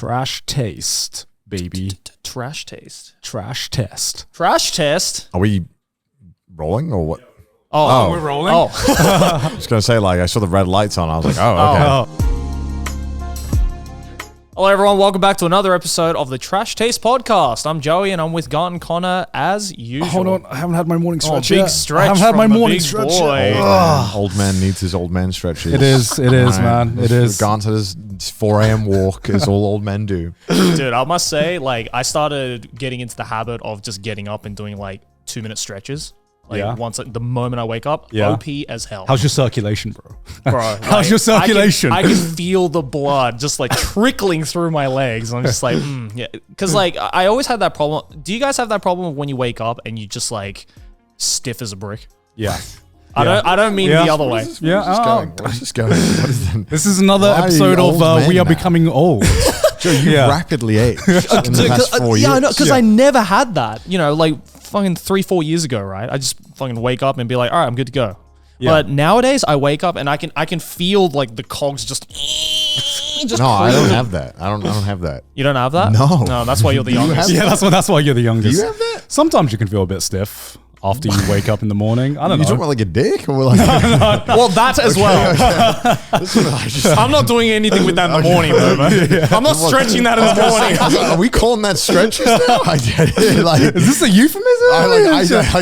Trash taste, baby. Trash taste. Trash test. Trash test. Are we rolling or what? Oh, we're rolling? Oh. I was going to say, like, I saw the red lights on. I was like, oh, okay. Hello, everyone. Welcome back to another episode of the Trash Taste Podcast. I'm Joey, and I'm with Garnt and Connor as usual. Hold on, I haven't had my morning stretch big yet. stretch I haven't had my from the morning big stretch boy. yet. Old man needs his old man stretches. It is, man. It is. Gone to his 4 a.m. walk, as all old men do. Dude, I must say, like, I started getting into the habit of just getting up and doing, like, 2-minute stretches. Like, once the moment I wake up, OP as hell. How's your circulation, bro? Bro, How's your circulation? I can feel the blood just like trickling through my legs. I'm just like, yeah. Because like I always had that problem. Do you guys have that problem when you wake up and you just like stiff as a brick? Yeah. I don't mean the other way. Where's this going? What is that? This is another episode of We Are Becoming Old. Joe, you rapidly aged in the past 4 years. Yeah, I know, because I never had that. You know, like fucking 3-4 years ago, right? I just fucking wake up and be like, all right, I'm good to go. Yeah. But nowadays, I wake up and I can feel like the cogs just. No, I don't have that. I don't have that. You don't have that? No, that's why you're the youngest. Yeah, that's why you're the youngest. Do you have that? Sometimes you can feel a bit stiff after you wake up in the morning. I don't know. You talking about like a dick or like? Well, that as well. I'm not doing anything with that in the morning, though. I'm not stretching that in the morning. Are we calling that stretches now? I get it. Like, is this a euphemism?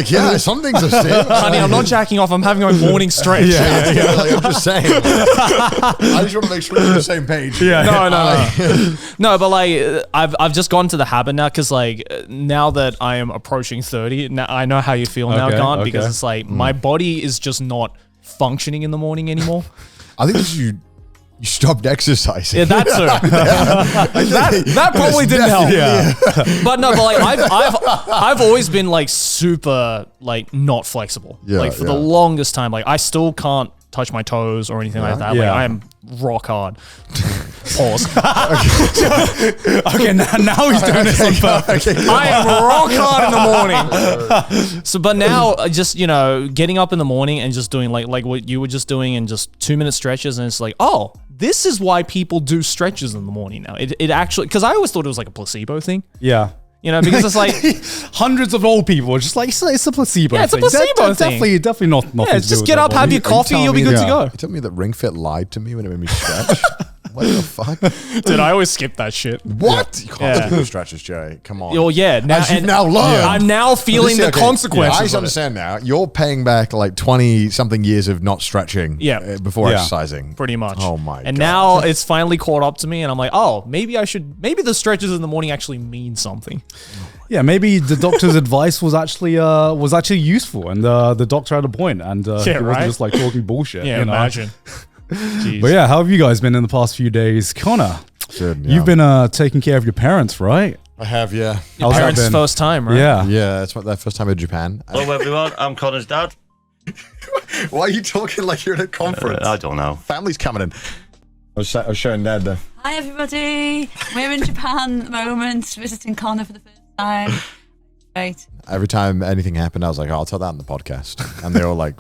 Yeah, some things are stiff. Honey, I'm not jacking off. I'm having a morning stretch. Yeah. Like, I'm just saying. I just want to make sure we're on the same page. Yeah. No, but like I've just gone to the habit now because like now that I am approaching 30, now I know how you feel now, Garnt, because it's like my body is just not functioning in the morning anymore. I think you stopped exercising. Yeah, that too. that probably didn't help. Yeah. But like I've always been like super like not flexible. Yeah, like for the longest time, like I still can't touch my toes or anything like that. Yeah. Like I am rock hard. Pause. Okay, now he's doing this on purpose. I am rock hard in the morning. So, but now just, you know, getting up in the morning and just doing like what you were just doing and just 2-minute stretches. And it's like, oh, this is why people do stretches in the morning now. It actually, because I always thought it was like a placebo thing. Yeah. You know, because it's like hundreds of old people are just like, it's a placebo thing. Yeah, it's a placebo thing. Definitely not. Yeah, just get up, have your coffee, you'll be good to go. You told me that Ring Fit lied to me when it made me stretch. What the fuck? Dude, I always skip that shit. What? You can't do stretches, Joey. Come on. Oh, yeah. Now learned. I'm now feeling the consequences. I understand now. You're paying back like 20-something years of not stretching before exercising. Pretty much. Oh, my God. And now it's finally caught up to me, and I'm like, oh, maybe the stretches in the morning actually mean something. Yeah, maybe the doctor's advice was actually useful, and the doctor had a point, and he wasn't just like talking bullshit. Yeah, imagine. Jeez. But yeah, how have you guys been in the past few days? Connor, good, you've been taking care of your parents, right? I have, yeah. Your parents' first time, right? Yeah, it's their first time in Japan. Hello, everyone. I'm Connor's dad. Why are you talking like you're at a conference? I don't know. Family's coming in. I was showing Dad there. Hi, everybody. We're in Japan at the moment, visiting Connor for the first time. Great. Every time anything happened, I was like, oh, I'll tell that on the podcast. And they were like,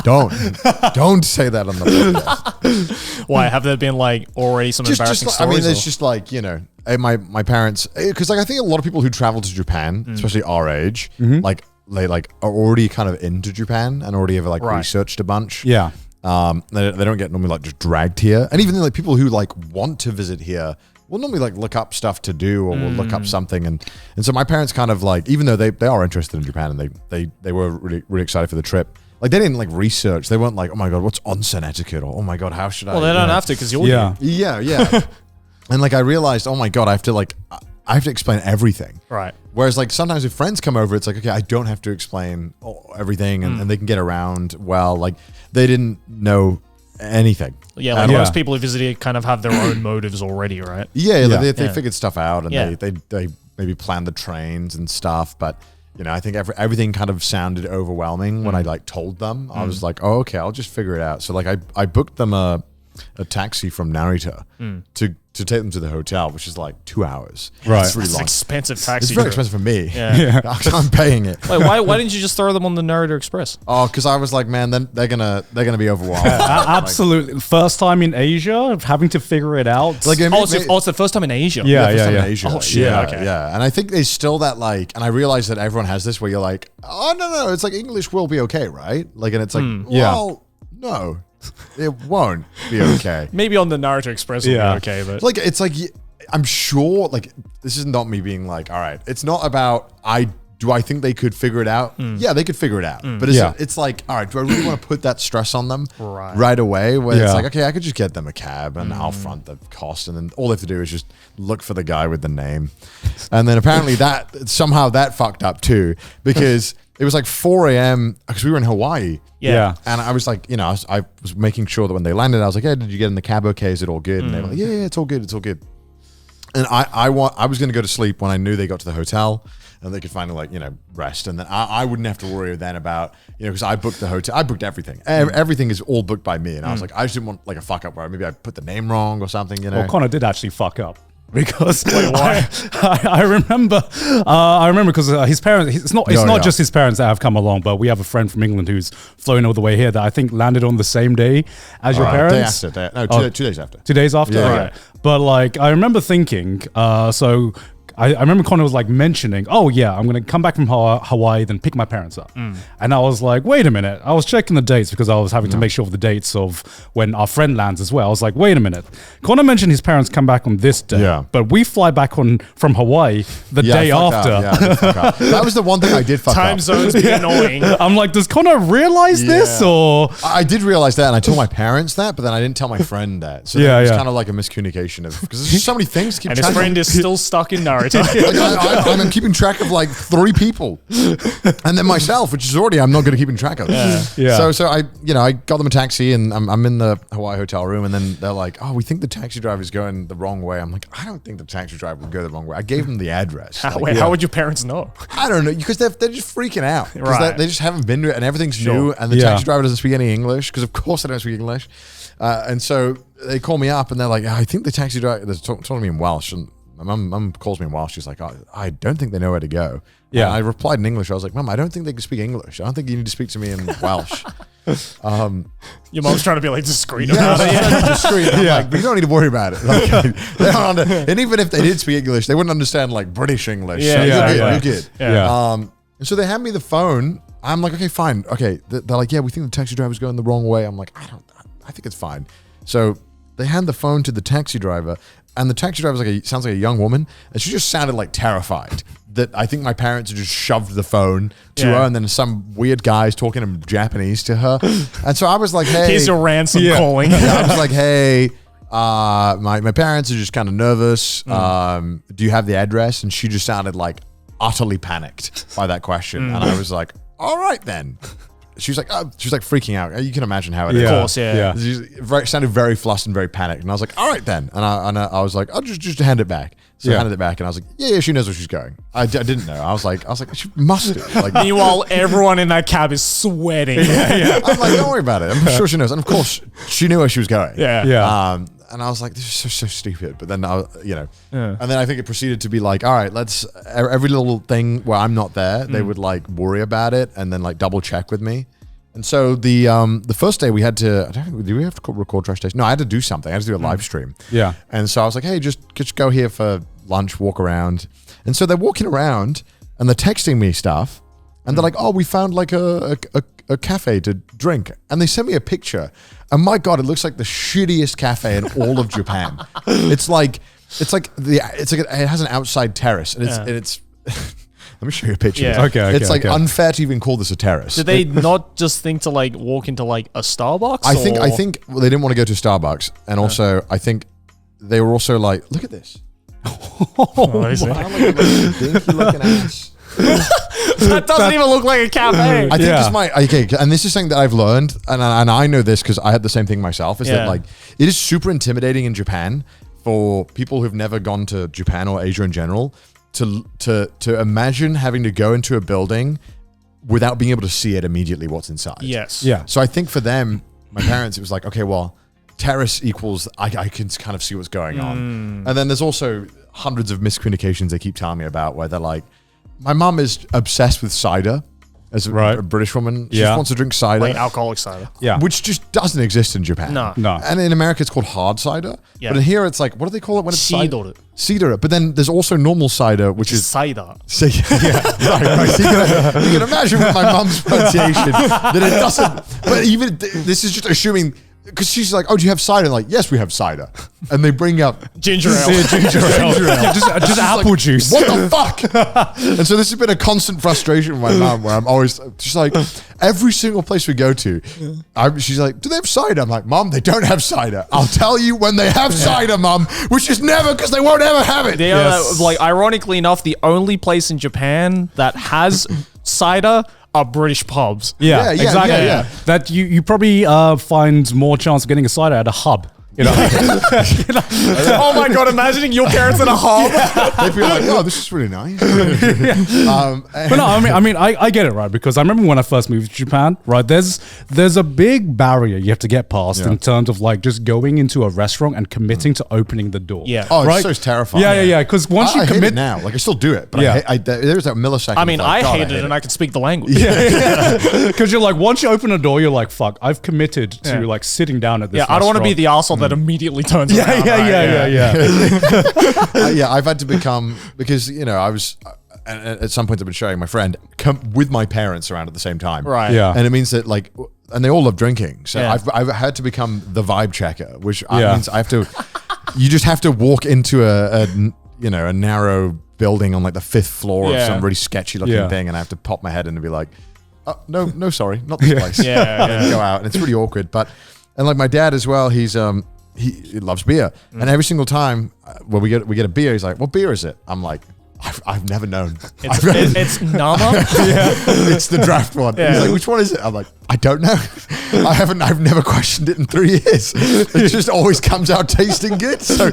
don't say that on the podcast. Why? Have there been like already some embarrassing stories? I mean, it's just like, you know, my parents, because like I think a lot of people who travel to Japan, especially our age, like they like are already kind of into Japan and already have like researched a bunch. Yeah. They don't get normally like just dragged here. And even then, like people who like want to visit here will normally like look up stuff to do or will look up something. And so my parents kind of like, even though they are interested in Japan and they were really, really excited for the trip, like they didn't like research. They weren't like, oh my God, what's onsen etiquette? Or, oh my God, how should I? Well, they don't have to because you're Yeah. And like I realized, oh my God, I have to explain everything. Right. Whereas like sometimes if friends come over, it's like, okay, I don't have to explain everything and they can get around well. Like they didn't know anything. Yeah, like most people who visit here kind of have their own motives already, right? They figured stuff out and they maybe planned the trains and stuff. But, you know, I think everything kind of sounded overwhelming when I like told them. I was like, oh, okay, I'll just figure it out. So like I booked them a a taxi from Narita to take them to the hotel, which is like 2 hours. Right. It's really That's long. an expensive taxi. It's very trip. expensive for me. Yeah. I'm paying it. Wait, why didn't you just throw them on the Narita Express? Oh, because I was like, man, then they're gonna be overwhelmed. Absolutely. First time in Asia, having to figure it out. Like, It's the first time in Asia. Yeah. first time in Asia. Oh, shit, Yeah, okay. yeah. And I think there's still that like, and I realize that everyone has this where you're like, oh no, it's like English will be okay, right? Like, and it's like, Yeah. well, no, it won't be okay. Maybe on the Naruto Express will Yeah. be okay, but It's like I'm sure like this is not me being like, all right, it's not about I think they could figure it out? Yeah, they could figure it out. But it's like, all right, do I really want to put that stress on them right away? Where it's like, okay, I could just get them a cab and I'll front the cost, and then all they have to do is just look for the guy with the name. And then apparently that somehow that fucked up too, because it was like 4 a.m. because we were in Hawaii. Yeah. And I was like, I was making sure that when they landed, I was like, hey, did you get in the cab okay? Is it all good? And they were like, yeah, it's all good. It's all good. And I was going to go to sleep when I knew they got to the hotel and they could finally rest. And then I wouldn't have to worry then about, because I booked the hotel. I booked everything. Everything is all booked by me. And I was like, I just didn't want like a fuck up where maybe I put the name wrong or something, Well, Connor did actually fuck up. Because I remember because his parents, it's not just his parents that have come along, but we have a friend from England who's flown all the way here that I think landed on the same day as your parents. 2 days after. 2 days after? Yeah. Okay. But like, I remember thinking, so I remember Connor was like mentioning, oh yeah, I'm going to come back from Hawaii, then pick my parents up. And I was like, wait a minute. I was checking the dates because I was having to make sure of the dates of when our friend lands as well. I was like, wait a minute. Connor mentioned his parents come back on this day, but we fly back from Hawaii the day after. That was the one thing I did fuck up. time zones be annoying. I'm like, does Connor realize this or? I did realize that, and I told my parents that, but then I didn't tell my friend that. So it was kind of like a miscommunication because there's just so many things to keep And track his of. friend is still stuck in Naruto. Like, I'm keeping track of like 3 people, and then myself, which is already I'm not going to keep in track of. Yeah. So I got them a taxi, and I'm in the Hawaii hotel room, and then they're like, "Oh, we think the taxi driver is going the wrong way." I'm like, "I don't think the taxi driver would go the wrong way." I gave them the address. How would your parents know? I don't know, because they're just freaking out because Right. they just haven't been to it, and everything's new, and the taxi driver doesn't speak any English because of course they don't speak English, and so they call me up and they're like, "I think the taxi driver," they're talking to me in Welsh, and my mum calls me in Welsh. She's like, I don't think they know where to go. Yeah. And I replied in English. I was like, Mum, I don't think they can speak English. I don't think you need to speak to me in Welsh. Your mom's trying to be like discreet Yeah, about it. discreet. I'm like, but you don't need to worry about it. Like, they don't and even if they did speak English, they wouldn't understand like British English. Yeah, so exactly. you're good. Yeah. And so they hand me the phone. I'm like, okay, fine. Okay. They're like, yeah, we think the taxi driver's going the wrong way. I'm like, I think it's fine. So they hand the phone to the taxi driver, and the taxi driver sounds like a young woman, and she just sounded like terrified that I think my parents had just shoved the phone to her, and then some weird guy's talking in Japanese to her. And so I was like, hey. Here's your ransom calling. I was like, hey, my parents are just kind of nervous. Do you have the address? And she just sounded like utterly panicked by that question. And I was like, all right then. She was like freaking out. You can imagine how it is. Of course, yeah. She sounded very flustered and very panicked. And I was like, all right then. And I was like, I'll just hand it back. So I handed it back, and I was like, yeah, she knows where she's going. I didn't know. I was like, she must do. Like, Meanwhile, everyone in that cab is sweating. I'm like, don't worry about it. I'm sure she knows. And of course, she knew where she was going. Yeah. And I was like, this is so stupid. But then, and then I think it proceeded to be like, all right, let's, every little thing where I'm not there, they would like worry about it and then like double check with me. And so the first day we had to, did we have to record Trash Taste? No, I had to do something. I had to do a live stream. Yeah. And so I was like, hey, just go here for lunch, walk around. And so they're walking around and they're texting me stuff. And they're like, oh, we found like a cafe to drink. And they sent me a picture. And my God, it looks like the shittiest cafe in all of Japan. It has an outside terrace. And it's let me show you a picture. Yeah. Okay, it's like unfair to even call this a terrace. Did they not just think to like walk into like a Starbucks? I think they didn't want to go to Starbucks. And also, I think they were also like, look at this. Dinky looking ass. That doesn't even look like a cafe. I think this might, okay, and this is something that I've learned, and I know this because I had the same thing myself, is that like, it is super intimidating in Japan for people who've never gone to Japan or Asia in general to imagine having to go into a building without being able to see it immediately what's inside. Yes. Yeah. So I think for them, my parents, it was like, okay, well, terrace equals I can kind of see what's going on. And then there's also hundreds of miscommunications they keep telling me about where they're like, my mum is obsessed with cider as a British woman. She just wants to drink cider. Like alcoholic cider. Yeah. Which just doesn't exist in Japan. No. And in America, it's called hard cider. Yeah. But in here, it's like, what do they call it when it's cider? Cider. Cider. But then there's also normal cider, which is... Cider. So, right. So you can imagine with my mum's pronunciation that it doesn't... But even... This is just assuming... Because she's like, oh, do you have cider? I'm like, yes, we have cider. And they bring up... Ginger ale. Ginger ale. Yeah, just apple juice. What the fuck? And so this has been a constant frustration with my mum where I'm always just like, every single place we go to, she's like, do they have cider? I'm like, Mum, they don't have cider. I'll tell you when they have cider, Mum, which is never because they won't ever have it. They are, like, ironically enough, the only place in Japan that has cider are British pubs. Yeah, Yeah, exactly. yeah. That you probably find more chance of getting a cider at a hub. You know? Oh my God, imagining your parents in a hub. They'd be like, oh, this is really nice. But no, I get it, right? Because I remember when I first moved to Japan, right? There's a big barrier you have to get past in terms of like just going into a restaurant and committing to opening the door. Yeah. Oh, right? it's so terrifying. Yeah. Because once you I hate commit it now, like I still do it, but there's that millisecond. I mean, like, I God, hated it and I could speak the language. because you're like, once you open a door, you're like, fuck, I've committed to like sitting down at this. Yeah, I don't want to be the arsehole that immediately turns around. Yeah. I've had to become, because I was at some point I've been showing my friend with my parents around at the same time, Right. Yeah. and it means that like, and they all love drinking, so Yeah. I've had to become the vibe checker, which means I have to. You just have to walk into a narrow building on like the 5th floor of some really sketchy looking thing, and I have to pop my head in and be like, oh, no, sorry, not this place. And go out, and it's really awkward. And like my dad as well, he loves beer, and every single time when we get a beer, he's like, "What beer is it?" I'm like, "I've never known." It's Nama. It's the draft one. He's like, "Which one is it?" I'm like, "I don't know. I've never questioned it in 3 years. It just always comes out tasting good." So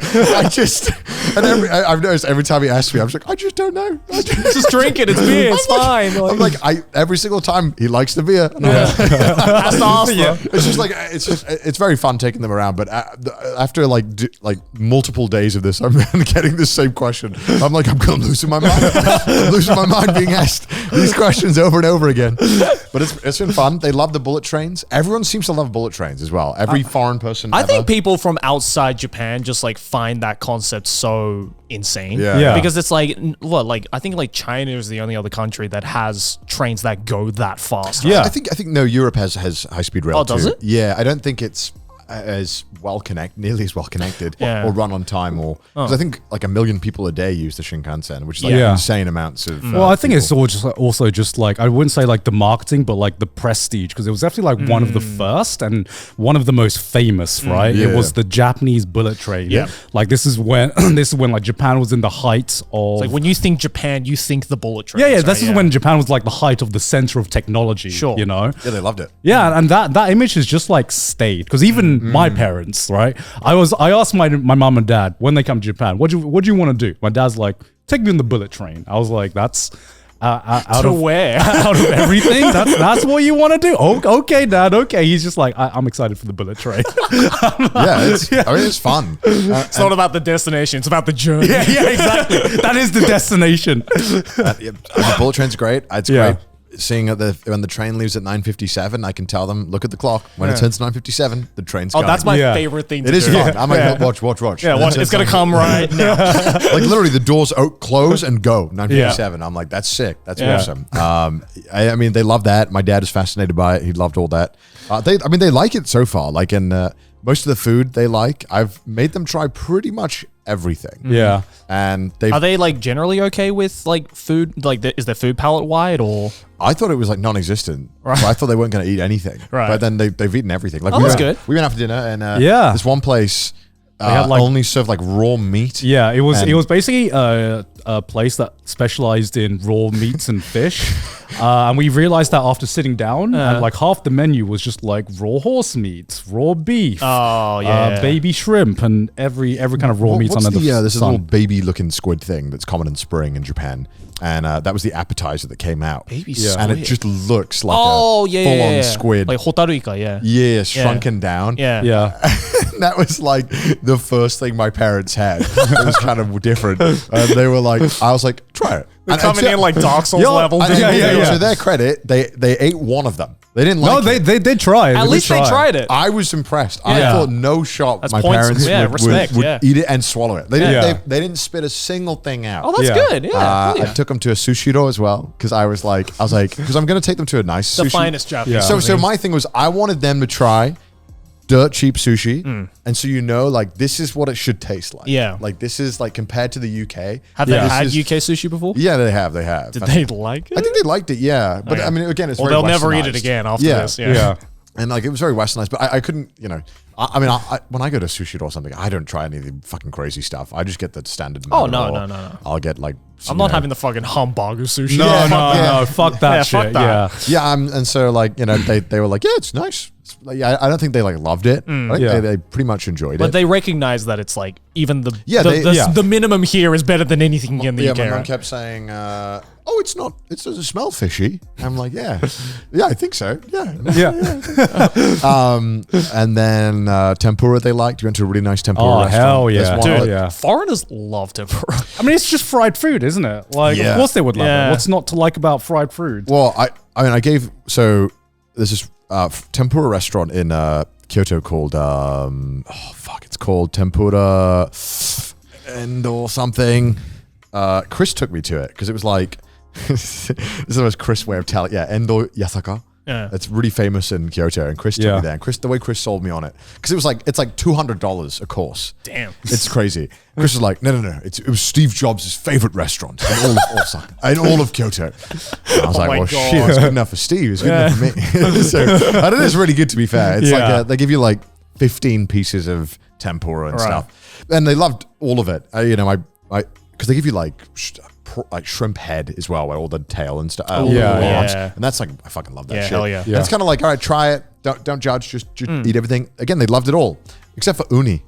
I've noticed every time he asks me, I'm just like, "I just don't know. Just drink it. It's beer. It's fine. I'm like, every single time he likes the beer. And That's awesome. It's just like it's very fun taking them around, but after like multiple days of this, I'm getting the same question. I'm like, I'm losing my mind. I'm losing my mind being asked these questions over and over again. But it's been fun. They love the bullet trains. Everyone seems to love bullet trains as well. Every foreign person. I think people from outside Japan just like find that concept so insane. Yeah. Because it's like, I think like China is the only other country that has trains that go that fast. Yeah. I think no. Europe has high speed rail. Oh, does too. it? Yeah, I don't think it's nearly as well connected, or run on time, because I think like 1 million people a day use the Shinkansen, which is like insane amounts of. Well, I think people. it's also just like, I wouldn't say like the marketing, but like the prestige, because it was definitely like one of the first and one of the most famous, right? Yeah. It was the Japanese bullet train. Yeah. Like this is when like Japan was in the height of. It's like when you think Japan, you think the bullet train. Yeah. This is when Japan was like the height of the center of technology. Sure. You know. Yeah, they loved it. Yeah, and that image is just like stayed, because even my parents, right? I asked my mom and dad when they come to Japan, what do you want to do? My dad's like, take me on the bullet train. I was like, that's out of where? Out of everything, that's what you want to do. Oh, okay, Dad. Okay, he's just like, I'm excited for the bullet train. It's fun. It's not about the destination; it's about the journey. yeah, exactly. That is the destination. The bullet train's great. It's great. Seeing when the train leaves at 9:57, I can tell them, look at the clock. When it turns 9:57, the train's going. That's my favorite thing to do. It is fun. I'm like, watch. Yeah, watch. It's going to come right now. Like literally the doors close and go 9:57. I'm like, that's sick. That's awesome. I mean, they love that. My dad is fascinated by it. He loved all that. They like it so far. Like in most of the food they like. I've made them try pretty much everything. Yeah. And are they like generally okay with like food? Like, is their food palette wide or? I thought it was like non-existent. Right. So I thought they weren't going to eat anything. Right. But then they've eaten everything. Like that's good. We went out for dinner and this one place had, like, only served like raw meat. Yeah, it was basically a place that specialized in raw meats and fish. And we realized that after sitting down, and like half the menu was just like raw horse meat, raw beef, baby shrimp, and every kind of raw meat under the sun. There's a little baby-looking squid thing that's common in spring in Japan. And that was the appetizer that came out. Baby squid. And it just looks like a full-on squid. Like hotaruika, yeah. Yeah, shrunken down. Yeah. Yeah. That was like the first thing my parents had. It was kind of different. And they were like, I was like, try it. They're coming in like Dark Souls level. To their credit, they ate one of them. They didn't like it. They did try it. At least they tried it. I was impressed. Yeah. I thought no shot That's my points. parents Yeah, would eat it and swallow it. They didn't spit a single thing out. Oh, that's good. Yeah. I took them to a sushiro as well because I was like, because I'm going to take them to a nice The sushi. finest Japanese. Yeah. So my thing was I wanted them to try dirt cheap sushi, and so like this is what it should taste like. Yeah. Like this is like compared to the UK. Have they this had is- UK sushi before? Yeah, they have. Did they like it? I think they liked it. Yeah, but I mean, again, it's Well, very they'll never eat it westernized. again after Yeah. this. Yeah. And like it was very westernized, but I couldn't, I mean, when I go to sushi or something, I don't try any of the fucking crazy stuff. I just get the standard. Oh, menu, no, or no. I'll get like. I'm not having the fucking hamburger sushi. No, fuck that Yeah, shit. fuck that. Yeah. Yeah, and so like they were like, yeah, it's nice. It's like, I don't think they like loved it. I think Yeah. they pretty much enjoyed But it. they recognize that it's like even the Yeah, the minimum here is better than anything in the UK. my mom right? kept saying, "Oh, it's not. It doesn't smell fishy." I'm like, "Yeah, I think so. Yeah." Yeah. And then tempura they liked. You went to a really nice tempura Oh, restaurant. hell There's yeah. one Dude, that- yeah. Foreigners love tempura. I mean, it's just fried food, isn't it? Like, Yeah. of course they would love Yeah. it. What's not to like about fried food? Well, I mean, I gave there's this tempura restaurant in Kyoto called it's called Tempura and or something. Chris took me to it because it was like this is the most Chris way of telling. Yeah, Endo Yasaka. Yeah. It's really famous in Kyoto, and Chris took me there. And the way Chris sold me on it, because it's like $200 a course. Damn. It's crazy. Chris was like, no. It was Steve Jobs' favorite restaurant in all of Osaka, in all of Kyoto. And I was like, my well, God. shit, it's good enough for Steve. It's good enough for me. So I think it's really good, to be fair. It's like they give you like 15 pieces of tempura and stuff, and they loved all of it. Because they give you like shrimp head as well, where all the tail and stuff. Arms. yeah. And that's like, I fucking love that Yeah, shit. hell yeah. And it's kind of like, all right, try it. Don't judge. Just eat everything. Again, they loved it all except for uni,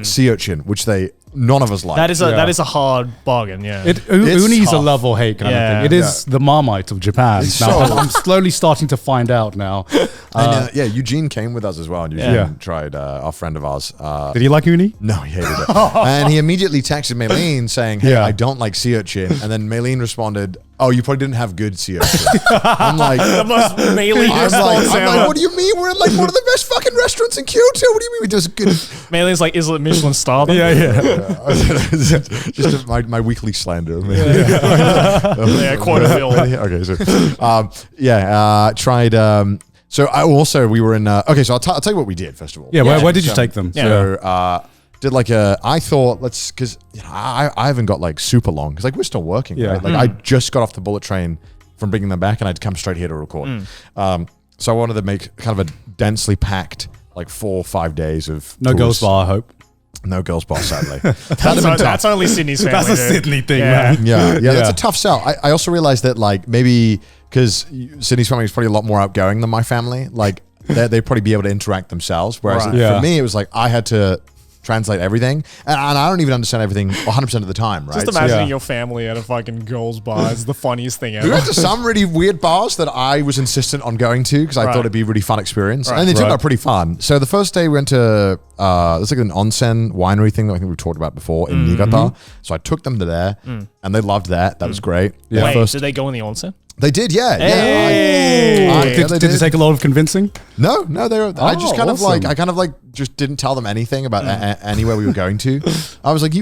sea urchin, which none of us like. That is a hard bargain. Yeah. Uni's a tough. love or hate kind Yeah. of thing. It is the Marmite of Japan. It's Now, so- I'm slowly starting to find out now. And, Eugene came with us as well. And Eugene Yeah. tried our friend of ours. Did you like Uni? No, he hated it. And he immediately texted Maylene saying, hey, Yeah. I don't like sea urchin. And then Maylene responded, oh, you probably didn't have good sea urchin. I'm like, the most melee response I'm like, ever. what do you mean? We're in like one of the best fucking restaurants in Kyoto. What do you mean we do good? Melene's like, is it Michelin star? Just my weekly slander. Yeah, quite a bill. Okay, so tried. So we were in. Okay, so I'll tell you what we did first of all. Yeah, where did you take them? So did like I thought because I haven't got like super long because like we're still working. Yeah. Right? Like I just got off the bullet train from bringing them back and I'd come straight here to record. So I wanted to make kind of a densely packed like 4 or 5 days of No tours. girls bar, I hope. No girls bar, sadly. That's only Sydney's family. That's a dude. Sydney thing, Yeah. man. Yeah, that's Yeah. a tough sell. I also realized that like maybe because Sydney's family is probably a lot more outgoing than my family. Like they'd probably be able to interact themselves. Whereas Right. Yeah. for me, it was like I had to translate everything, and I don't even understand everything 100% of the time. Right? Just So imagining yeah. your family at a fucking girls' bar is the funniest thing we ever. went to some really weird bars that I was insistent on going to because I Right. thought it'd be a really fun experience, Right. and they turned Right. out pretty fun. So the first day we went to there's like an Onsen winery thing that I think we've talked about before in Niigata. So I took them to there, and they loved that. That was great. Yeah. Wait, First, did they go in the onsen? they did, yeah. Hey. Yeah, Did they it take a lot of convincing? No, they were. I just kind of awesome. like, just didn't tell them anything about anywhere we were going to. I was like,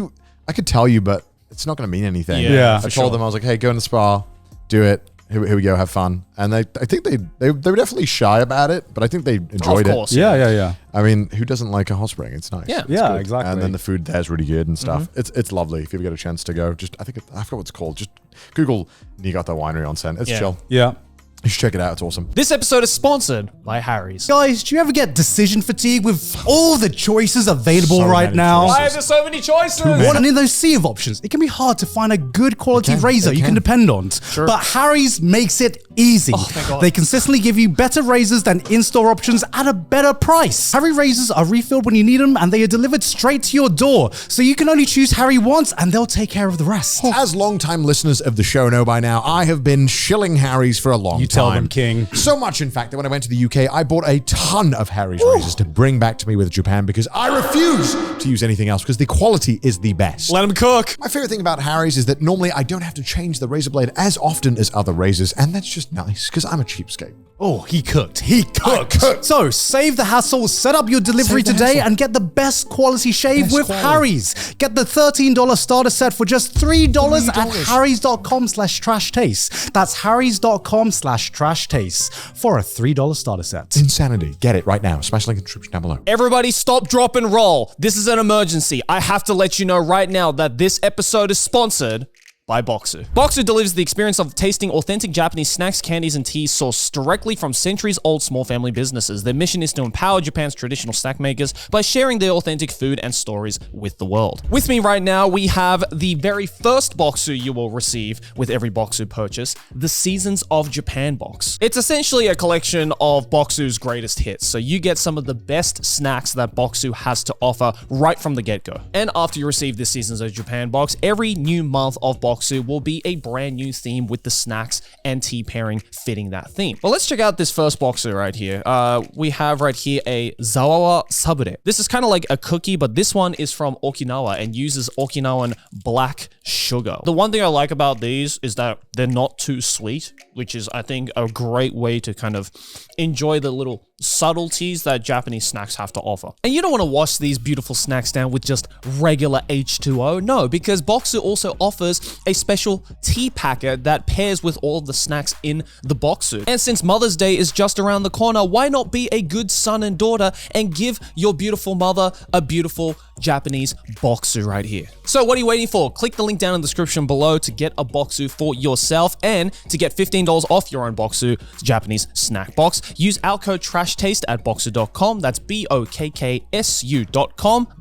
I could tell you, but it's not going to mean anything. Yeah, I for told sure. them, I was like, hey, go in the spa, do it. Here we go, have fun. And I think they were definitely shy about it, but I think they enjoyed of course. it. Yeah. I mean, who doesn't like a hot spring? It's nice. Yeah. It's Yeah, good. exactly. And then the food there's really good and stuff. It's lovely if you ever get a chance to go. I forgot what it's called. Just Google Niigata Winery Onsen. It's Yeah. chill. Yeah. You should check it out. It's awesome. This episode is sponsored by Harry's. Guys, do you ever get decision fatigue with all the choices available So right many now? choices. Why are there so many choices? And in those sea of options, it can be hard to find a good quality razor you can depend on. But Harry's makes it easy. thank God. They consistently give you better razors than in-store options at a better price. Harry razors are refilled when you need them, and they are delivered straight to your door. So you can only choose Harry once, and they'll take care of the rest. As long-time listeners of the show know by now, I have been shilling Harry's for a long time. You tell them, King. So much, in fact, that when I went to the UK, I bought a ton of Harry's razors to bring back to me with Japan because I refuse to use anything else because the quality is the best. Let him cook. My favorite thing about Harry's is that normally I don't have to change the razor blade as often as other razors, and that's just nice because I'm a cheapskate. Oh, he cooked. He cooked. So save the hassle, set up your delivery today, and get the best quality shave with Harry's. Get the $13 starter set for just $3 at harrys.com/trash taste. That's harrys.com/trash taste for a $3 starter set. Insanity. Get it right now. Smash link in the description down below. Everybody stop, drop, and roll. This is an emergency. I have to let you know right now that this episode is sponsored by Bokksu. Bokksu delivers the experience of tasting authentic Japanese snacks, candies, and teas sourced directly from centuries-old small family businesses. Their mission is to empower Japan's traditional snack makers by sharing their authentic food and stories with the world. With me right now, we have the very first Bokksu you will receive with every Bokksu purchase, the Seasons of Japan box. It's essentially a collection of Bokksu's greatest hits, so you get some of the best snacks that Bokksu has to offer right from the get-go. And after you receive this Seasons of Japan box, every new month of Bokksu will be a brand new theme with the snacks and tea pairing fitting that theme. Well, let's check out this first Bokksu right here. We have right here a Zawawa Sabure. This is kind of like a cookie, but this one is from Okinawa and uses Okinawan black sugar. The one thing I like about these is that they're not too sweet, which is, I think, a great way to kind of enjoy the little subtleties that Japanese snacks have to offer. And you don't want to wash these beautiful snacks down with just regular H2O. No, because Bokksu also offers a special tea packet that pairs with all of the snacks in the Bokksu. And since Mother's Day is just around the corner, why not be a good son and daughter and give your beautiful mother a beautiful Japanese Bokksu right here. So what are you waiting for? Click the link down in the description below to get a Bokksu for yourself and to get $15 off your own Bokksu Japanese snack box. Use our code TRASHTASTE at bokksu.com. That's BOKKSU.com,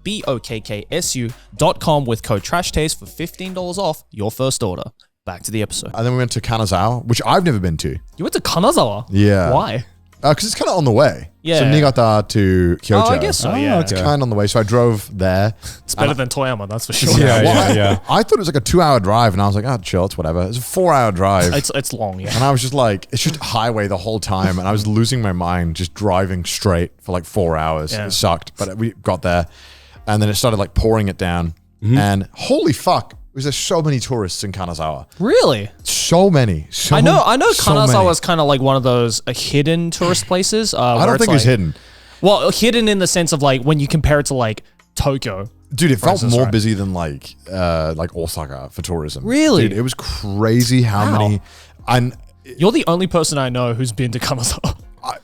BOKKSU.com with code TRASHTASTE for $15 off your first order. Back to the episode. And then we went to Kanazawa, which I've never been to. You went to Kanazawa? Yeah. Why? Because it's kind of on the way. Yeah. So Niigata to Kyoto. Oh, I guess so, yeah. It's kind of on the way. So I drove there. It's better than Toyama, that's for sure. I thought it was like a 2-hour drive, and I was like, oh, chill, it's whatever. It's a 4-hour drive. It's long, yeah. And I was just like, it's just highway the whole time. And I was losing my mind just driving straight for like 4 hours. Yeah. It sucked. But we got there, and then it started like pouring it down. And holy fuck, there's so many tourists in Kanazawa. Really? So many. I know Kanazawa many. is kind of like one of those hidden tourist places. I don't think it's hidden. Well, hidden in the sense of like when you compare it to like Tokyo. Dude, it felt instance, more right? busy than like Osaka for tourism. Really? Dude, it was crazy how Wow. many. And You're the only person I know who's been to Kanazawa.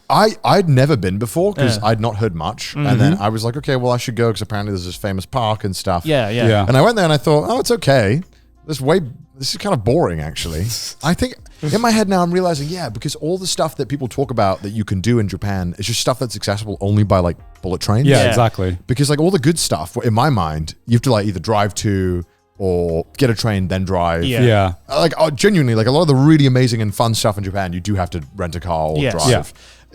I'd never been before because Yeah. I'd not heard much. And then I was like, okay, well, I should go because apparently there's this famous park and stuff. Yeah. Yeah. And I went there and I thought, oh, it's okay. This is kind of boring, actually. I think in my head now I'm realizing, yeah, because all the stuff that people talk about that you can do in Japan is just stuff that's accessible only by like bullet trains. Yeah, Yeah. exactly. Because like all the good stuff, in my mind, you have to like either drive to or get a train, then drive. Yeah. Yeah. Like genuinely, like a lot of the really amazing and fun stuff in Japan, you do have to rent a car or Yes. drive. Yeah.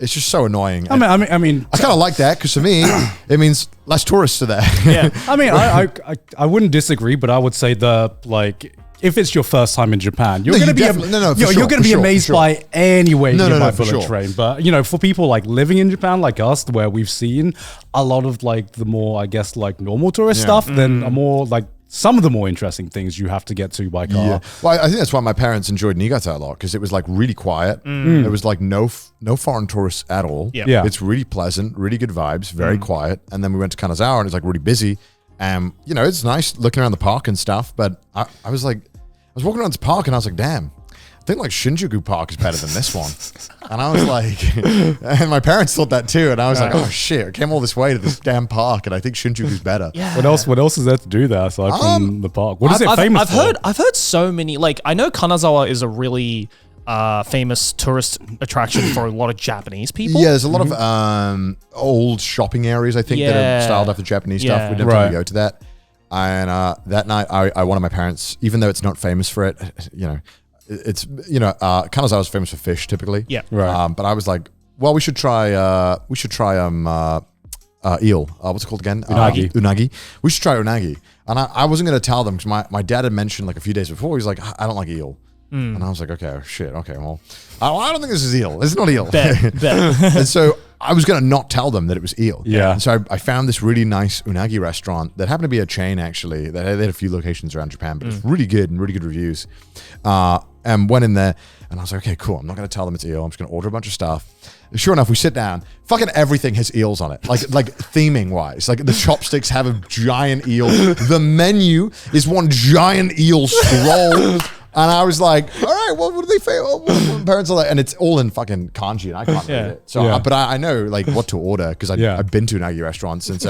It's just so annoying. I mean, I kind of like that because to me, it means less tourists are there. Yeah. I mean, I wouldn't disagree, but I would say if it's your first time in Japan, you're No, going to you be definitely- no, for you're sure, going to for be sure, amazed for sure. by any way No, you no, buy no, for bullet sure. train. But for people like living in Japan, like us, where we've seen a lot of like the more, I guess, like normal tourist stuff, then a more like some of the more interesting things you have to get to by car. Yeah. Well, I think that's why my parents enjoyed Niigata a lot because it was like really quiet. There was like no foreign tourists at all. Yep. Yeah. It's really pleasant, really good vibes, very quiet. And then we went to Kanazawa and it's like really busy. It's nice looking around the park and stuff. But I was walking around this park and I was like, damn, I think like Shinjuku Park is better than this one. And I was like, and my parents thought that too. And I was like, oh shit, I came all this way to this damn park and I think Shinjuku's better. Yeah. What else is there to do there aside from the park? What is it famous for? I've heard so many, like, I know Kanazawa is a really famous tourist attraction for a lot of Japanese people. Yeah, there's a lot of old shopping areas, I think, that are styled after Japanese stuff. We didn't really go to that. And that night, I wanted my parents, even though it's not famous for it, it's, Kanazawa is famous for fish typically. Yeah. Right. But I was like, well, we should try eel. What's it called again? Unagi. Unagi. We should try unagi. And I wasn't going to tell them because my dad had mentioned like a few days before, he's like, I don't like eel. And I was like, okay, shit. Okay, well, I don't think this is eel. It's not eel. Bet. And so I was going to not tell them that it was eel. Yeah. And so I found this really nice unagi restaurant that happened to be a chain, actually. They had a few locations around Japan, but it's really good and really good reviews. And went in there and I was like, okay, cool. I'm not going to tell them it's eel. I'm just going to order a bunch of stuff. Sure enough, we sit down. Fucking everything has eels on it. Like theming wise. Like the chopsticks have a giant eel. The menu is one giant eel scroll. And I was like, all right, well, what do they say? What my parents are like, and it's all in fucking kanji, and I can't read it. So, but I know like what to order because I've been to unagi restaurants, and so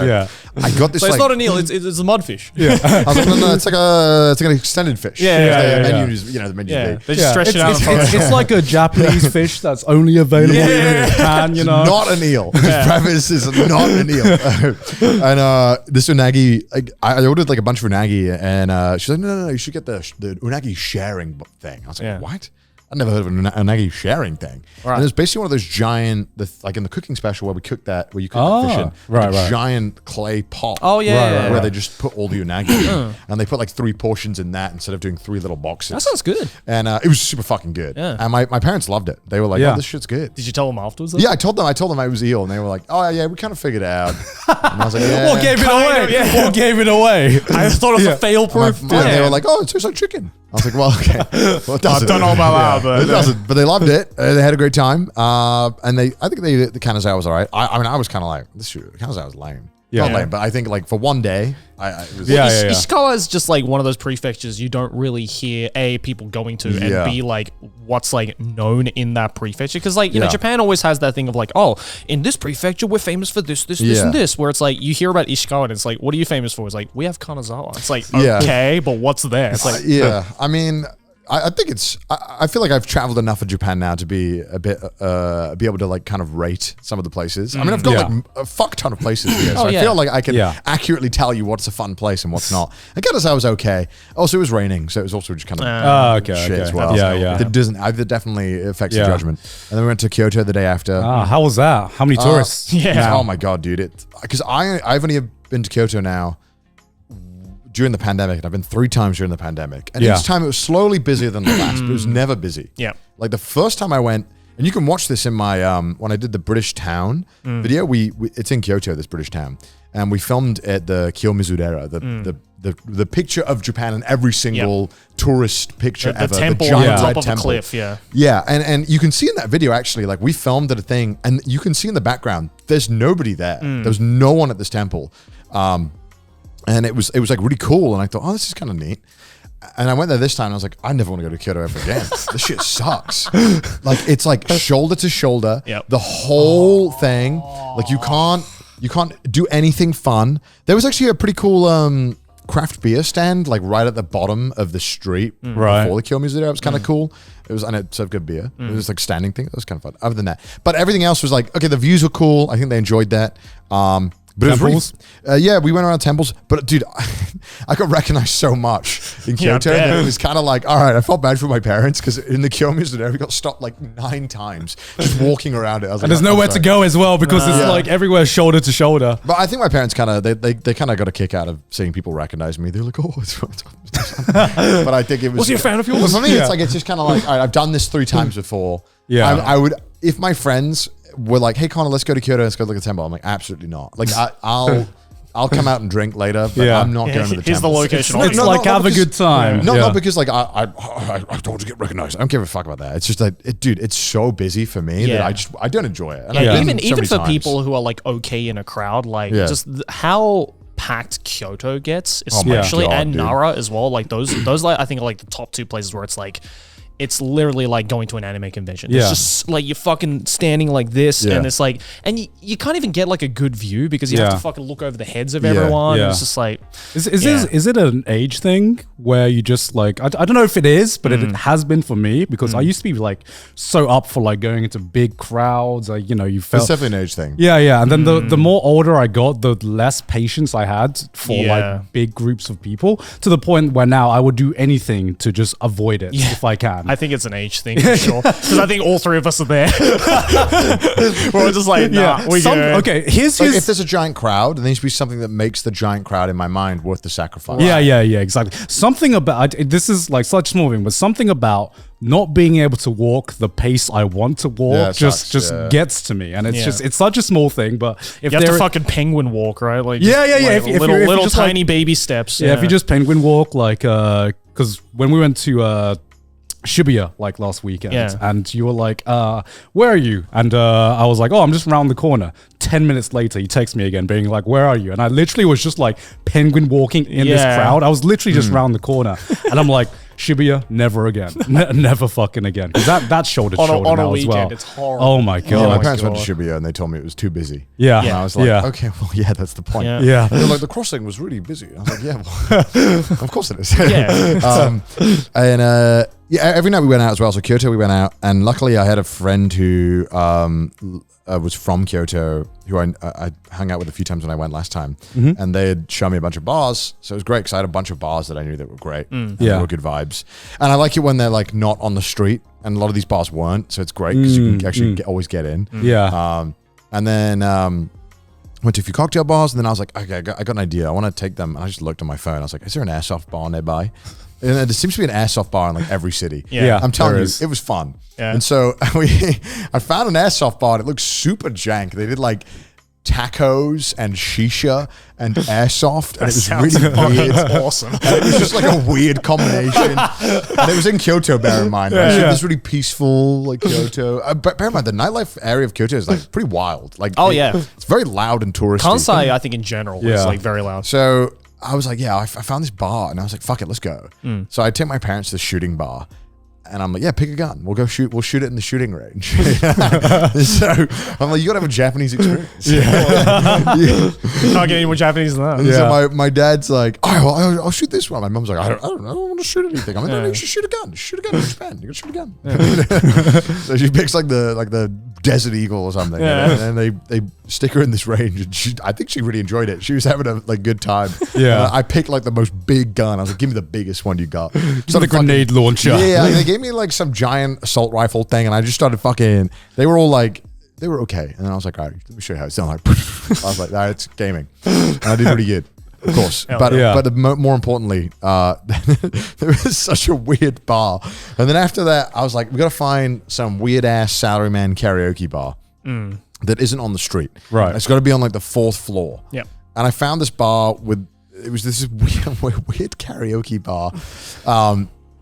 I got this. So it's like, not an eel; it's a mudfish. I was like, no, it's like an extended fish. The menu is, the menu is big. They just stretch it out. It's like a Japanese fish that's only available in Japan. Not an eel. Preface is not an eel. And this unagi, I ordered like a bunch of unagi, and she's like, no, you should get the unagi sharing thing. I was like, what? I'd never heard of an unagi sharing thing. Right. And it was basically one of those giant, like in the cooking special where you cook that fish in, a giant clay pot. Oh yeah, where they just put all the unagi in, and they put like 3 portions in that instead of doing 3 little boxes. That sounds good. And it was super fucking good. Yeah. And my parents loved it. They were like, oh, this shit's good. Did you tell them afterwards? Though? Yeah, I told them it was eel, and they were like, oh yeah, we kind of figured it out. And I was like, yeah. What gave it away? What gave it away? I thought it was a fail-proof. And they were like, oh, it tastes like chicken. I was like, well, okay. Well, it doesn't. I don't know about that, but it doesn't. But they loved it. They had a great time. And I think the Kanazawa was all right. I mean, I was kind of like, Kanazawa was lame. Not lame, but I think like for one day, it was Ishikawa is just like one of those prefectures you don't really hear people going to and be like what's like known in that prefecture, because like you know Japan always has that thing of like, oh, in this prefecture we're famous for this and this, where it's like you hear about Ishikawa and it's like, what are you famous for? It's like, we have Kanazawa. It's like, okay, but what's there? It's like I mean, I think I feel like I've traveled enough of Japan now to be a bit, be able to like kind of rate some of the places. I mean, I've got like a fuck ton of places here, so I feel like I can accurately tell you what's a fun place and what's not. And Kanazawa was okay. Also, it was raining, so it was also just kind of shit as well. It definitely affects your judgment. And then we went to Kyoto the day after. How was that? How many tourists? Oh my god, dude! Because I've only been to Kyoto now during the pandemic, and I've been 3 times during the pandemic, and each time it was slowly busier than the last, but it was never busy. Yeah. Like the first time I went, and you can watch this in my when I did the British town video. It's in Kyoto, this British town, and we filmed at the Kiyomizu-dera, the picture of Japan in every single tourist picture ever. The temple giant on top red of temple. a cliff, Yeah, and you can see in that video, actually, like we filmed at a thing, and you can see in the background, there's nobody there. There was no one at this temple. And it was like really cool, and I thought, oh, this is kind of neat. And I went there this time, and I was like, I never want to go to Kyoto ever again. This shit sucks. Like it's like shoulder to shoulder, the whole thing. Like you can't do anything fun. There was actually a pretty cool craft beer stand, like right at the bottom of the street before the Kiyomizu there. It was kind of cool. It was, and it served good beer. It was like standing thing. It was kind of fun. Other than that, but everything else was like, okay, the views were cool. I think they enjoyed that. But temples? It was really, we went around temples. But dude, I got recognized so much in Kyoto that it was kind of like, all right, I felt bad for my parents because in the Kiyomizu there, we got stopped like 9 times just walking around it. I was and like, there's nowhere to go as well because it's like everywhere shoulder to shoulder. But I think my parents kind of, they kind of got a kick out of seeing people recognize me. They're like, oh, it's but I think it was. Was he a fan of yours? Well, for me, it's like, it's just kind of like, all right, I've done this 3 times before. Yeah. I would, if my friends were like, hey Connor, let's go to Kyoto, let's go look at the temple, I'm like, absolutely not. Like I'll come out and drink later, but I'm not going to the temple. Here's the location. It's like have a good time. Not because like I don't want to get recognized. I don't give a fuck about that. It's just like, dude, it's so busy for me that I don't enjoy it. And even for people who are like okay in a crowd, like just how packed Kyoto gets, especially, and Nara as well. Like those like I think are like the top 2 places where it's like, it's literally like going to an anime convention. Yeah. It's just like you're fucking standing like this, Yeah. and it's like, and you can't even get like a good view because you have Yeah. to fucking look over the heads of everyone. Yeah. It's just like, Is Yeah. it an age thing where you just like I don't know if it is, but it has been for me because I used to be like so up for like going into big crowds. Like, you know, you It's felt definitely an age thing. yeah, and then the more older I got, the less patience I had for Yeah. like big groups of people, to the point where now I would do anything to just avoid it if I can. I think it's an age thing for sure. Because I think all three of us are there. We're just like, nah, we good. Okay, here's Like if there's a giant crowd, there needs to be something that makes the giant crowd in my mind worth the sacrifice. Yeah, exactly. Something about this is like such small thing, but something about not being able to walk the pace I want to walk Yeah, it just sucks, yeah. gets to me, and it's Yeah. just it's such a small thing. But if You have to there, fucking penguin walk, right? Like, Yeah, yeah, yeah. like If you- little if you little just, like- tiny baby steps. yeah, if you just penguin walk, like because when we went to Shibuya like last weekend, Yeah. and you were like, where are you? And I was like, oh, I'm just around the corner. 10 minutes later, he texts me again, being like, where are you? And I literally was just like penguin walking in this Yeah. crowd. I was literally just around the corner, and I'm like, Shibuya, never again, never fucking again. 'Cause that's shoulder to On a- shoulder on a now as weekend, well. it's horrible. Oh my Yeah, god. my my parents went God. to Shibuya and they told me it was too busy. Yeah, And I was like, yeah. okay, well, yeah, that's the point. Yeah. Yeah. They're like, the crossing was really busy. I was like, yeah, well, of course it is. Yeah. And yeah, every night we went out as well. So Kyoto, we went out, and luckily I had a friend who was from Kyoto, who I hung out with a few times when I went last time, and they had shown me a bunch of bars. So it was great because I had a bunch of bars that I knew that were great, and Yeah. they were good vibes. And I like it when they're like not on the street, and a lot of these bars weren't. So it's great because you can actually always get in. Yeah. And then went to a few cocktail bars, and then I was like, okay, I got an idea. I want to take them. And I just looked on my phone. I was like, is there an airsoft bar nearby? And there seems to be an airsoft bar in like every city. Yeah. I'm telling there you, is. it was fun. Yeah. And so I found an airsoft bar. And it looked super jank. They did like tacos and shisha and airsoft, and it was sounds really weird. awesome. And it was just like a weird combination. And it was in Kyoto, bear in mind. Right? So it was really peaceful, like Kyoto. But bear in mind, the nightlife area of Kyoto is like pretty wild. Like, Oh, yeah. it's very loud and touristy. Kansai, I think in general, is Yeah. like very loud. So I was like, yeah, I found this bar, and I was like, fuck it, let's go. So I take my parents to the shooting bar. And I'm like, yeah, pick a gun. We'll go shoot. We'll shoot it in the shooting range. So I'm like, you gotta have a Japanese experience. Can't get any more Japanese than that. And so my dad's like, oh, well, I'll shoot this one. My mom's like, I don't want to shoot anything. I'm like, no, you should shoot a gun. Shoot a gun in Japan. You gotta shoot a gun. So she picks like the Desert Eagle or something, Yeah. and then they stick her in this range, and I think she really enjoyed it. She was having a like good time. Yeah. And I picked like the most big gun. I was like, give me the biggest one you got. the grenade launcher. Yeah, they gave me like some giant assault rifle thing, and I just started fucking. They were all like, they were okay, and then I was like, all right, let me show you how it sounds. Like, I was like, it's gaming, and I did pretty good, of course. But yeah. more importantly, there was such a weird bar, and then after that, I was like, we got to find some weird ass salaryman karaoke bar that isn't on the street. Right. It's got to be on like the 4th floor. Yep. And I found this bar with, it was this weird karaoke bar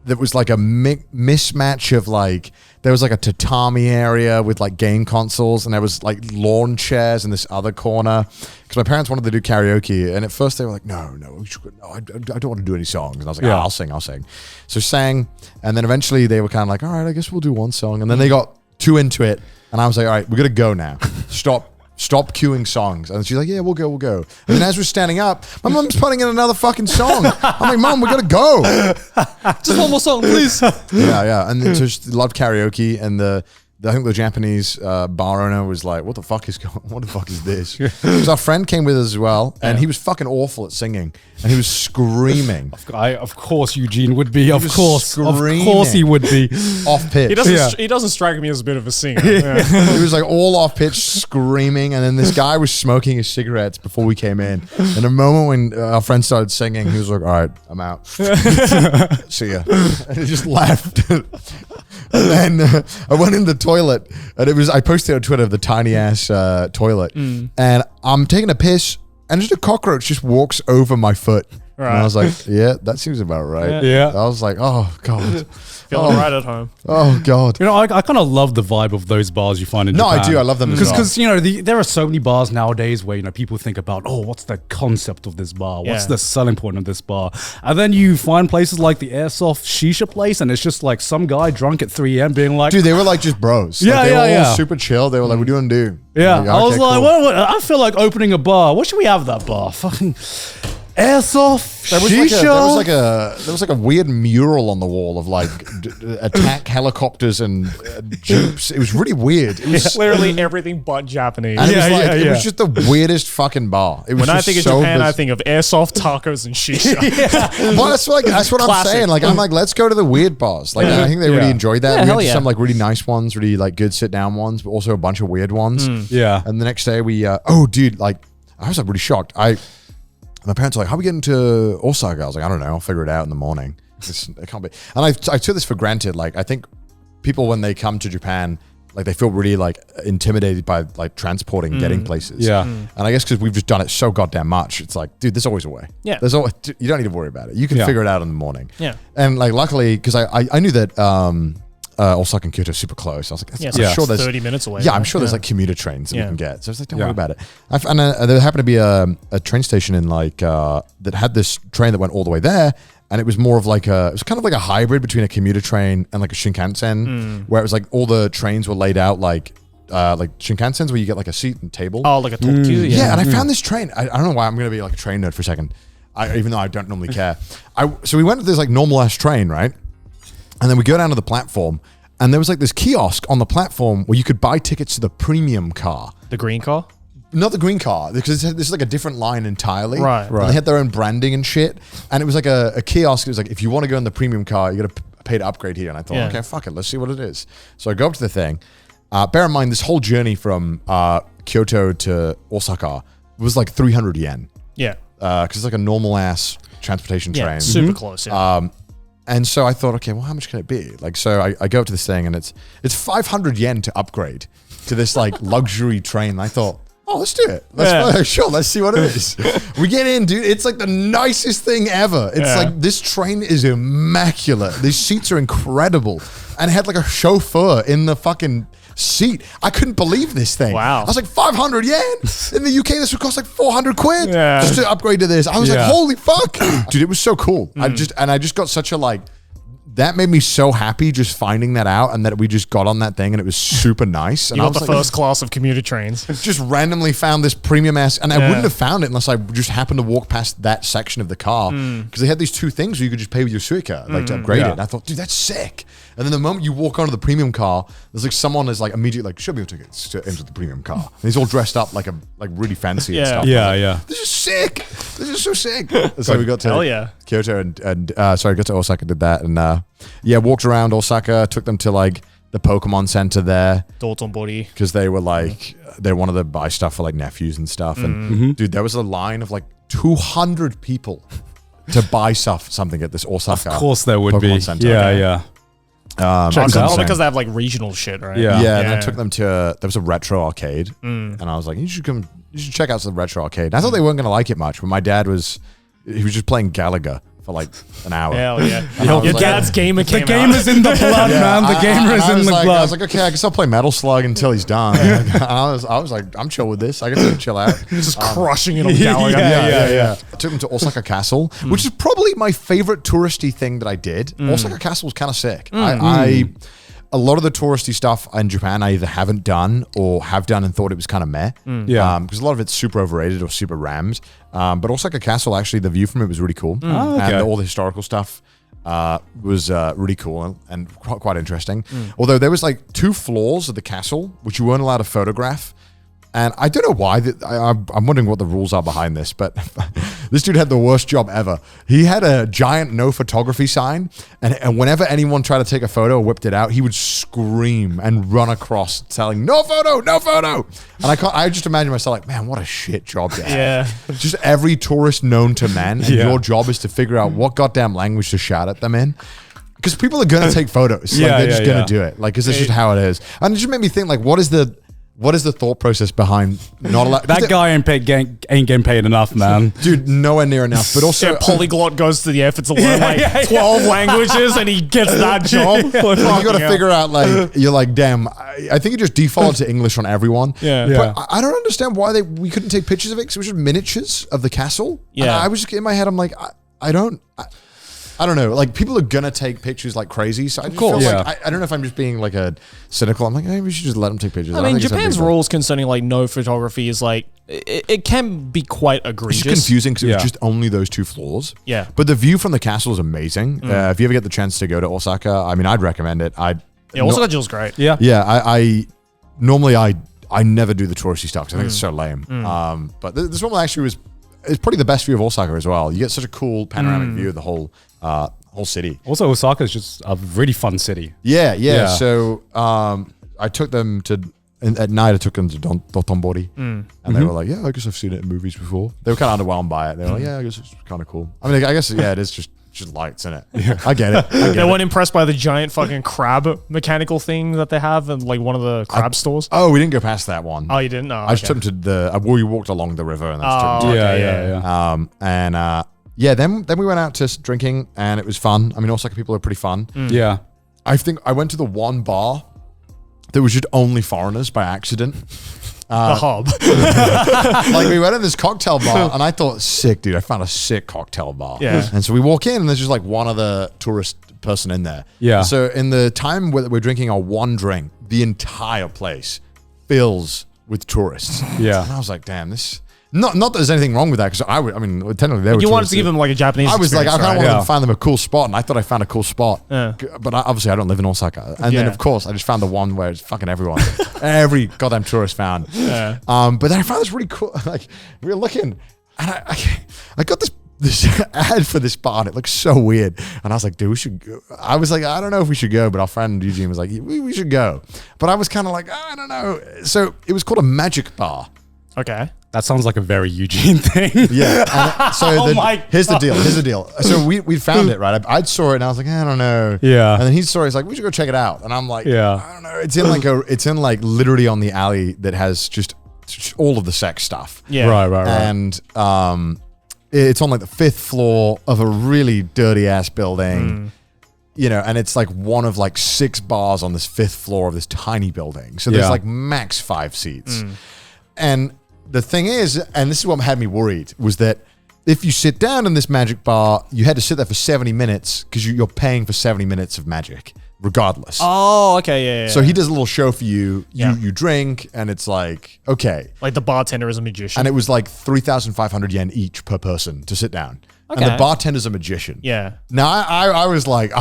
that was like a mismatch of like, there was like a tatami area with like game consoles, and there was like lawn chairs in this other corner. Because my parents wanted to do karaoke, and at first they were like, no, I don't want to do any songs. And I was like, Yeah. I'll sing. So sang, and then eventually they were kind of like, all right, I guess we'll do one song. And then they got too into it, and I was like, all right, we're going to go now. Stop queuing songs. And she's like, yeah, we'll go. And then as we're standing up, my mom's putting in another fucking song. I'm like, Mom, we gotta go. Just one more song, please. Yeah. And then so she loved karaoke, and I think the Japanese bar owner was like, what the fuck is this? Because our friend came with us as well, and he was fucking awful at singing, and he was screaming. Of course, Eugene would be. Of was course screaming. he would be. Off pitch. He doesn't strike me as a bit of a singer. He was like all off pitch, screaming, and then this guy was smoking his cigarettes before we came in. And the moment when our friend started singing, he was like, all right, I'm out. See ya. And he just left. And then I went in the toilet, and I posted on Twitter the tiny ass toilet, and I'm taking a piss, and just a cockroach just walks over my foot. And I was like, yeah, that seems about right. Yeah. I was like, oh God. Feeling right at home. Oh God. You know, I kind of love the vibe of those bars you find in Japan. I do. I love them as well. Because, you know, there are so many bars nowadays where, you know, people think about, oh, what's the concept of this bar? What's Yeah. the selling point of this bar? And then you find places like the airsoft shisha place, and it's just like some guy drunk at 3 a.m. being like, Dude, they were like just bros. Yeah, Like, they yeah, were all yeah. super chill. They were like, what do you want to do? yeah. I'm I was "Okay, like, cool." what, I feel like opening a bar. What should we have at that bar? Fucking airsoft There was, shisha? there was like a weird mural on the wall of like attack helicopters and jeeps. It was really weird. It was, Literally everything but Japanese. and it was Yeah, like yeah, it yeah. was just the weirdest fucking bar. It was When I just think of so Japan, I biz- think of airsoft, tacos, and shisha. Well, that's what I'm Classic. saying. Like, I'm like, let's go to the weird bars. Like, I think they really Yeah. enjoyed that. Yeah, We hell went to yeah. some like really nice ones, really like good sit down ones, but also a bunch of weird ones. Yeah. And the next day we, oh dude, like I was like really shocked. My parents were like, how are we getting to Osaka? I was like, I don't know. I'll figure it out in the morning. It can't be. And I took this for granted. Like, I think people when they come to Japan, like they feel really like intimidated by like transporting, getting places. Yeah. And I guess because we've just done it so goddamn much, it's like, dude, there's always a way. Yeah. There's always, you don't need to worry about it. You can Yeah. figure it out in the morning. Yeah. And like, luckily, because I knew that Osaka and Kyoto are super close. I was like, Yeah, I'm so sure it's there's 30 minutes away. yeah, I'm right? sure there's like commuter trains that we Yeah. can get. So I was like, don't Yeah. worry about it. And there happened to be a train station in like that had this train that went all the way there, and it was more of like it was kind of like a hybrid between a commuter train and like a Shinkansen, where it was like all the trains were laid out like Shinkansens where you get like a seat and table. Oh, like a Tokyo? Yeah, and I found this train. I don't know why I'm going to be like a train nerd for a second, even though I don't normally care. So we went to this like normal ass train, right? And then we go down to the platform, and there was like this kiosk on the platform where you could buy tickets to the premium car. The green car? Not the green car, because this is like a different line entirely. Right. And Right. they had their own branding and shit. And it was like a kiosk. It was like, if you want to go in the premium car, you got to pay to upgrade here. And I thought, Yeah. okay, fuck it. Let's see what it is. So I go up to the thing. Bear in mind, this whole journey from Kyoto to Osaka was like 300 yen. Yeah. Because it's like a normal ass transportation Yeah. train. Super close. Yeah. And so I thought, okay, well, how much can it be? Like, so I go up to this thing, and it's 500 yen to upgrade to this like luxury train. And I thought, oh, let's do it. Sure, let's see what it is. We get in, dude. It's like the nicest thing ever. It's like this train is immaculate. These seats are incredible, and it had like a chauffeur in the fucking seat. I couldn't believe this thing. Wow. I was like, 500 yen in the UK. This would cost like 400 quid Yeah. just to upgrade to this. I was like, Yeah. holy fuck, dude! It was so cool. I just got such a like. That made me so happy just finding that out, and that we just got on that thing, and it was super nice. And You I got was the like, first class of commuter trains. just randomly found this premium ass, and I wouldn't have found it unless I just happened to walk past that section of the car, because they had these two things where you could just pay with your Suica, like to upgrade Yeah. it. And I thought, dude, that's sick. And then the moment you walk onto the premium car, there's like someone is like immediately like, show me your tickets to enter the premium car. And he's all dressed up like really fancy and Yeah. stuff. Yeah, I'm like, yeah. This is sick. This is so sick. So we got to Hell yeah. Kyoto and got to Osaka, did that, and walked around Osaka, took them to like the Pokemon Center there Dalton body. because they were like they wanted to buy stuff for like nephews and stuff, and dude, there was a line of like 200 people to buy something at this Osaka. Of course there would Pokemon be. Center. Yeah, Okay. yeah. Checks out. out. Oh, because they have like regional shit, right? Yeah. Yeah, and I took them to there was a retro arcade, and I was like, you should check out some retro arcade. And I thought they weren't gonna like it much, but my dad was just playing Galaga for like an hour. Hell yeah. And I was Your like- dad's gamer The came game out. is in the blood, man. The gamer is in the I blood. was like, okay, I guess I'll play Metal Slug until he's done. And I was like, I'm chill with this. I can chill out. Just crushing it on Yeah, Galaga. yeah. I took him to Osaka Castle, which is probably my favorite touristy thing that I did. Osaka Castle was kind of sick. A lot of the touristy stuff in Japan I either haven't done or have done and thought it was kind of meh. Yeah. Because a lot of it's super overrated or super rammed. But Osaka Castle, actually, the view from it was really cool. Oh, okay. And all the historical stuff was really cool and quite interesting. Although there was like 2 floors of the castle, which you weren't allowed to photograph. And I don't know why. I'm wondering what the rules are behind this, but this dude had the worst job ever. He had a giant no photography sign, and whenever anyone tried to take a photo or whipped it out, he would scream and run across telling, no photo, no photo. And I just imagine myself like, man, what a shit job to have. Yeah. Just every tourist known to man, and your job is to figure out what goddamn language to shout at them in. Because people are going to take photos. Yeah, Like, they're just yeah, going yeah. to do it. Like, 'cause it's just how it is. And it just made me think, like, what is the what is the thought process behind not allowed? That guy ain't getting paid enough, man. Dude, nowhere near enough. But also, Polyglot goes to the effort to learn 12 languages and he gets that job. you got to figure out, like, you're like, damn, I think it just defaulted to English on everyone. Yeah. But I don't understand why we couldn't take pictures of it, because it was just miniatures of the castle. Yeah. And I was just in my head, I'm like, I don't know. Like, people are gonna take pictures like crazy. So I just feel like I don't know if I'm just being like a cynical. I'm like, hey, we should just let them take pictures. I mean, Japan's rules concerning like no photography is like it can be quite egregious. It's confusing because it was just only those 2 floors. Yeah. But the view from the castle is amazing. If you ever get the chance to go to Osaka, I mean, I'd recommend it. Osaka feels great. Yeah. Yeah. I normally I never do the touristy stuff because I think it's so lame. But this one actually it's probably the best view of Osaka as well. You get such a cool panoramic view of the whole city. Also, Osaka is just a really fun city. Yeah. So I took them at night I took them to Dotonbori. And they were like, yeah, I guess I've seen it in movies before. They were kind of underwhelmed by it. They were like, yeah, I guess it's kind of cool. I mean, I guess, it is just lights in it. I get it. They weren't impressed by the giant fucking crab mechanical thing that they have in like one of the crab stores. Oh, we didn't go past that one. Oh, you didn't? I just took them to we walked along the river and that's took them Yeah. Then we went out to drinking and it was fun. I mean, Osaka people are pretty fun. Yeah. I think I went to the one bar that was just only foreigners by accident. The hub. Like, we went in this cocktail bar and I thought, sick, dude. I found a sick cocktail bar. Yeah. And so we walk in and there's just like one other tourist person in there. Yeah. So in the time that we're drinking our one drink, the entire place fills with tourists. Yeah. And I was like, damn, this... Not that there's anything wrong with that, because I mean, technically they were You wanted tourists to give them like a Japanese I was like, I kind of experience, wanted right? to find them a cool spot, and I thought I found a cool spot. Yeah. But obviously I don't live in Osaka. And then, of course, I just found the one where it's fucking everyone. Every goddamn tourist found. Yeah. But then I found this really cool, like, we were looking, and I got this ad for this bar, and it looks so weird. And I was like, dude, we should go. I was like, I don't know if we should go, but our friend Eugene was like, we should go. But I was kind of like, I don't know. So it was called a magic bar. Okay. That sounds like a very Eugene thing. Yeah. Here's the deal. So we found it, right? I saw it and I was like, I don't know. Yeah. And then he saw it. He's like, we should go check it out. And I'm like, Yeah. I don't know. It's in like literally on the alley that has just all of the sex stuff. Yeah. Right. And it's on like the 5th floor of a really dirty ass building. You know, and it's like one of like 6 bars on this 5th floor of this tiny building. So there's like max 5 seats. And the thing is, and this is what had me worried, was that if you sit down in this magic bar, you had to sit there for 70 minutes because you're paying for 70 minutes of magic, regardless. Oh, okay, yeah. So he does a little show for you. Yeah. You drink, and it's like, okay. Like the bartender is a magician. And it was like 3,500 yen each per person to sit down. Okay. And the bartender's a magician. Yeah. Now, I was like,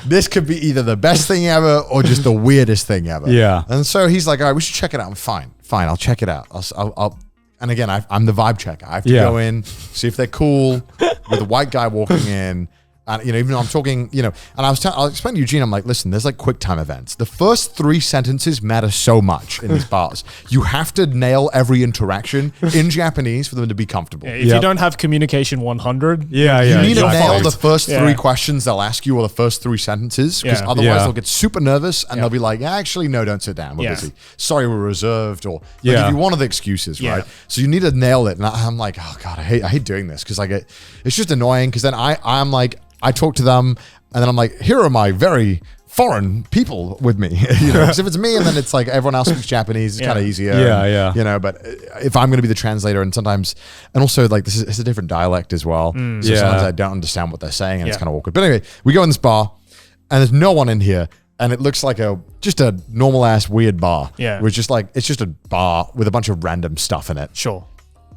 this could be either the best thing ever or just the weirdest thing ever. Yeah. And so he's like, all right, we should check it out. I'm fine, I'll check it out. I'll and again, I'm the vibe checker. I have to go in, see if they're cool with a white guy walking in. And, you know, even though I'm talking, you know, and I'll explain to Eugene, I'm like, listen, there's like quick time events. The first 3 sentences matter so much in these bars. You have to nail every interaction in Japanese for them to be comfortable. Yeah, if you don't have communication 100, You need to nail exactly. the first 3 questions they'll ask you or the first 3 sentences, because otherwise they'll get super nervous and they'll be like, actually, no, don't sit down. We're busy. Sorry, we're reserved. Or they'll give you one of the excuses, right? So you need to nail it. And I'm like, oh God, I hate doing this, because it's just annoying, because then I'm like, I talk to them and then I'm like, here are my very foreign people with me. You know, because if it's me and then it's like everyone else speaks Japanese, it's kind of easier. Yeah. You know, but if I'm going to be the translator, and also like it's a different dialect as well. So sometimes I don't understand what they're saying and it's kind of awkward. But anyway, we go in this bar and there's no one in here. And it looks like just a normal ass weird bar. Yeah. Which just like, it's just a bar with a bunch of random stuff in it. Sure.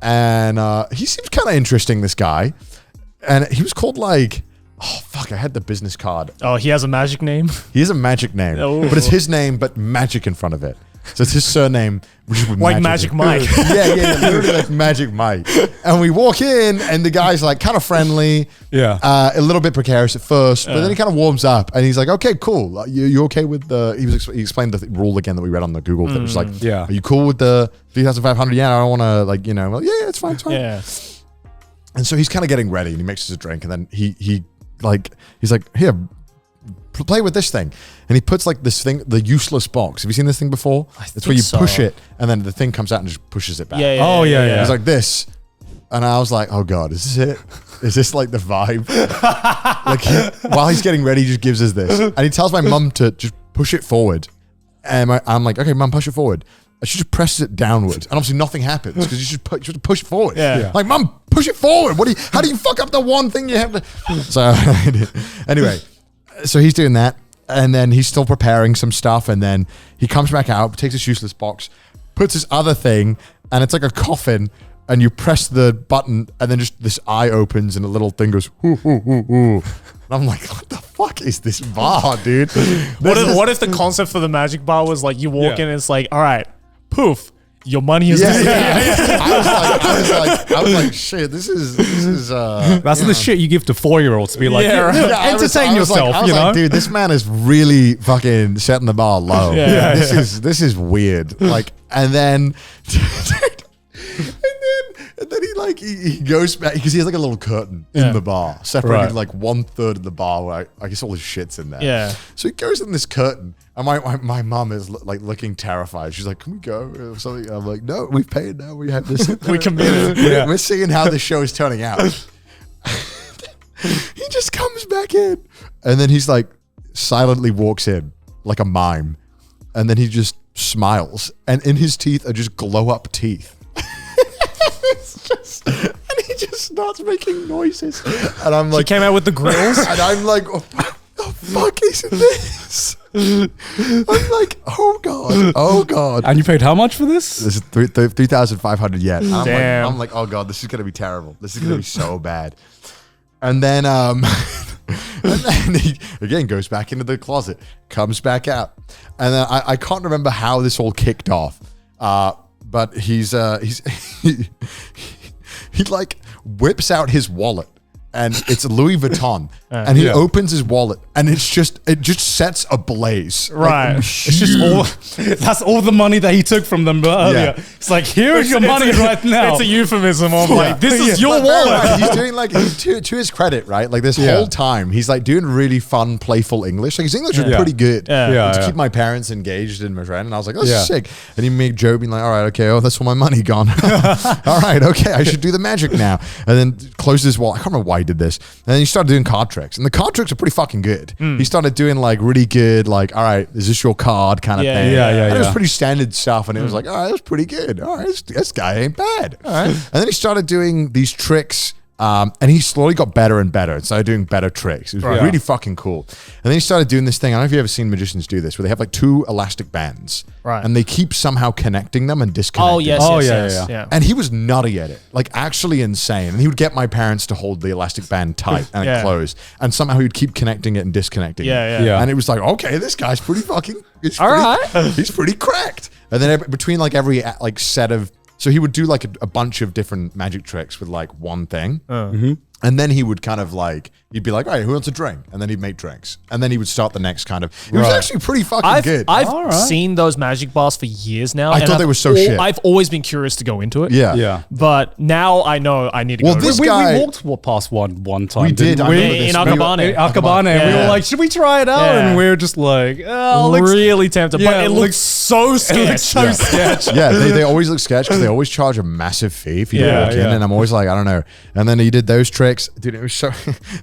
And he seems kind of interesting, this guy. And he was called like, oh, fuck, I had the business card. Oh, he has a magic name? He has a magic name, but it's his name, but magic in front of it. So it's his surname, which is with Like Magic Mike. yeah, literally like Magic Mike. And we walk in, and the guy's like kind of friendly, a little bit precarious at first, but then he kind of warms up, and he's like, "Okay, cool. You okay with the?" He explained the rule again that we read on the Google. That was like, "Are you cool with the 3,500 yen? I don't want to like, you know, well, yeah, it's fine, it's fine." Yeah. And so he's kind of getting ready, and he makes us a drink, and then he's like, "Here, play with this thing. And he puts like this thing, the useless box. Have you seen this thing before? It's where you push it and then the thing comes out and just pushes it back. Yeah. It's like this. And I was like, oh God, is this it? Is this like the vibe? Like while he's getting ready, he just gives us this. And he tells my mum to just push it forward. And I'm like, okay, mum, push it forward. And she just presses it downward. And obviously nothing happens because you should push it forward. Yeah. Like, mum, push it forward. How do you fuck up the one thing you have to? So anyway, so he's doing that. And then he's still preparing some stuff. And then he comes back out, takes his useless box, puts his other thing, and it's like a coffin. And you press the button, and then just this eye opens, and a little thing goes, hoo, hoo, hoo, hoo. And I'm like, what the fuck is this bar, dude? What if the concept for the magic bar was like you walk in and it's like, all right, poof, your money is I was like, shit, this is That's the shit you give to 4-year-olds to be like, entertain yourself, I was like, dude, this man is really fucking setting the bar low. This is weird. Like, and then And then he goes back because he has like a little curtain in the bar, separated like 1/3 of the bar where I guess all his shit's in there. Yeah. So he goes in this curtain, and my mum is like looking terrified. She's like, "Can we go?" Or something. I'm like, "No, we've paid now. We have this. We committed. We're seeing how the show is turning out." He just comes back in, and then he's like silently walks in like a mime, and then he just smiles, and in his teeth are just glow up teeth. And he just starts making noises, and I'm like, She came out with the grills, and I'm like, what the fuck is this? I'm like, oh god. And you paid how much for this? This is 3,500 yen. Damn. I'm like, oh god, this is gonna be terrible. This is gonna be so bad. And then and then he again goes back into the closet, comes back out, and then I can't remember how this all kicked off. But he like whips out his wallet, and it's Louis Vuitton, and he opens his wallet, and it just sets ablaze. right? It's just that's all the money that he took from them earlier. Yeah. It's like, here's your money right now. It's a euphemism. I'm like, this is your But wallet. right, he's doing like to his credit, right? Like this whole time, he's like doing really fun, playful English. Like his English is pretty good. To keep my parents engaged in my friend, and I was like, oh, this is sick. And he made Joe being like, all right, okay, oh, that's all my money gone. All right, okay, I should do the magic now. And then closes his wallet. I can't remember why he did this. And then he started doing card tricks, and the card tricks are pretty fucking good. He started doing like really good, like, all right, is this your card kind of thing? And it was pretty standard stuff, and it was like, all right, that's pretty good. All right, this guy ain't bad. All right. And then he started doing these tricks, and he slowly got better and better and started doing better tricks. It was really fucking cool. And then he started doing this thing. I don't know if you've ever seen magicians do this, where they have like 2 elastic bands, and they keep somehow connecting them and disconnecting. Oh yes, Oh, yes. And he was nutty at it, like actually insane. And he would get my parents to hold the elastic band tight and it closed. And somehow he would keep connecting it and disconnecting it. Yeah. And it was like, okay, this guy's pretty fucking, he's pretty cracked. And then between like every like set of, so he would do like a bunch of different magic tricks with like one thing. And then he would kind of like, he'd be like, all right, who wants a drink? And then he'd make drinks. And then he would start the next kind of, it was actually pretty fucking good. I've seen those magic bars for years now. I thought they were so shit. I've always been curious to go into it. Yeah. But now I know I need to go. Well, this we guy, walked past one time. we did. didn't I we? remember this. In Akabane. Akabane. And we were like, should we try it out? Yeah. And we were just like, oh, looks really tempted, yeah, but it looks so sketchy. so sketchy. yeah, they always look sketch because they always charge a massive fee if you walk in, and I'm always like, I don't know. And then he did those tricks, dude. It was so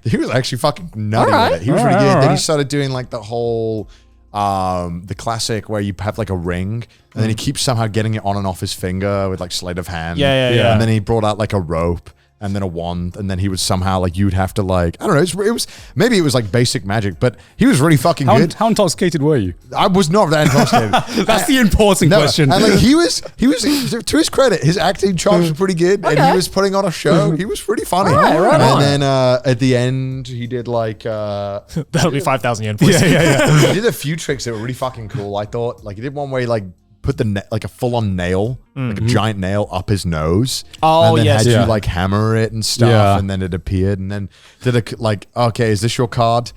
he was actually fucking nutty with it. He was really good. Then he started doing like the whole the classic where you have like a ring, and then he keeps somehow getting it on and off his finger with like sleight of hand. Yeah. And then he brought out like a rope and then a wand, and then he would somehow like you'd have to like, I don't know, it was maybe it was like basic magic, but he was really fucking good. How intoxicated were you? I was not that intoxicated. That's the important question. And like he was to his credit, his acting chops were pretty good, and he was putting on a show. He was pretty funny. Right and then at the end, he did like That'll be 5,000 yen. he did a few tricks that were really fucking cool. I thought like he did one where he like put like a full on nail, like a giant nail up his nose. Oh, and then yes. had Yeah. you like hammer it and stuff, and then it appeared, and then did a like, okay, is this your card?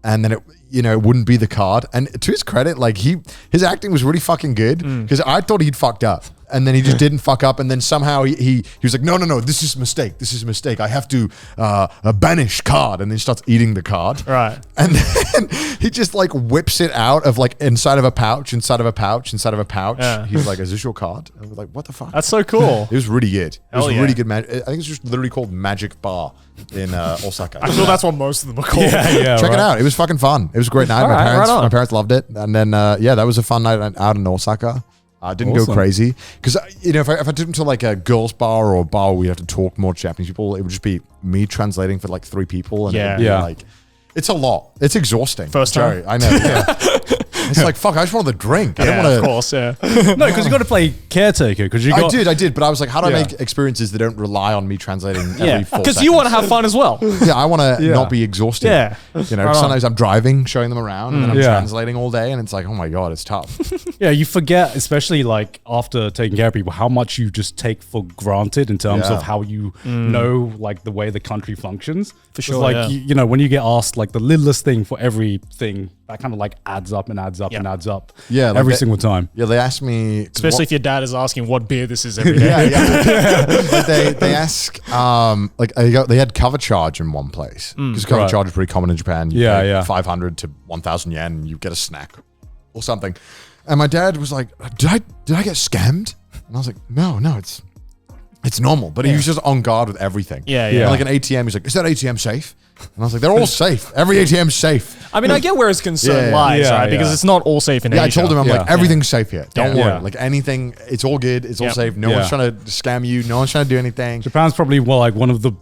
And then it, it wouldn't be the card. And to his credit, like his acting was really fucking good because I thought he'd fucked up. and then he just didn't fuck up, and then somehow he was like, no, this is a mistake, I have to banish card, and then he starts eating the card, Right. and then he just like whips it out of like inside of a pouch. Yeah. He's like, is this your card? And we're like, what the fuck? That's so cool. It was really good. It was Hell a yeah. really good I think it's just literally called Magic Bar in Osaka. I feel that's what most of them are called. Check it out. It was fucking fun. It was a great night. All right, right on. My parents loved it. And then, that was a fun night out in Osaka. I didn't go Awesome. crazy because, if I took them to like a girls' bar or a bar where we have to talk more to Japanese people, it would just be me translating for like 3 people. And Yeah. it would be Yeah. like, it's a lot. It's exhausting. First time? Sorry, I know. Yeah. It's like, fuck, I just wanted to drink. I Yeah, don't want of to. course, yeah. No, because you got to play caretaker. Because you got. I did, but I was like, how do I Yeah. make experiences that don't rely on me translating every Yeah, 4 because seconds? you want to have fun as well. Yeah, I want to Yeah. not be exhausted. Yeah. You know, Right on. sometimes I'm driving, showing them around, and then I'm Yeah. translating all day, and it's like, oh my God, it's tough. Yeah, you forget, especially like after taking care of people, how much you just take for granted in terms Yeah. of how you know like the way the country functions. For sure, like yeah. you know, when you get asked like the littlest thing for everything, that kind of like adds up and adds up Yeah. and adds up. Yeah, like every they- single time. Yeah, they asked me. Especially if your dad is asking what beer this is every day. Yeah. But they ask, they had cover charge in one place because cover Right. charge is pretty common in Japan. You Yeah, pay yeah. 500 to 1,000 yen, and you get a snack or something. And my dad was like, "Did I get scammed?" And I was like, "No, it's normal." But he was just on guard with everything. Yeah, And yeah. like an ATM, he's like, "Is that ATM safe?" And I was like, "They're all safe. Every ATM's safe." I mean, I get where his concern Yeah. lies, Yeah, right? Because yeah. it's not all safe in Yeah, Asia. I told him, I'm Yeah. like, everything's safe here. Don't Yeah. worry. Yeah. Like anything, it's all good. It's all Yeah. safe. No Yeah. one's trying to scam you. No one's trying to do anything. Japan's probably like one of the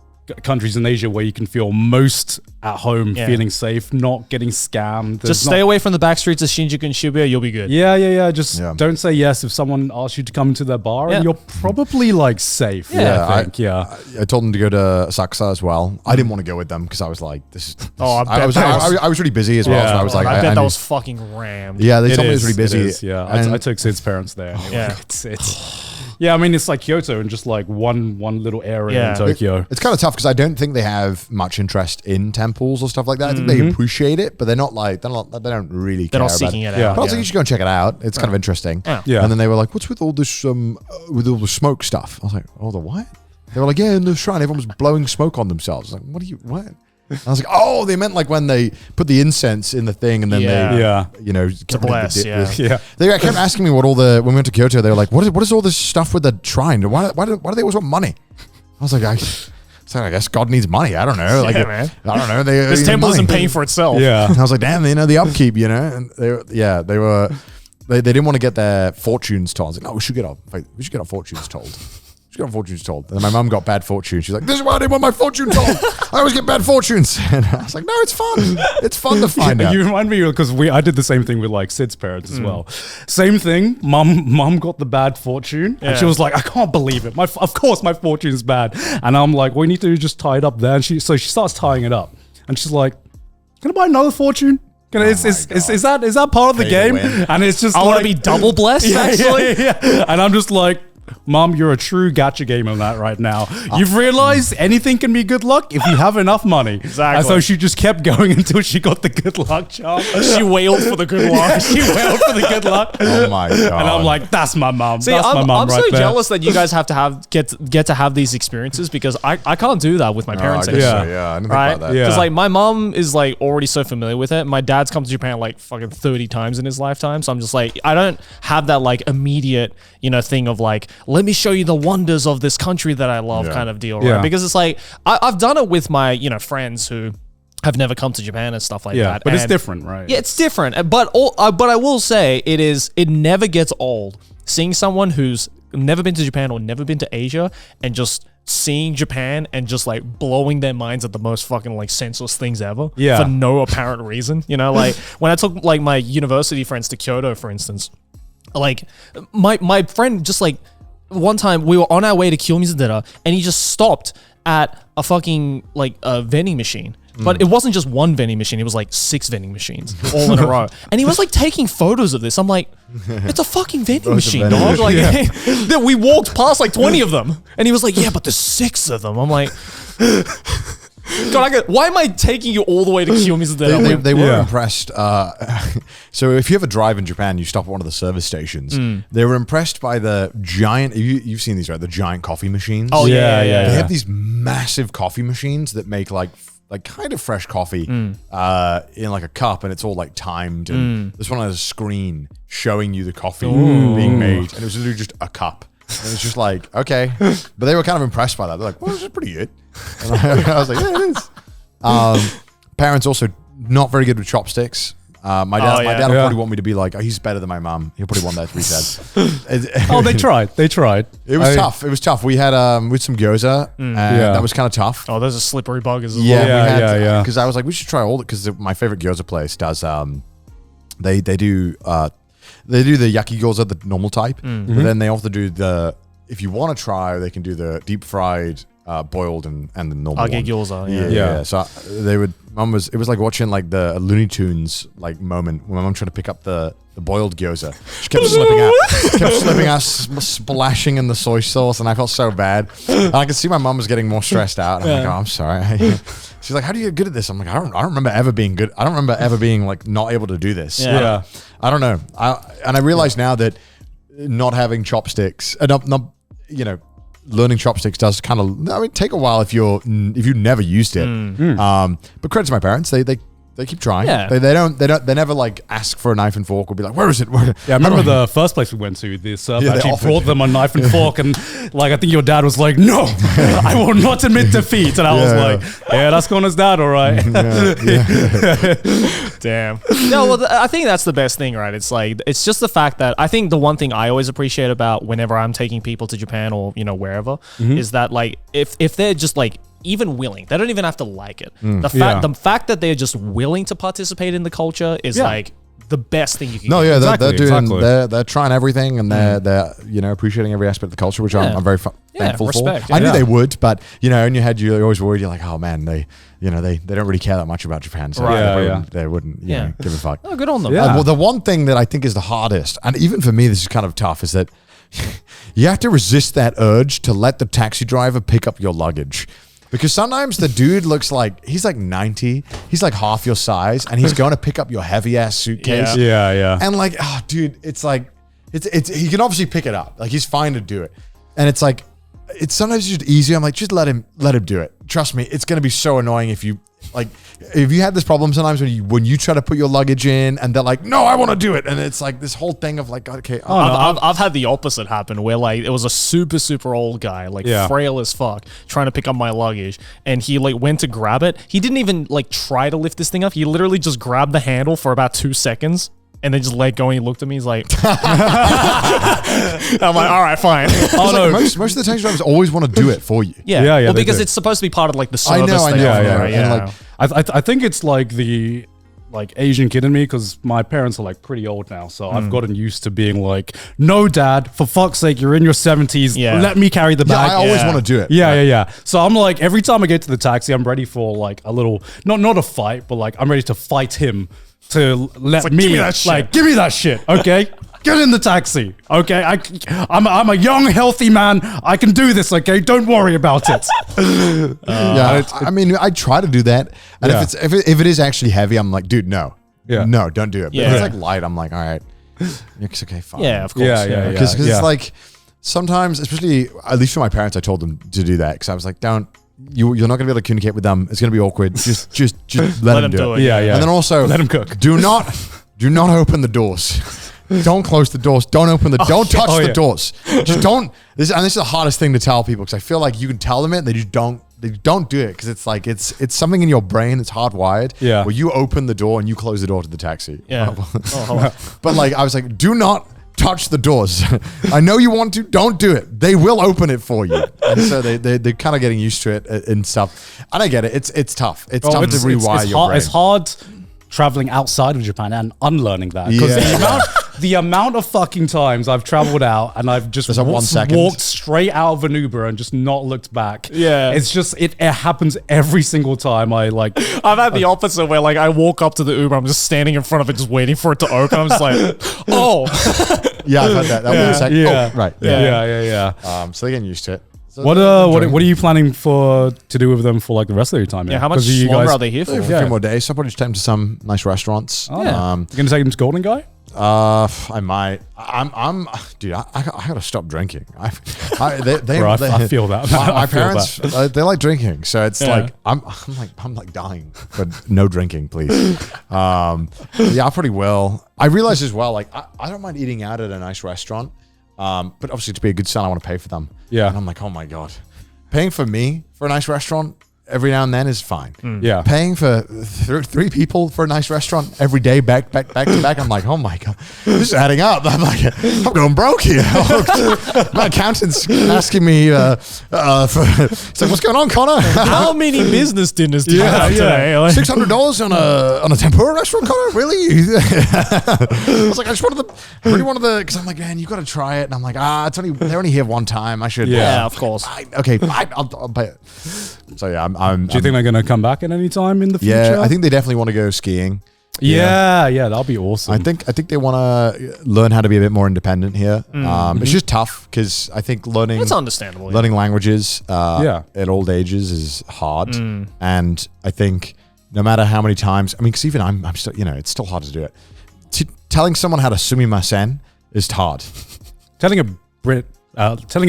countries in Asia where you can feel most at home, Yeah. feeling safe, not getting scammed. There's Just stay away from the back streets of Shinjuku and Shibuya, you'll be good. Yeah. Just Yeah. don't say yes if someone asks you to come into their bar, Yeah. and you're probably like safe. Yeah, I think. I told them to go to Osaka as well. I didn't want to go with them because I was like, this is. Oh, I bet I was, that was- I was really busy as well. Yeah. So I was like, I bet that knew- was fucking rammed. Yeah, they It told me it was is, really busy. it is, yeah. And- I took Sid's parents there. And Yeah. it's yeah. I mean, it's like Kyoto and just like one little area Yeah. in Tokyo. It's kind of tough because I don't think they have much interest in temples or stuff like that. I think they appreciate it, but they're not like they don't really. They're care not seeking about it Yeah. out. But I was like, you should go and check it out. It's kind of interesting. Yeah. And then they were like, "What's with all this with all the smoke stuff?" I was like, "Oh, the what?" They were like, "Yeah, in the shrine, everyone was blowing smoke on themselves." I was like, what? And I was like, "Oh, they meant like when they put the incense in the thing and then Yeah. they, Yeah. you know, To bless, yeah. Yeah. They kept asking me what all the when we went to Kyoto. They were like, "What is all this stuff with the shrine? Why do they always want money?" I was like, I guess God needs money. I don't know. Like, Yeah, man. I don't know. This need temple money. isn't paying for itself. Yeah. And I was like, damn, the upkeep, you know. And they didn't want to get their fortunes told. I was like, no, we should get our fortunes told. And then my mum got bad fortune. She's like, this is why I didn't want my fortune told. I always get bad fortunes. And I was like, no, it's fun. It's fun to find out. You remind me because I did the same thing with like Sid's parents as well. Same thing. Mum got the bad fortune, and she Yeah. was like, "I can't believe it. Of course my fortune's bad." And I'm like, "We need to just tie it up there." And she starts tying it up, and she's like, "Can I buy another fortune? Is that part of the Pay to game?" win. And it's just I like, want to be double blessed, actually. yeah. And I'm just like, Mom, you're a true gacha gamer on that right now. You've realized anything can be good luck if you have enough money. Exactly. And so she just kept going until she got the good luck charm. She wailed for the good luck. She wailed for the good luck. Oh my God. And I'm like, that's my mom. See, That's my I'm mom right so there. jealous that you guys have to get to have these experiences because I can't do that with my parents I guess anymore. so, yeah. I didn't think Right? about that. Yeah. Because like my mom is like already so familiar with it. My dad's come to Japan like fucking 30 times in his lifetime. So I'm just like, I don't have that like immediate, thing of like, let me show you the wonders of this country that I love Yeah. kind of deal, right? Yeah. Because it's like, I've done it with my, friends who have never come to Japan and stuff like Yeah, that. but it's And- different, right? Yeah, it's different. But I will say it never gets old seeing someone who's never been to Japan or never been to Asia and just seeing Japan and just like blowing their minds at the most fucking like senseless things ever Yeah. for no apparent reason. Like when I took like my university friends to Kyoto, for instance, like my friend just like one time we were on our way to Kyoto and he just stopped at a fucking like a vending machine. But it wasn't just one vending machine. It was like 6 vending machines all in a row. And he was like taking photos of this. I'm like, it's a fucking vending It's a machine, vending dog. Like, then we walked past like 20 of them. And he was like, yeah, but there's 6 of them. I'm like, God, why am I taking you all the way to Kiyomizu? They were impressed. So if you ever drive in Japan, you stop at one of the service stations. They were impressed by the giant. You've seen these, right? The giant coffee machines. Oh yeah. They have these massive coffee machines that make like kind of fresh coffee in like a cup, and it's all like timed. And this one has a screen showing you the coffee being made, and it was literally just a cup. And it was just like, okay. But they were kind of impressed by that. They're like, well, this is pretty good. And I was like, yeah, it is. Parents also not very good with chopsticks. My dad will probably want me to be like, oh, he's better than my mum. He'll probably want that to be said. Oh, they tried. They tried. It was tough. It was tough. We had with some gyoza, and that was kind of tough. Oh, those are slippery buggers as well. Yeah. Because I was like, we should try all the, because my favorite gyoza place does, they do the yaki gyoza, the normal type, but then they also do if you want to try, they can do the deep fried, boiled and the normal Age one. gyoza, Yeah. So it was like watching like the Looney Tunes like moment when my mum tried to pick up the boiled gyoza. She kept slipping out, splashing in the soy sauce, and I felt so bad. And I could see my mum was getting more stressed out. And I'm like, oh, I'm sorry. She's like, how do you get good at this? I'm like, I don't remember ever being good. I don't remember ever being like not able to do this. Yeah. I don't know. I realize now that not having chopsticks, learning chopsticks does kind of, take a while if you've never used it. But credit to my parents, they keep trying. Yeah. They never like ask for a knife and fork or be like, where is it? Yeah, I remember the first place we went to, the server actually brought them a knife and fork, and like I think your dad was like, no, I will not admit defeat. And I was like, yeah, that's Connor's dad, all right. Damn. No, well, I think that's the best thing, right? It's like, it's just the fact that I think the one thing I always appreciate about whenever I'm taking people to Japan or, wherever, is that like, if they're just like, even willing, they don't even have to like it. The fact that they're just willing to participate in the culture is like the best thing you can No, get. yeah, they're trying everything, and they're appreciating every aspect of the culture, which I'm very thankful respect, for. I knew they would, but in your head you're always worried. You're like, oh man, they don't really care that much about Japan, so they wouldn't give a fuck. Oh, good on them. Well, the one thing that I think is the hardest, and even for me this is kind of tough, is that you have to resist that urge to let the taxi driver pick up your luggage. Because sometimes the dude looks like, he's like 90, he's like half your size, and he's going to pick up your heavy ass suitcase. Yeah. And like, oh dude, it's like, he can obviously pick it up. Like he's fine to do it. And it's like, it's sometimes just easier. I'm like, just let him do it. Trust me, it's going to be so annoying if you had this problem sometimes when you try to put your luggage in and they're like, no, I want to do it. And it's like this whole thing of like, okay. I've had the opposite happen where like it was a super, super old guy, like frail as fuck, trying to pick up my luggage. And he like went to grab it. He didn't even like try to lift this thing up. He literally just grabbed the handle for about 2 seconds. And then just let go, and he looked at me. He's like, I'm like, all right, fine. Most of the taxi drivers always want to do it for you. Yeah. Well, because it's supposed to be part of like the service. I know. Right? And like, I think it's like the Asian kid in me, because my parents are like pretty old now, so I've gotten used to being like, no dad, for fuck's sake, you're in your 70s, let me carry the bag. I always want to do it. Yeah. So I'm like, every time I get to the taxi, I'm ready for like a little, not a fight, but like I'm ready to fight him to let me, give me that shit, okay? Get in the taxi, okay? I'm a young, healthy man. I can do this, okay? Don't worry about it. I mean, I try to do that, and if it is actually heavy, I'm like, dude, no, don't do it. But if it's like light, I'm like, all right, it's okay, fine. Yeah, of course. Yeah. Because it's like sometimes, especially at least for my parents, I told them to do that because I was like, you're not going to be able to communicate with them. It's going to be awkward. Just let them do it. Yeah. And then also, let them cook. Do not open the doors. Don't close the doors. Don't open the. Don't touch the doors. Just don't. This is the hardest thing to tell people because I feel like you can tell them it. They just don't. They don't do it because it's like it's something in your brain that's hardwired. Yeah. Where you open the door and you close the door to the taxi. Yeah. But like I was like, do not touch the doors. I know you want to. Don't do it. They will open it for you. And so they're kind of getting used to it and stuff. And I get it. It's tough. It's tough to rewire your brain. It's hard traveling outside of Japan and unlearning that, because the amount of fucking times I've traveled out and I've just walked straight out of an Uber and just not looked back. Yeah. It's just, it happens every single time I've had the opposite where like I walk up to the Uber, I'm just standing in front of it, just waiting for it to open. I'm just like, oh. Yeah, I've had that. That 1 second. Yeah. Oh, right. Yeah. So they're getting used to it. So What are you planning to do with them for like the rest of your time? Yeah, how much 'Cause you longer guys- are they here for? For a few more days, so I'll probably just take them to some nice restaurants. Oh, yeah. You're gonna take them to Golden Guy? I might. Dude. I gotta stop drinking. I feel that. My I feel parents, they like drinking, so it's Yeah. like I'm like dying, but no drinking, please. Yeah, I probably will. I realize as well, like I don't mind eating out at a nice restaurant, but obviously to be a good son, I want to pay for them. Yeah. and I'm like, oh my god, paying for me for a nice restaurant every now and then is fine. Yeah. Paying for three people for a nice restaurant every day, back to back. I'm like, oh my god, this is adding up. I'm like, I'm going broke here. My accountant's asking me, it's like, what's going on, Connor? How many business dinners do you have today? Like- $600 on a tempura restaurant, Connor? Really? I was like, I really wanted the, because I'm like, man, you got to try it. And I'm like, they're only here one time. I should. Yeah, of course. Okay, fine, I'll pay it. So yeah, Do you think they're gonna come back at any time in the future? Yeah, I think they definitely want to go skiing. Yeah, that'll be awesome. I think they want to learn how to be a bit more independent here. It's just tough because I think learning It's understandable. yeah. learning languages at old ages is hard, Mm. and I think no matter how many times, I mean, because even I'm still, it's still hard to do it. Telling someone how to Sumimasen is hard. telling a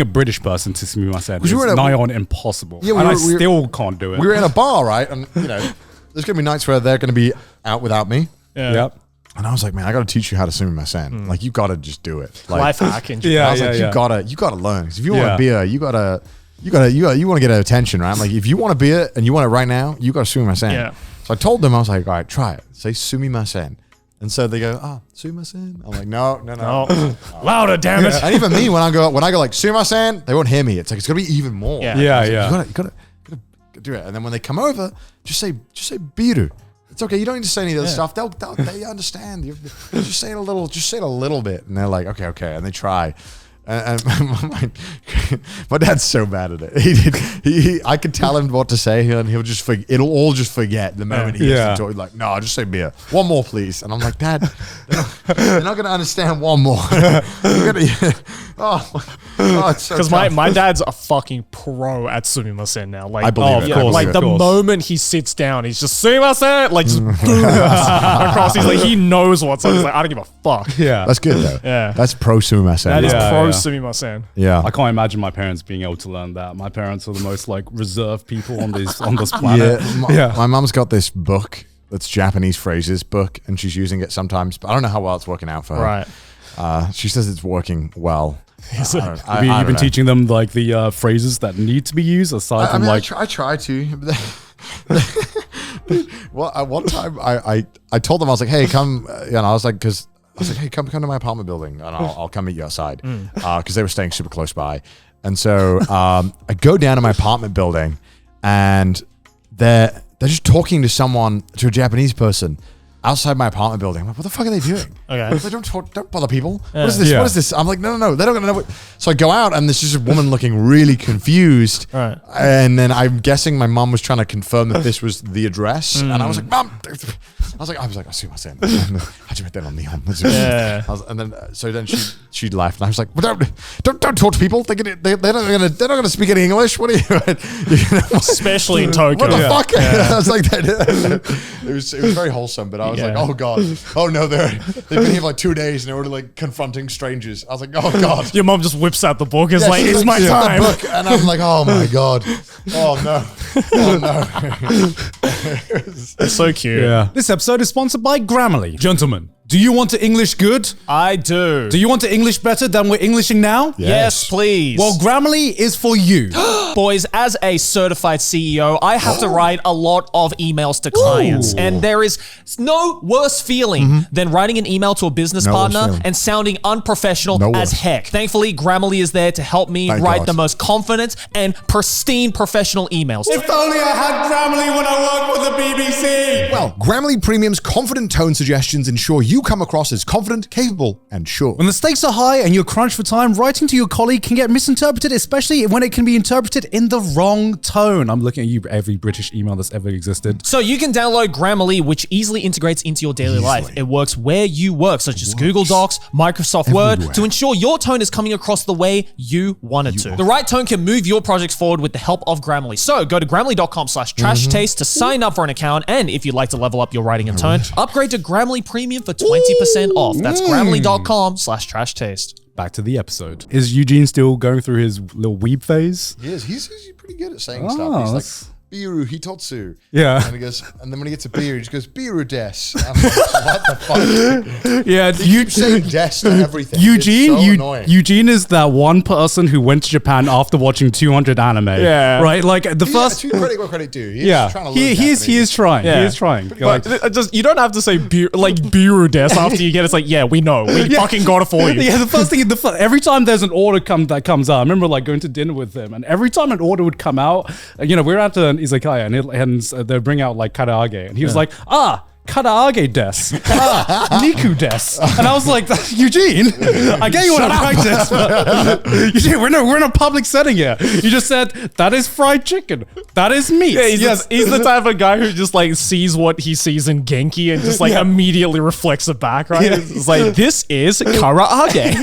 British person to Sumimasen is we were in a- nigh on impossible. Yeah, and I we were- still can't do it. We were in a bar, right, and there's gonna be nights where they're gonna be out without me. Yeah. Yep. And I was like, man, I got to teach you how to Sumimasen. Like, you got to just do it. Like, Life hack in Yeah, I was like, yeah. you gotta learn. 'Cause if you want Yeah. a beer, you want to get attention, right? I'm like, if you want a beer and you want it right now, you got to Sumimasen. Yeah. So I told them, I was like, all right, try it. Say Sumimasen. And so they go, Sumimasen. I'm like, no. Oh. Louder, damn it. And even me, when I go like Sumimasen, they won't hear me. It's like, it's gonna be even more. Yeah. Yeah, I was like, yeah. You gotta do it. And then when they come over, just say biru. It's okay. You don't need to say any of the stuff. They understand. Just say it a little bit. And they're like, okay. And they try. And my dad's so bad at it. I could tell him what to say, and he'll just it'll all just forget the moment he gets to talk. Like, no, just say beer. One more, please. And I'm like, Dad, they're not going to understand one more. It's so Because tough. my dad's a fucking pro at Sumimasen now. Like, I believe it. yeah, I believe like it. the Of course. moment he sits down, he's just Sumimasen, like just across. He's like, he knows what's up. He's like, I don't give a fuck. Yeah. That's good though. Yeah. That's pro Sumimasen. That is Yeah, pro yeah. Sumimasen. Yeah. I can't imagine my parents being able to learn that. My parents are the most like reserved people on this planet. My mum's got this book that's Japanese phrases book, and she's using it sometimes, but I don't know how well it's working out for her. Right. She says it's working well. He's like, You've been teaching them like the phrases that need to be used aside from like. I try to. Well, one time I told them, I was like, hey, come, and I was like, hey, come to my apartment building, and I'll come meet you outside, because they were staying super close by, and so I go down to my apartment building, and they're just talking to a Japanese person outside my apartment building. I'm like, what the fuck are they doing? Okay. Like, don't bother people. What is this? Yeah. What is this? I'm like, no. They're not going to know what. So I go out, and there's just a woman looking really confused. Right. And then I'm guessing my mum was trying to confirm that this was the address. And I was like, Mum. I see what I'm saying. How'd you write that on the Yeah. And then she laughed, and I was like, well, don't talk to people. They're not gonna speak any English. What are you? especially in Tokyo. What the fuck? I was like, it was very wholesome, but I was like, oh god, oh no, they've been here for like 2 days and they're already like confronting strangers. I was like, oh god. Your mom just whips out the book. It's Yeah, like, she's it's my "Here's the time. book," and I'm like, oh my god, oh no. It's so cute. Yeah. This episode is sponsored by Grammarly. Gentlemen, do you want to English good? I do. Do you want to English better than we're Englishing now? Yes, please. Well, Grammarly is for you. Boys, as a certified CEO, I have to write a lot of emails to clients. Ooh. And there is no worse feeling than writing an email to a business No worse partner feeling. and sounding unprofessional No as worse. heck. Thankfully, Grammarly is there to help me Thank write God. the most confident and pristine professional emails. If only I had Grammarly when I worked for the BBC. Well, Grammarly Premium's confident tone suggestions ensure you come across as confident, capable, and sure. When the stakes are high and you're crunched for time, writing to your colleague can get misinterpreted, especially when it can be interpreted in the wrong tone. I'm looking at you, every British email that's ever existed. So you can download Grammarly, which easily integrates into your daily life. It works where you work, such as Google Docs, Microsoft Word, to ensure your tone is coming across the way you want it to. The right tone can move your projects forward with the help of Grammarly. So go to grammarly.com/trashtaste to sign up for an account. And if you'd like to level up your writing and tone, upgrade to Grammarly Premium for 20% off. That's grammarly.com/trashtaste. Back to the episode. Is Eugene still going through his little weeb phase? He's pretty good at saying stuff. He's like, Biru Hitotsu. Yeah. And he goes, and then when he gets a beer, he just goes, Biru des. I'm like, what the fuck? Yeah. You say des to everything. Eugene, it's so annoying. Eugene is that one person who went to Japan after watching 200 anime. Yeah. Right? Like the first. To credit where credit due. He's trying to learn he is trying. Yeah. He is trying. But you don't have to say Biru des after you get it. It's like, yeah, we know. We fucking got it for you. Yeah, the first thing, every time there's an order that comes out, I remember like going to dinner with him, and every time an order would come out, we were at an izakaya, and they'd bring out like karaage, and he was like, karaage des. Niku des. And I was like, Eugene, I get you want to practice, but Eugene, we're in a public setting here. You just said, that is fried chicken. That is meat. Yeah, he's the type of guy who just like sees what he sees in Genki and just like immediately reflects it back, right? Yeah. It's like, this is karaage.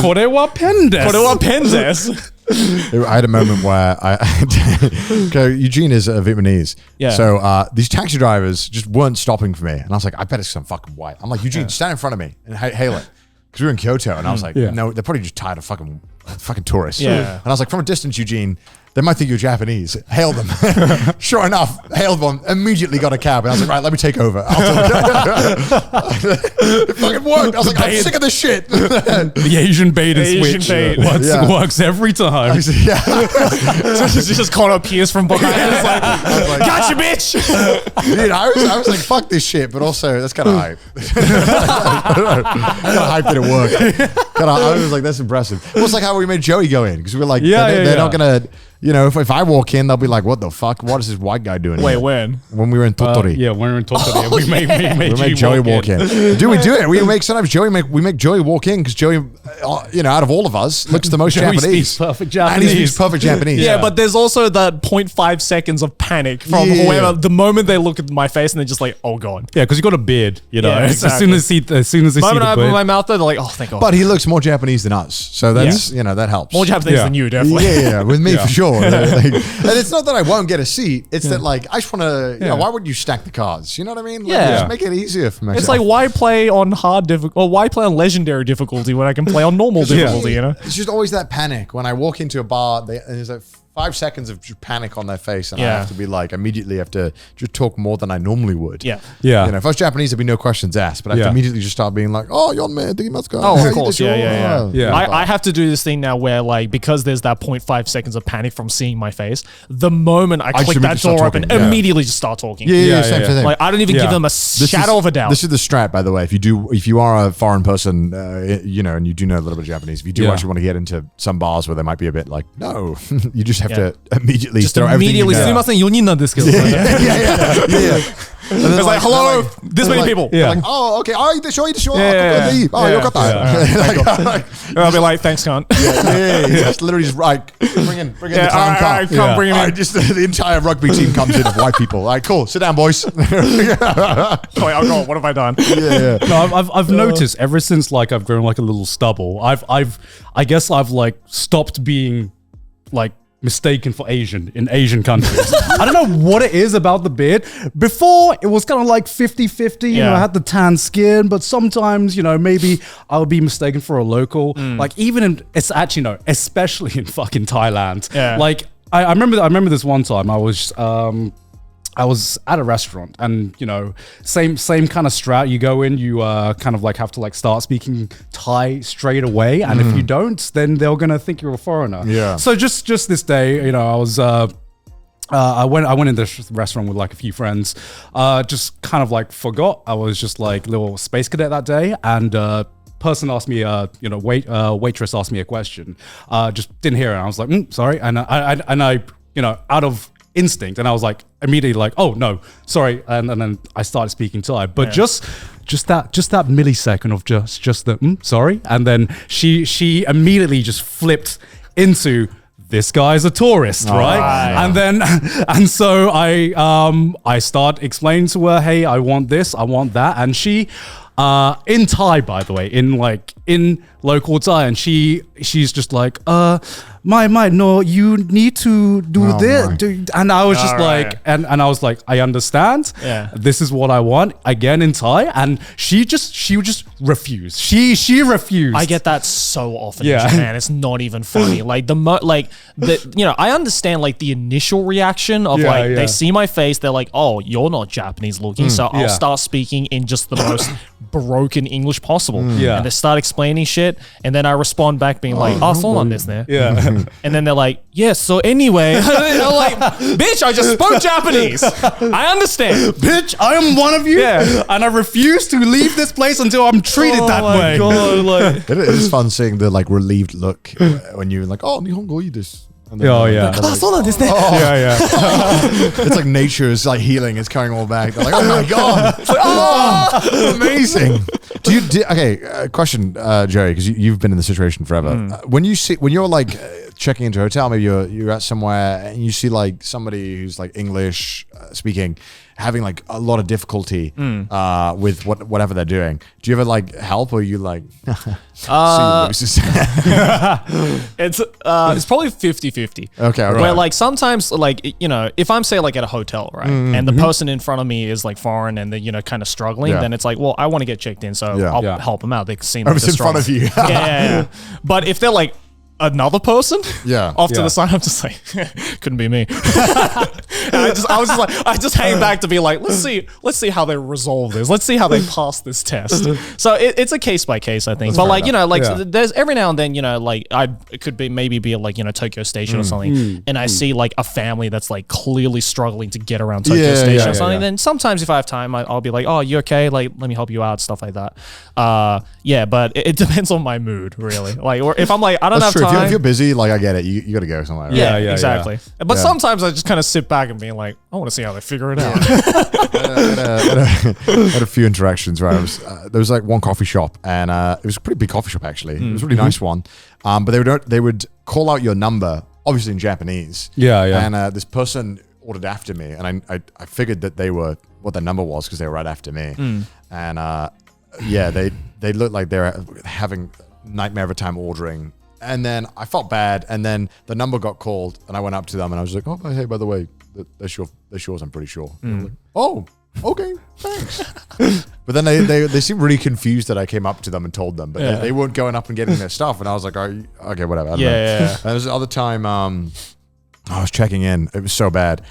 Kore wa pen des. Kore wa pen des. I had a moment where Eugene is Vietnamese. Yeah. So these taxi drivers just weren't stopping for me. And I was like, I bet it's some fucking white. I'm like, Eugene, stand in front of me and hail it. Because we were in Kyoto. And I was like, no, they're probably just tired of fucking tourists. Yeah. And I was like, from a distance, Eugene, they might think you're Japanese. Hail them. Sure enough, hailed one. Immediately got a cab. And I was like, right, let me take over. It fucking worked. I was like, I'm sick of this shit. The Asian bait and switch works every time. So just Connor Pierce from behind. It's like, gotcha, bitch. Dude, I was like, fuck this shit. But also, that's kind of hype. Kind of hype that it worked. I was like, that's impressive. It was like how we made Joey go in. Because we were like, they're not going to... if I walk in, they'll be like, what the fuck? What is this white guy doing here? When? When we were in Totori. When we were in Totori. We made Joey walk in. Do we do it? We make Joey walk in because Joey, out of all of us, looks the most Japanese. Speaks perfect Japanese. And he speaks perfect Japanese. Yeah, but there's also that 0.5 seconds of panic from whoever, the moment they look at my face and they're just like, oh God. Yeah, because you got a beard, exactly. As soon as they see the moment I beard. open my mouth, they're like, oh, thank God. But he looks more Japanese than us. So that's, that helps. More Japanese than you, definitely. Yeah, with me for sure. And it's not that I won't get a seat. It's that like I just want to. Why wouldn't you stack the cards? You know what I mean? Like, just make it easier for myself. It's like why play on hard difficulty or why play on legendary difficulty when I can play on normal difficulty? It's just always that panic when I walk into a bar. And there's like 5 seconds of panic on their face, and I have to be like immediately have to just talk more than I normally would. Yeah. If I was Japanese, there'd be no questions asked, but I have to immediately just start being like, "Oh, you're man, digimasu." Oh, of course, yeah. I have to do this thing now where like because there's that 0.5 seconds of panic from seeing my face, the moment I click that door open, immediately just start talking. Same thing. Like I don't even give them a shadow of a doubt. This is the strat, by the way. If you are a foreign person, and you do know a little bit of Japanese, if you do actually want to get into some bars where they might be a bit like, no, you just have to immediately throw everything you know. Sumimasen, 4人なんですけど. Yeah. It's like, hello, this many people. Yeah. Like, oh, okay. I'll be like, thanks, cunt. Just literally just bring in the clown car. Come bring him in. Just the entire rugby team comes in of white people. All right, cool. Sit down, boys. Wait, oh, what have I done? No, I've noticed ever since like I've grown like a little stubble. I guess I've like stopped being like mistaken for Asian in Asian countries. I don't know what it is about the beard. Before, it was kind of like 50-50. You know, I had the tan skin, but sometimes, maybe I would be mistaken for a local. Like even in, it's actually, no, especially in fucking Thailand. Yeah. Like I remember this one time I was at a restaurant and, same kind of strat. You go in, you kind of like have to like start speaking Thai straight away. And if you don't, then they're going to think you're a foreigner. Yeah. So just this day, I was, I went in this restaurant with like a few friends, just kind of like forgot. I was just like little space cadet that day. And, person asked me, waitress asked me a question, just didn't hear it. I was like, sorry. And I, out of instinct, and I was like immediately like, oh no, sorry, and then I started speaking Thai, but just just that millisecond of just the sorry, and then she immediately just flipped into this guy's a tourist, right? And so I start explaining to her, hey, I want this, I want that, and she in Thai, by the way, in local Thai, and she's just like, no, you need to do this. And I was just and I was like, I understand. Yeah. This is what I want. Again in Thai. And she would just refuse. She refused. I get that so often in Yeah. Japan. It's not even funny. I understand like the initial reaction of Yeah. they see my face, they're like, oh, you're not Japanese looking. So I'll Yeah. start speaking in just the most broken English possible. Yeah. And they start explaining shit. And then I respond back being like, oh, so on this there. Yeah. And then they're like, yes, so anyway. And I'm like, bitch, I just spoke Japanese. I understand. Bitch, I am one of you. Yeah. And I refuse to leave this place until I'm treated that way. God, like, It is fun seeing the like relieved look when you're like, oh, Nihongo ii desu. And then, Oh, yeah. they're like, Yeah. it's like nature is like healing. It's coming all back. They're like, oh my god, it's like, oh, amazing. Question, Jerry, because you've been in the situation forever. When you're like checking into a hotel, maybe you're at somewhere and you see like somebody who's like English speaking, having like a lot of difficulty with whatever they're doing. Do you ever like help, or you like see you losers? it's probably 50-50. Okay, all right. Where like sometimes like, if I'm say like at a hotel, right, and the person in front of me is like foreign and they're kind of struggling, Yeah. then it's like, well, I want to get checked in, so Yeah. I'll Yeah. help them out. They seem I like was they're in front of struggling. you. Yeah. But if they're like another person, Yeah. off to Yeah. the side, I'm just like, couldn't be me. And I just hang back to be like, let's see how they resolve this. Let's see how they pass this test. So it's a case by case, I think. But like, Yeah. there's every now and then, it could be maybe like, Tokyo Station or something. And I see like a family that's like clearly struggling to get around Tokyo Yeah, Station yeah, or something. yeah. Then sometimes if I have time, I'll be like, oh, you okay? Like, let me help you out, stuff like that. But it depends on my mood, really. Like, or if I'm like, I don't That's have true. time. If you're busy, like I get it. You got to go somewhere. Right? Yeah, yeah, exactly. But Yeah. sometimes I just kind of sit back and be like, I want to see how they figure it out. I had a few interactions where I was there was like one coffee shop, and it was a pretty big coffee shop actually. It was a really nice one, but they would call out your number, obviously in Japanese. Yeah, yeah. And this person ordered after me, and I figured that they were what their number was because they were right after me. And they looked like they were having nightmare of a time ordering. And then I felt bad, and then the number got called, and I went up to them, and I was like, "Oh, hey, by the way, that's yours. I'm pretty sure." And they were like, "Oh, okay, thanks." But then they seemed really confused that I came up to them and told them, but they weren't going up and getting their stuff, and I was like, "Okay, whatever." I don't know. Yeah. And there was the other time I was checking in. It was so bad.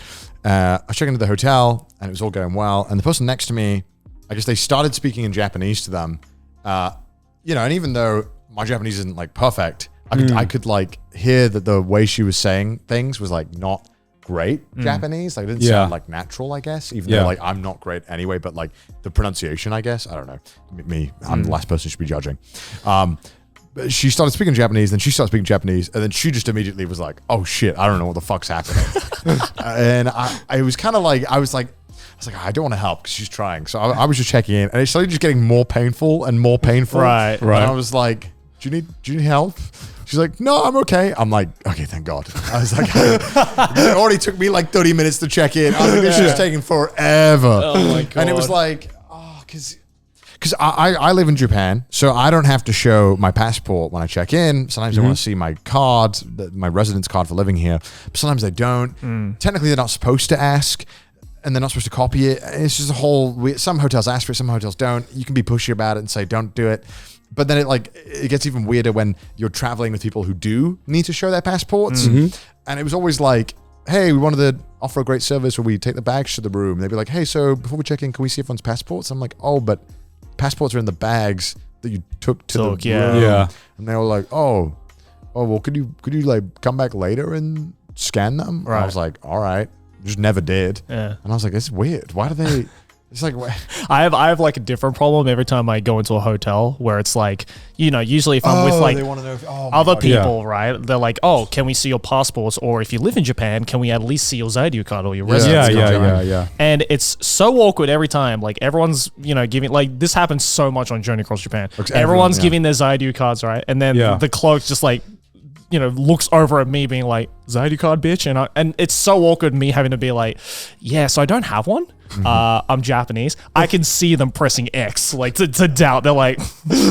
I was checking into the hotel, and it was all going well. And the person next to me, I guess they started speaking in Japanese to them, and even though my Japanese isn't like perfect, I could like hear that the way she was saying things was like not great Japanese. Like it didn't sound like natural, I guess, even though like I'm not great anyway, but like the pronunciation, I guess, I don't know. I'm the last person who should be judging. But she started speaking Japanese, then she started speaking Japanese, and then she just immediately was like, oh shit, I don't know what the fuck's happening. And I was kind of like, I was like, I don't want to help because she's trying. So I was just checking in, and it started just getting more painful and more painful. Right. And I was like, do you need help? She's like, no, I'm okay. I'm like, okay, thank God. I was like, it already took me like 30 minutes to check in. I was like, this is taking forever. Oh my God. And it was like, because I live in Japan, so I don't have to show my passport when I check in. Sometimes they want to see my card, my residence card for living here. But sometimes they don't. Technically, they're not supposed to ask, and they're not supposed to copy it. It's just a whole. Some hotels ask for it, some hotels don't. You can be pushy about it and say, don't do it. But then it gets even weirder when you're traveling with people who do need to show their passports. And it was always like, hey, we wanted to offer a great service where we take the bags to the room. They'd be like, hey, so before we check in, can we see everyone's passports? I'm like, oh, but passports are in the bags that you took to the room. Yeah. And they were like, oh, well, could you like come back later and scan them? Right. And I was like, all right. Just never did. Yeah. And I was like, this is weird. Why do they It's like, I have like a different problem every time I go into a hotel where it's like, usually if I'm with like they want to know my other God. people, right? They're like, oh, can we see your passports? Or if you live in Japan, can we at least see your Zaidyu card or your residence card? Yeah. And it's so awkward every time. Like everyone's, giving like this happens so much on Journey Across Japan. Everyone's giving their Zaidyu cards, right? And then the clerk just like, looks over at me being like, Zaidyu card, bitch. And it's so awkward me having to be like, yeah, so I don't have one. I'm Japanese. I can see them pressing X, like to doubt. They're like,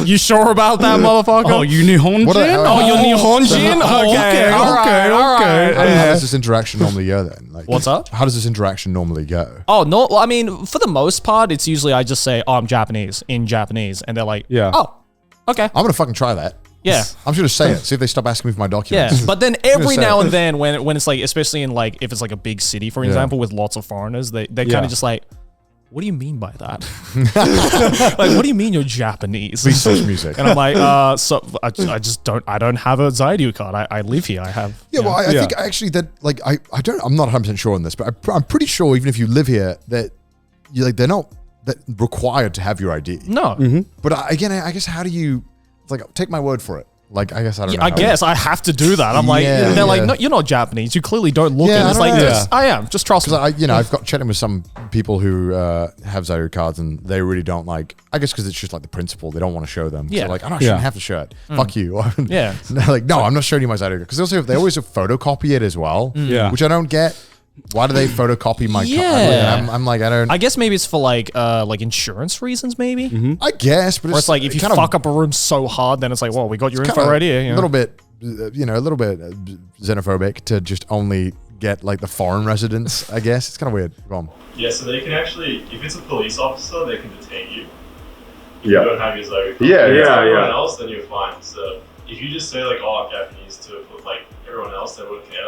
you sure about that, motherfucker? Oh, you Nihonjin? You Nihonjin? Okay. How does this interaction normally go then? Like, What's up? How does this interaction normally go? Oh, no. I mean, for the most part, it's usually I just say, oh, I'm Japanese in Japanese. And they're like, oh, okay. I'm going to fucking try that. Yeah. I'm just going to say it. See if they stop asking me for my Yeah, documents. but then every now and then when it's like, especially in like, if it's like a big city, for example, with lots of foreigners, they kind of just like, what do you mean by that? Like, what do you mean you're Japanese? Please switch music. And I'm like, so I don't have a Zaidyu card. I live here. I have. Yeah, well, I think actually that, like, I'm not 100% sure on this, but I'm pretty sure even if you live here that they're not required to have your ID. No. But again, I guess how do you, it's like, take my word for it. Like, I guess I don't know. I guess I have to do that. I'm like, they're like, no, you're not Japanese. You clearly don't look it. It's like, I am. Just trust me. Because I've got chatting with some people who have Zaidyu cards and they really don't like, I guess because it's just like the principle. They don't want to show them. Yeah. So like, I shouldn't have to show it. Fuck you. Yeah. They're like, no, I'm not showing you my Zaidyu card. Because also they always photocopy it as well. Yeah. Which I don't get. Why do they photocopy my card? Yeah. I'm like, I don't. I guess maybe it's for like insurance reasons, maybe. I guess, but Or it's like if you fuck up a room so hard, then it's like, well, we got your info right here. A little bit, xenophobic to just only get like the foreign residents. I guess it's kind of weird. Go on. Yeah, so they can actually, if it's a police officer, they can detain you. If Yeah. you don't have your Zaidyu card. Yeah, If it's yeah, everyone yeah. else, then you're fine. So if you just say like, oh, I'm Japanese to like everyone else, they wouldn't care.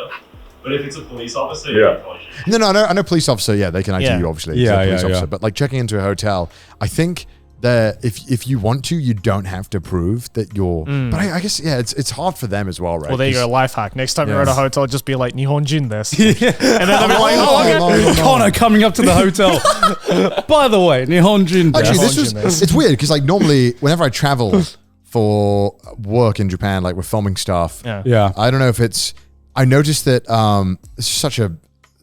But if it's a police officer, Yeah. you punish you. No, I know police officer. Yeah, they can ID you obviously. Yeah, police officer. yeah. But like checking into a hotel, I think that if you want to, you don't have to prove that you're. But I guess it's hard for them as well, right? Well, there you go, 'Cause- life hack. Next time you're Yeah. at a hotel, just be like, Nihonjin this. And then they'll be like, oh, okay. Connor coming up to the hotel. By the way, Nihonjin. Actually, Nihonjin it's weird because like normally whenever I travel for work in Japan, like we're filming stuff. Yeah. I don't know if I noticed that it's such a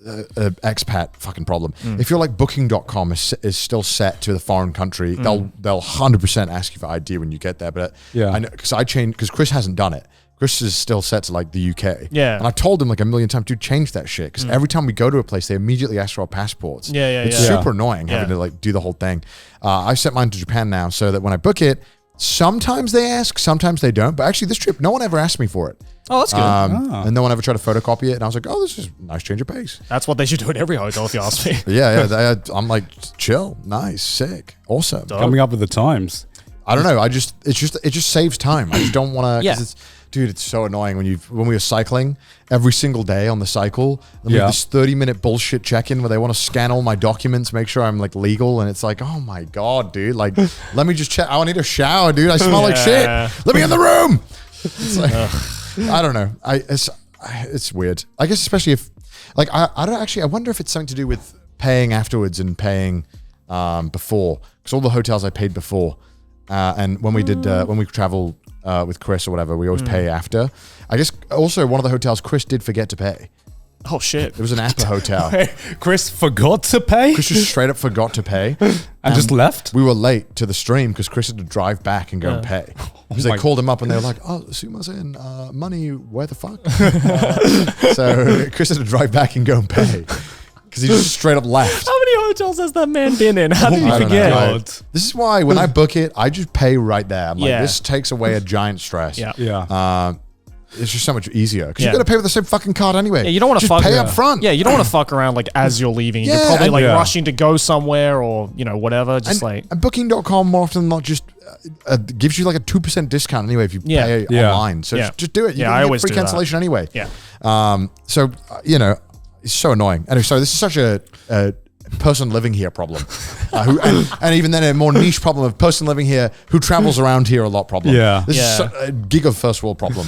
expat fucking problem. If you're like booking.com is still set to the foreign country, they'll 100% ask you for ID when you get there. But I know because I changed because Chris hasn't done it. Chris is still set to like the UK. Yeah. And I told him like a million times, dude, change that shit. Because every time we go to a place, they immediately ask for our passports. It's super annoying having to like do the whole thing. I set mine to Japan now so that when I book it, sometimes they ask, sometimes they don't. But actually this trip, no one ever asked me for it. Oh, that's good. And no one ever tried to photocopy it. And I was like, oh, this is a nice change of pace. That's what they should do at every hotel, if you ask me. I'm like, chill, nice, sick, awesome. Coming up with the times. I don't know. It just saves time. I just don't want to. Yeah. Dude, it's so annoying when we were cycling every single day on the cycle. And we have this 30-minute bullshit check-in where they want to scan all my documents, make sure I'm like legal, and it's like, oh my god, dude, like, let me just check. I need a shower, dude. I smell like shit. Let me in the room. It's like, I don't know. It's weird. I guess especially if, like, I don't actually. I wonder if it's something to do with paying afterwards and paying before, because all the hotels I paid before, and when we did when we travel with Chris or whatever, we always pay after. I guess also one of the hotels Chris did forget to pay. Oh, shit. It was an Appa hotel. Chris forgot to pay Chris just straight up forgot to pay. and just left. We were late to the stream because Chris had to drive back and go and pay. Because they called him up and they were like, oh, Sumimasen, money, where the fuck? So Chris had to drive back and go and pay. Because he just straight up left. How many hotels has that man been in? How did he I don't forget? know. This is why when I book it, I just pay right there. I'm like, Yeah. this takes away a giant stress. Yeah. Yeah. It's just so much easier because Yeah. you got to pay with the same fucking card anyway. Yeah, you don't want to just fuck pay up front. Yeah, you don't want to fuck around like as you're leaving. You're Yeah, probably and- like Yeah. rushing to go somewhere or whatever. Just And Booking.com more often than not just gives you like a 2% discount anyway if you pay Yeah. online. So Yeah. just do it. You Yeah, can I get always free do that. cancellation anyway. Yeah. So it's so annoying. Anyway, so this is such a person living here problem, and even then a more niche problem of person living here who travels around here a lot problem. Yeah. This Yeah. is a gig of first world problem.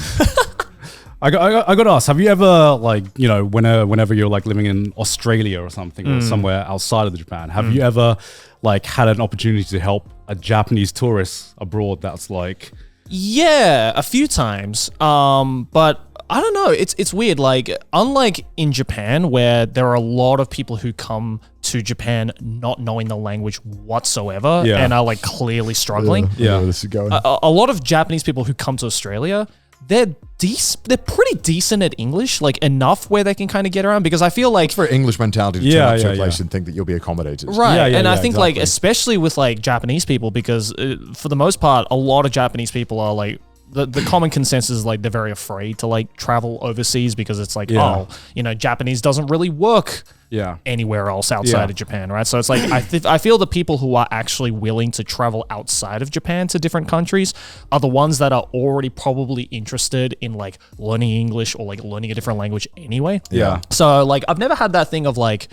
I got to ask, have you ever, like, whenever you're like living in Australia or something or somewhere outside of Japan, have you ever like had an opportunity to help a Japanese tourist abroad that's like, Yeah, a few times. But I don't know. It's weird. Like, unlike in Japan, where there are a lot of people who come to Japan not knowing the language whatsoever Yeah. and are like clearly struggling. Yeah, where this is going. A lot of Japanese people who come to Australia, they're pretty decent at English, like enough where they can kind of get around. Because I feel like It's very English mentality to Yeah, turn up to yeah, a place yeah. and think that you'll be accommodated. right, Yeah, and I yeah, think like exactly. especially with like Japanese people, because for the most part, a lot of Japanese people are like. The common consensus is like they're very afraid to like travel overseas because it's like, Yeah. Japanese doesn't really work yeah. anywhere else outside Yeah. of Japan, right? So it's like I feel the people who are actually willing to travel outside of Japan to different countries are the ones that are already probably interested in like learning English or like learning a different language anyway. Yeah. So like I've never had that thing of like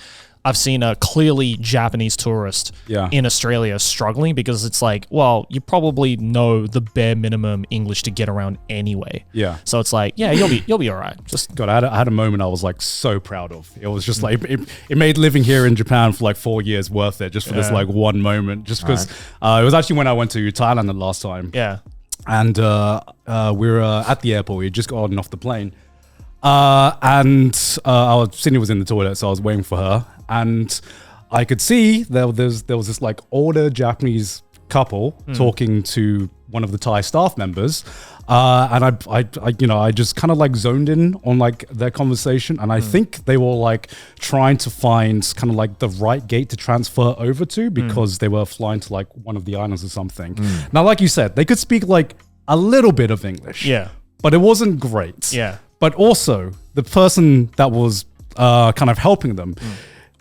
I've seen a clearly Japanese tourist Yeah. in Australia struggling because it's like, well, you probably know the bare minimum English to get around anyway. Yeah. So it's like, yeah, you'll be all right. Just God, I had a moment I was like so proud of. It was just like it made living here in Japan for like 4 years worth it, just for this Yeah. like one moment. Just because it was actually when I went to Thailand the last time, yeah. and we were at the airport. We had just gotten off the plane, and Sydney was in the toilet, so I was waiting for her, and I could see there was this like older Japanese couple talking to one of the Thai staff members, and I just kind of like zoned in on like their conversation, and I think they were like trying to find kind of like the right gate to transfer over to because they were flying to like one of the islands or something. Now, like you said, they could speak like a little bit of English, Yeah. but it wasn't great. Yeah. But also the person that was kind of helping them,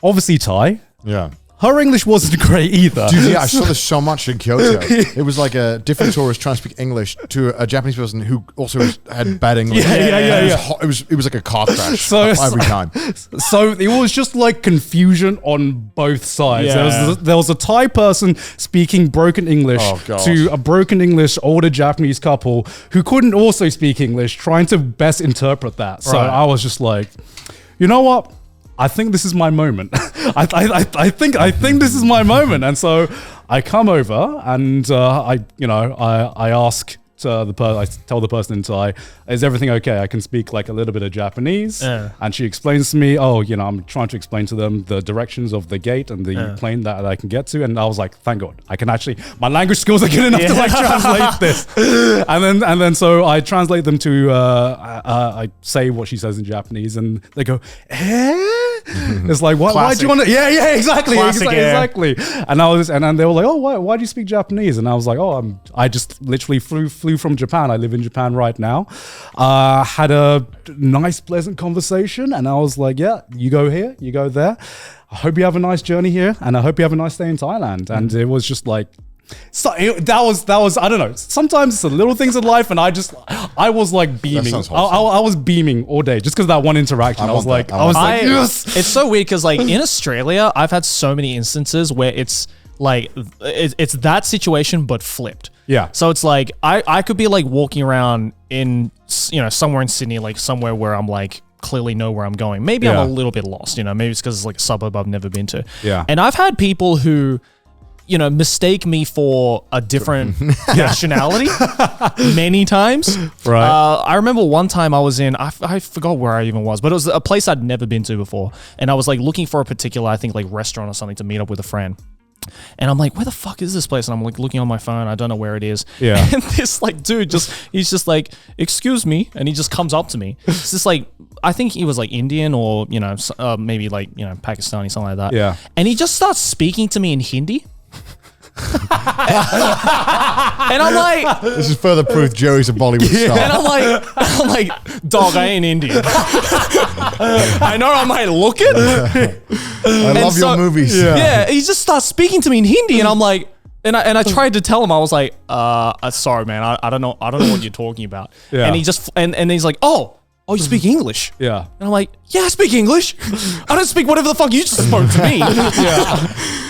obviously Thai. Yeah. Her English wasn't great either. Dude, yeah, I saw this so much in Kyoto. It was like a different tourist trying to speak English to a Japanese person who also had bad English. Yeah. It was like a car crash So it's every time. So it was just like confusion on both sides. Yeah. There was a Thai person speaking broken English Oh, gosh. to a broken English older Japanese couple who couldn't also speak English, trying to best interpret that. So Right. I was just like, you know what? I think this is my moment. I think this is my moment. And so I come over and I ask I tell the person in Thai, is everything okay? I can speak like a little bit of Japanese. And she explains to me, I'm trying to explain to them the directions of the gate and the plane that I can get to. And I was like, thank God, I can actually, my language skills are good enough to like translate this. And then so I translate them to, I say what she says in Japanese and they go, It's like, why do you want to? Yeah, exactly. Classic, Exactly. And then they were like, oh, why do you speak Japanese? And I was like, I just literally flew from Japan. I live in Japan right now. Had a nice, pleasant conversation. And I was like, yeah, you go here, you go there. I hope you have a nice journey here. And I hope you have a nice day in Thailand. And it was just like, that was I don't know. Sometimes it's the little things in life, and I was like beaming. sounds wholesome. I was beaming all day just because that one interaction. I was like, yes. It's so weird because like in Australia, I've had so many instances where it's like it's that situation but flipped. Yeah. So it's like I could be like walking around in somewhere in Sydney, like somewhere where I'm like clearly know where I'm going. Maybe Yeah. I'm a little bit lost. Maybe it's because it's like a suburb I've never been to. Yeah. And I've had people who mistake me for a different nationality many times. Right. I remember one time I was in, I forgot where I even was, but it was a place I'd never been to before. And I was like looking for a particular, I think like restaurant or something to meet up with a friend. And I'm like, where the fuck is this place? And I'm like looking on my phone. I don't know where it is. Yeah. And this like dude he's just like, excuse me. And he just comes up to me. It's just like, I think he was like Indian or, maybe like, Pakistani, something like that. Yeah. And he just starts speaking to me in Hindi. And I'm like, This is further proof Joey's a Bollywood star. and I'm like, dog, I ain't Indian. I know I might look it. I love your movies. Yeah, he just starts speaking to me in Hindi, and I'm like, and I tried to tell him, I was like, sorry, man, I don't know what you're talking about. Yeah. And he just and he's like, oh, you speak English? Yeah. And I'm like, yeah, I speak English. I don't speak whatever the fuck you just spoke to me.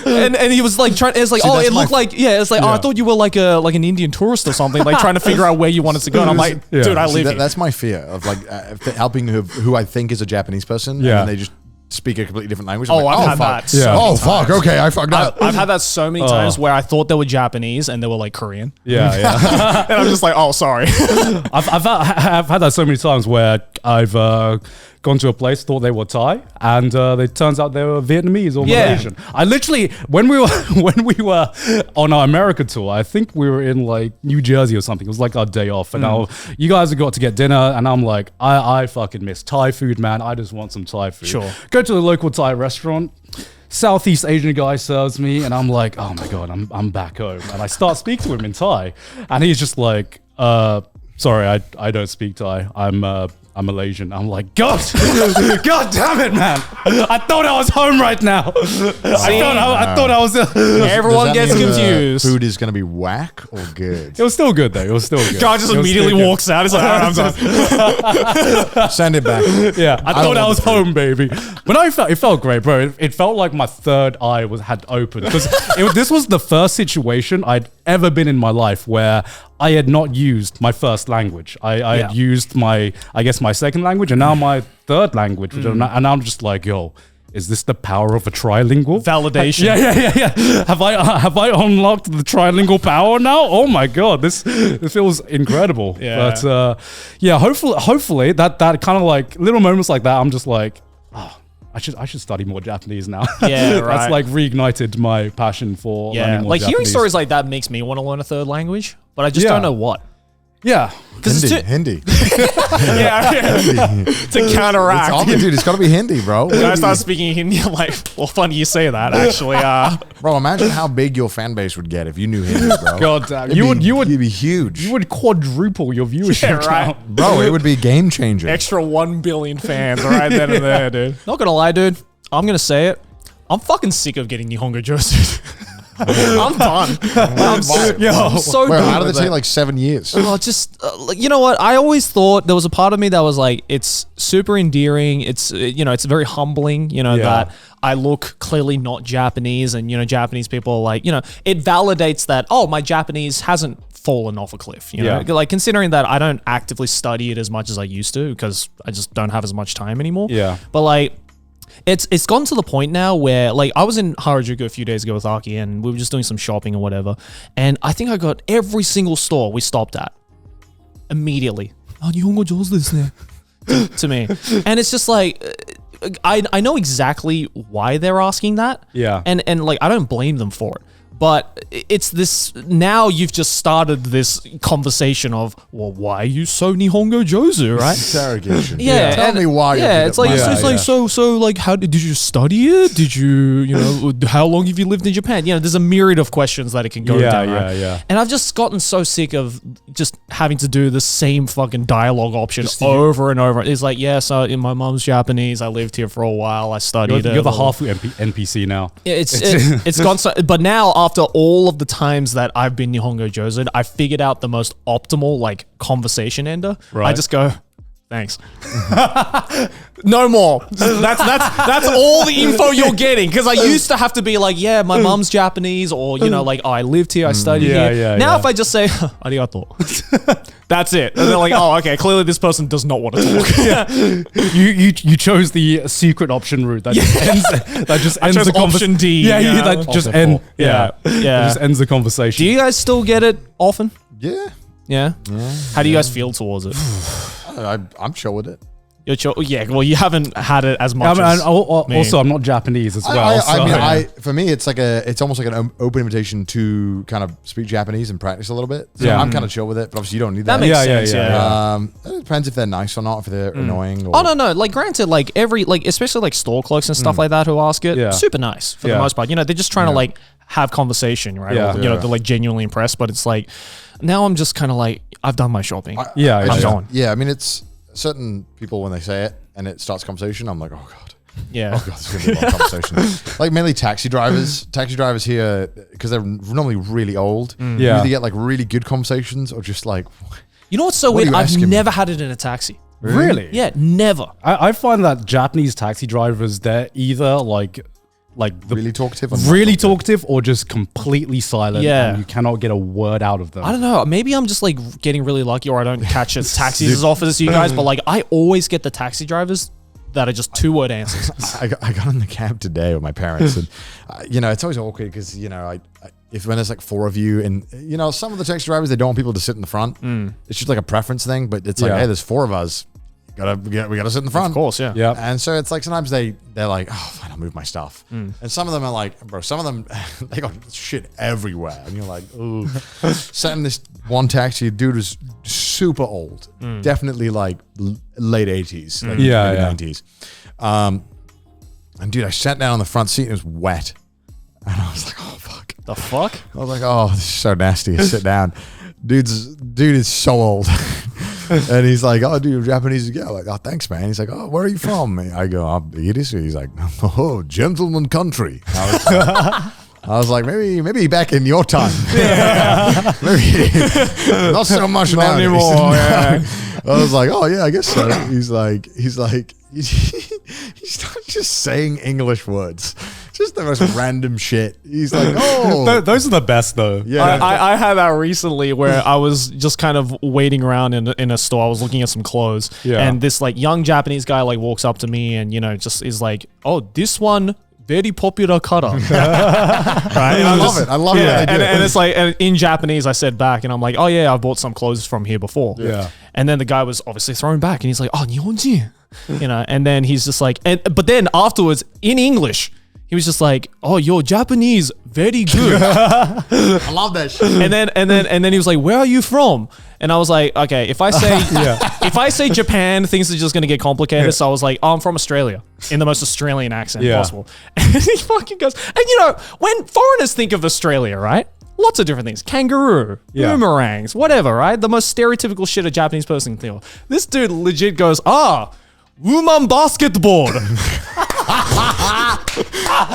And he was like trying. It's like, See, it looked like, it's like, I thought you were like an Indian tourist or something, like trying to figure out where you wanted to go. And I'm like, dude, I live here. That's my fear of like helping who I think is a Japanese person. Yeah. And then they just speak a completely different language. I'm Oh, like, I've had fuck. that so many fuck. Okay, I fucked up. I've had that so many times where I thought they were Japanese and they were like Korean. Yeah, yeah. And I'm just like, oh, sorry. I've had that so many times where I've gone to a place, thought they were Thai, and it turns out they were Vietnamese or Yeah. Malaysian. I literally, when we were on our America tour, I think we were in like New Jersey or something. It was like our day off, and you guys have got to get dinner, and I'm like, I fucking miss Thai food, man. I just want some Thai food. Sure. Go to the local Thai restaurant. Southeast Asian guy serves me, and I'm like, oh my god, I'm back home, and I start speaking to him in Thai, and he's just like, sorry, I don't speak Thai. I'm Malaysian. I'm like, God damn it, man! I thought I was home right now. I thought I was. Everyone Does that gets mean the confused. Food is going to be whack or good? It was still good though. It was still good. God just It was immediately still good. walks out. He's like, all right, I'm done. Send it back. Yeah, I thought I love was the food. home, baby. But no, it felt great, bro. It felt like my third eye had opened because this was the first situation I'd ever been in my life where I had not used my first language. I had used my second language and now my third language, and I'm just like, yo. Is this the power of a trilingual? Validation. Yeah. Have I unlocked the trilingual power now? Oh my god, this feels incredible. Yeah. But hopefully that kind of like little moments like that, I'm just like, oh, I should study more Japanese now. Yeah, right. That's like reignited my passion for learning more Like Japanese. hearing stories like that makes me want to learn a third language, but I just don't know what. Yeah. Because it's Hindi. to counteract. It's obvious, dude. It's got to be Hindi, bro. When I start speaking Hindi, I'm like, well, funny you say that, actually. Bro, imagine how big your fan base would get if you knew Hindi, bro. God damn. It'd You'd be huge. you would quadruple your viewership Yeah, right. count. Bro, it would be game changing. Extra 1 billion fans right then and there, dude. Not gonna lie, dude. I'm gonna say it. I'm fucking sick of getting Nihongo Josu. I'm done. I'm so Wait, done how did with it take it. like 7 years? Oh, just you know what? I always thought there was a part of me that was like, it's super endearing. It's it's very humbling. That I look clearly not Japanese, and Japanese people are like, it validates that. Oh, my Japanese hasn't fallen off a cliff. You know, like considering that I don't actively study it as much as I used to because I just don't have as much time anymore. Yeah. But like. It's gotten to the point now where, like, I was in Harajuku a few days ago with Aki, and we were just doing some shopping or whatever, and I think I got every single store we stopped at immediately. Oh, Nihongo jozu desu ne. To me, and it's just like I know exactly why they're asking that. Yeah. and like I don't blame them for it. But it's this, now you've just started this conversation of, well, why are you so Nihongo Jozu, right? Interrogation. Yeah, Tell me why. Yeah, you're it's like, good at it's my- like so like, how did you study it? Did you how long have you lived in Japan? There's a myriad of questions that it can go down. Right? Yeah. And I've just gotten so sick of just having to do the same fucking dialogue option over and over. It's like, so my mom's Japanese. I lived here for a while. I studied it. You're the half NPC now. It's gone so, but now after all of the times that I've been Nihongo Jozu, I figured out the most optimal like conversation ender. Right. I just go, thanks. No more. That's all the info you're getting. Because I used to have to be like, my mom's Japanese, or like, I lived here, I studied here. Now if I just say arigato, that's it. And they're like, oh, okay, clearly this person does not want to talk. You chose the secret option route that just ends chose the option D. that just ends Yeah. that just ends the conversation. Do you guys still get it often? Yeah. Yeah. How do you guys feel towards it? I'm chill with it. You're yeah, well, you haven't had it as much. and as me. also, I'm not Japanese as well. For me, it's almost like an open invitation to kind of speak Japanese and practice a little bit. So Yeah. I'm kind of chill with it, but obviously you don't need That that. makes Yeah, sense. yeah. Yeah. It depends if they're nice or not, if they're annoying. Or, Oh no! Like, granted, like especially like store clerks and stuff like that who ask it, Yeah. super nice for the Yeah. most part. They're just trying to like have conversation, right? Yeah. Or, they're like genuinely impressed. But it's like now I'm just kind of like, I've done my shopping. Yeah, I'm going. Yeah, I mean, it's certain people when they say it and it starts conversation, I'm like, oh god. Yeah. Oh god, this is gonna be a long conversation. Like mainly taxi drivers. Taxi drivers here, because they're normally really old. You Yeah. either get like really good conversations or just like, You know what's so What are weird? you I've asking me? never had it in a taxi. Really? Yeah, never. I find that Japanese taxi drivers, they're either like the really talkative. Or not really talkative or just completely silent. Yeah. And you cannot get a word out of them. I don't know. Maybe I'm just like getting really lucky, or I don't catch taxis as often as you guys. But like, I always get the taxi drivers that are just 2-word answers. I got in the cab today with my parents, and it's always awkward because if when there's like 4 of you, and some of the taxi drivers, they don't want people to sit in the front. It's just like a preference thing, but it's like, hey, there's 4 of us. We gotta sit in the front. Of course, yeah. Yeah. And so it's like sometimes they're like, oh, fine, I'll move my stuff. And some of them are like, bro, some of them, they got shit everywhere. And you're like, ooh. Sat in this one taxi, dude was super old. Definitely like late 80s, like maybe 90s. And dude, I sat down on the front seat and it was wet. And I was like, oh, fuck. The fuck? I was like, oh, this is so nasty. I sit down. Dude is so old. And he's like, oh, dude, you're Japanese. Yeah, I'm like, oh, thanks, man. He's like, oh, where are you from? I go, I'm British. He's like, oh, gentleman country. I was like, maybe back in your time. Maybe not so much now anymore. Yeah. I was like, oh yeah, I guess so. He's like, he starts just saying English words, just the most random shit. He's like, oh, Those are the best though. yeah. I had that recently where I was just kind of waiting around in a store. I was looking at some clothes, and this like young Japanese guy like walks up to me and just is like, "Oh, this one very popular color." Right? I love it. I love it. Yeah, When they do it. and it's like, and in Japanese, I said back, and I'm like, "Oh yeah, I bought some clothes from here before." Yeah. And then the guy was obviously thrown back, and he's like, "Oh, Nihonjin," and then he's just like, but then afterwards in English, he was just like, "Oh, your Japanese very good." I love that shit. and then he was like, "Where are you from?" And I was like, "Okay, if I say Japan, things are just gonna get complicated." So I was like, "Oh, I'm from Australia," in the most Australian accent possible. And he fucking goes, and when foreigners think of Australia, right? Lots of different things. Kangaroo, boomerangs, whatever, right? The most stereotypical shit a Japanese person can think of. This dude legit goes, woman basketball. And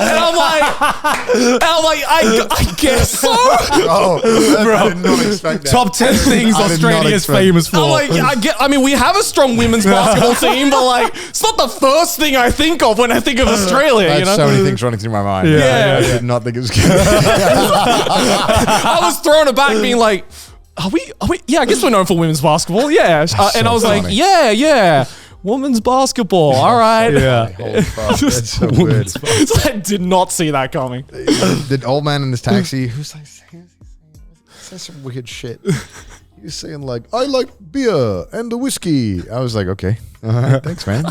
I'm like, I guess so. Oh, I did not expect that. Top 10 things I did Australia not is expect- famous for. I'm like, I mean, we have a strong women's basketball team, but like, it's not the first thing I think of when I think of Australia. I had so many things running through my mind. Yeah. I did not think it was good. I was thrown aback being like, are we? Yeah, I guess we're known for women's basketball. Yeah. And so I was like, funny. yeah. Women's basketball. All right. Yeah. Holy fuck, that's so weird. So I did not see that coming. The old man in this taxi who's like says some wicked shit. He was saying like, I like beer and the whiskey. I was like, okay, all right, thanks, man.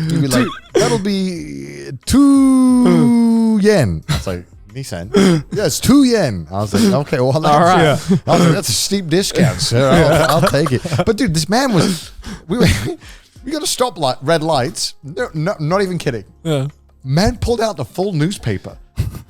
He'd be like, that'll be 2 yen. I was like, Nissan. Yeah, it's 2 yen. I was like, okay, well, all right. I was like, that's a steep discount, sir. I'll take it. But dude, this man was. We got to stop red lights. No, not even kidding. Yeah. Man pulled out the full newspaper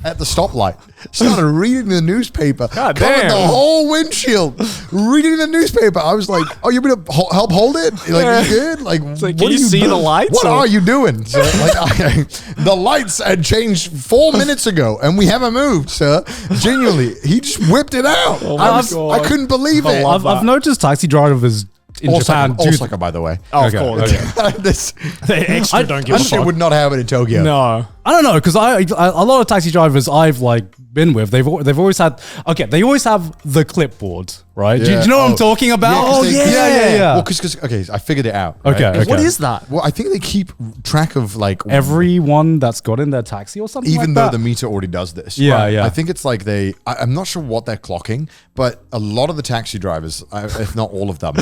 at the stoplight, started reading the newspaper, God covered damn. the whole windshield, reading the newspaper. I was like, "Oh, you want me to help hold it? Like, you good? Like, like, what can are you see the lights, What or- are you doing, sir? Like, the lights had changed 4 minutes ago, and we haven't moved, sir. Genuinely, he just whipped it out. my God. I couldn't believe it. I've noticed taxi drivers in Japan do Osaka, by the way. Oh, Okay, of course. okay. This They extra don't give a shit fuck. would not have it in Tokyo. No. I don't know, because a lot of taxi drivers I've like been with, they've always had they always have the clipboard, right? Do Yeah. you know what I'm talking about? 'cause they- yeah. Well, because okay, I figured it out. Okay, right? okay. What is that? Well, I think they keep track of like Everyone that's got in their taxi or something even like though that. the meter already does this. Yeah, yeah. I think it's like I'm not sure what they're clocking, but a lot of the taxi drivers, if not all of them,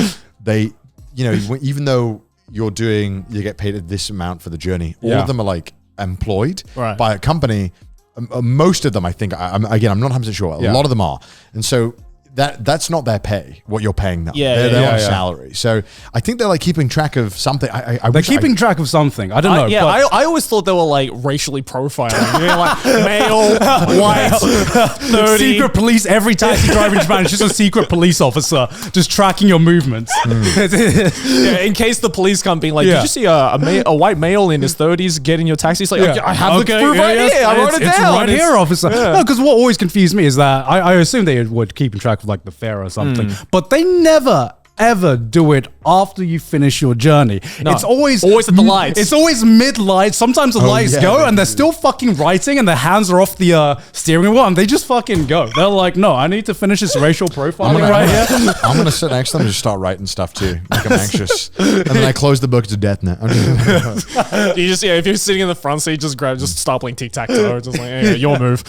they, even though you get paid this amount for the journey, all Yeah. of them are like employed Right. by a company. Most of them, I think, I'm not 100% sure. Yeah. A lot of them are. And so that's not their pay, what you're paying them. Yeah, they're yeah, on yeah. salary. So I think they're like keeping track of something. They're wish keeping track of something. I don't know. but I always thought they were like racially profiling. Like male, white, 30. secret police, every taxi driver in Japan is just a secret police officer just tracking your movements. Yeah, in case the police come being like, Yeah. did you see a white male in his 30s get in your taxi? It's like, Yeah. okay, I have the Okay, proof right yes, here. I wrote it it's down. right here, officer. No, because what always confused me is that I assume they would keep track of like the fare or something, but they never ever do it after you finish your journey. No. It's always Always at the lights. It's always mid-light. Sometimes the lights go and they're still fucking writing and their hands are off the steering wheel and they just fucking go. They're like, no, I need to finish this racial profiling right here. I'm gonna sit next to them and just start writing stuff too. Like I'm anxious, and then I close the book to death now. You just if you're sitting in the front seat, just start playing tic tac toe. Just like your move.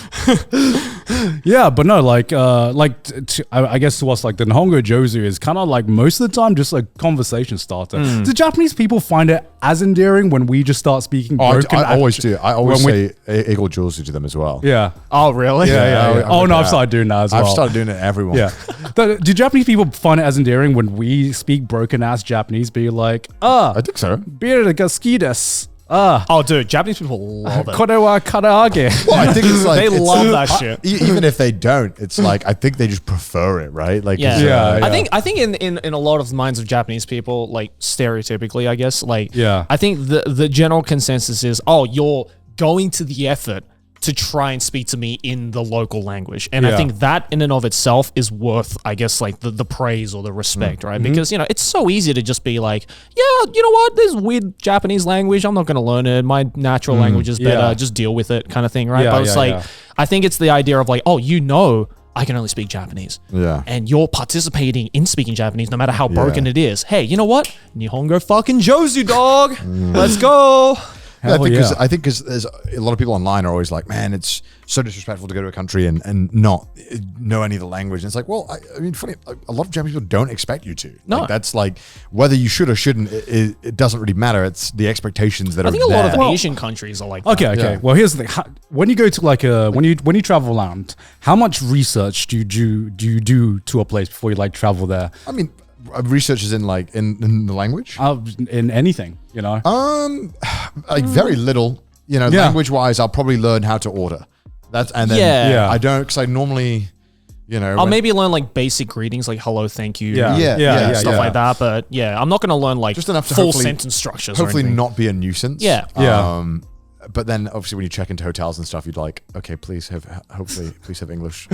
Yeah, but no, I guess to us, like the Nihongo Jozu is kind of like most of the time just a conversation starter. Do Japanese people find it as endearing when we just start speaking broken? I always do. I always say Eigo Jozu to them as well. Yeah. Oh, really? Yeah. Oh, no, I've started doing that as well. I've started doing it to everyone. Yeah. Do Japanese people find it as endearing when we speak broken ass Japanese? Be like, I think so. beer ga suki desu. Oh, dude, Japanese people love it. Kore wa karaage. Well, I think it's like They love that shit. Even if they don't, it's like I think they just prefer it, right? Like, Yeah. 'cause, I think in a lot of minds of Japanese people, like stereotypically, I guess, like Yeah. I think the general consensus is, oh, you're going to the effort to try and speak to me in the local language. And I Yeah. think that in and of itself is worth, I guess, like the praise or the respect, right? Because, it's so easy to just be like, yeah, you know what? There's weird Japanese language. I'm not going to learn it. My natural language is better. Yeah. Just deal with it kind of thing, right? Yeah, But it's yeah, like, yeah. I think it's the idea of like, oh, I can only speak Japanese. Yeah. And you're participating in speaking Japanese no matter how broken it is. Hey, you know what? Nihongo fucking Jozu, dog. Let's go. Yeah, I Hell think because there's a lot of people online are always like, man, it's so disrespectful to go to a country and not know any of the language. And it's like, well, I mean, funny, a lot of Japanese people don't expect you to. No. Like, that's like whether you should or shouldn't. It doesn't really matter. It's the expectations that I are think a lot there. of Asian countries are like that. Okay. Yeah. Well, here's the thing. When you go to like when you travel around, how much research do you do to a place before you like travel there? I mean, research is in like in the language. In anything, you know? Like very little. You know, Yeah. language wise, I'll probably learn how to order. That's and then Yeah. I don't because I normally, I'll maybe learn like basic greetings like hello, thank you, Yeah. stuff like that. But yeah, I'm not going to learn like Just enough to full hopefully- sentence structures. hopefully or anything. not be a nuisance. Yeah. Yeah. But then obviously when you check into hotels and stuff, you'd like, okay, please have English.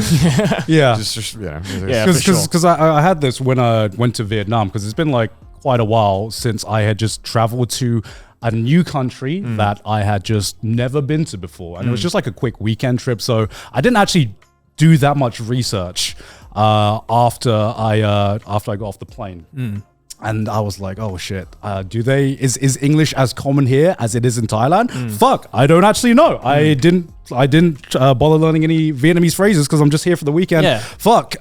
Yeah. just Yeah. Because I had this when I went to Vietnam, because it's been like quite a while since I had just traveled to a new country that I had just never been to before. And it was just like a quick weekend trip. So I didn't actually do that much research after I got off the plane. And I was like, oh shit, is English as common here as it is in Thailand? Fuck, I don't actually know. I didn't bother learning any Vietnamese phrases because I'm just here for the weekend. Yeah. Fuck.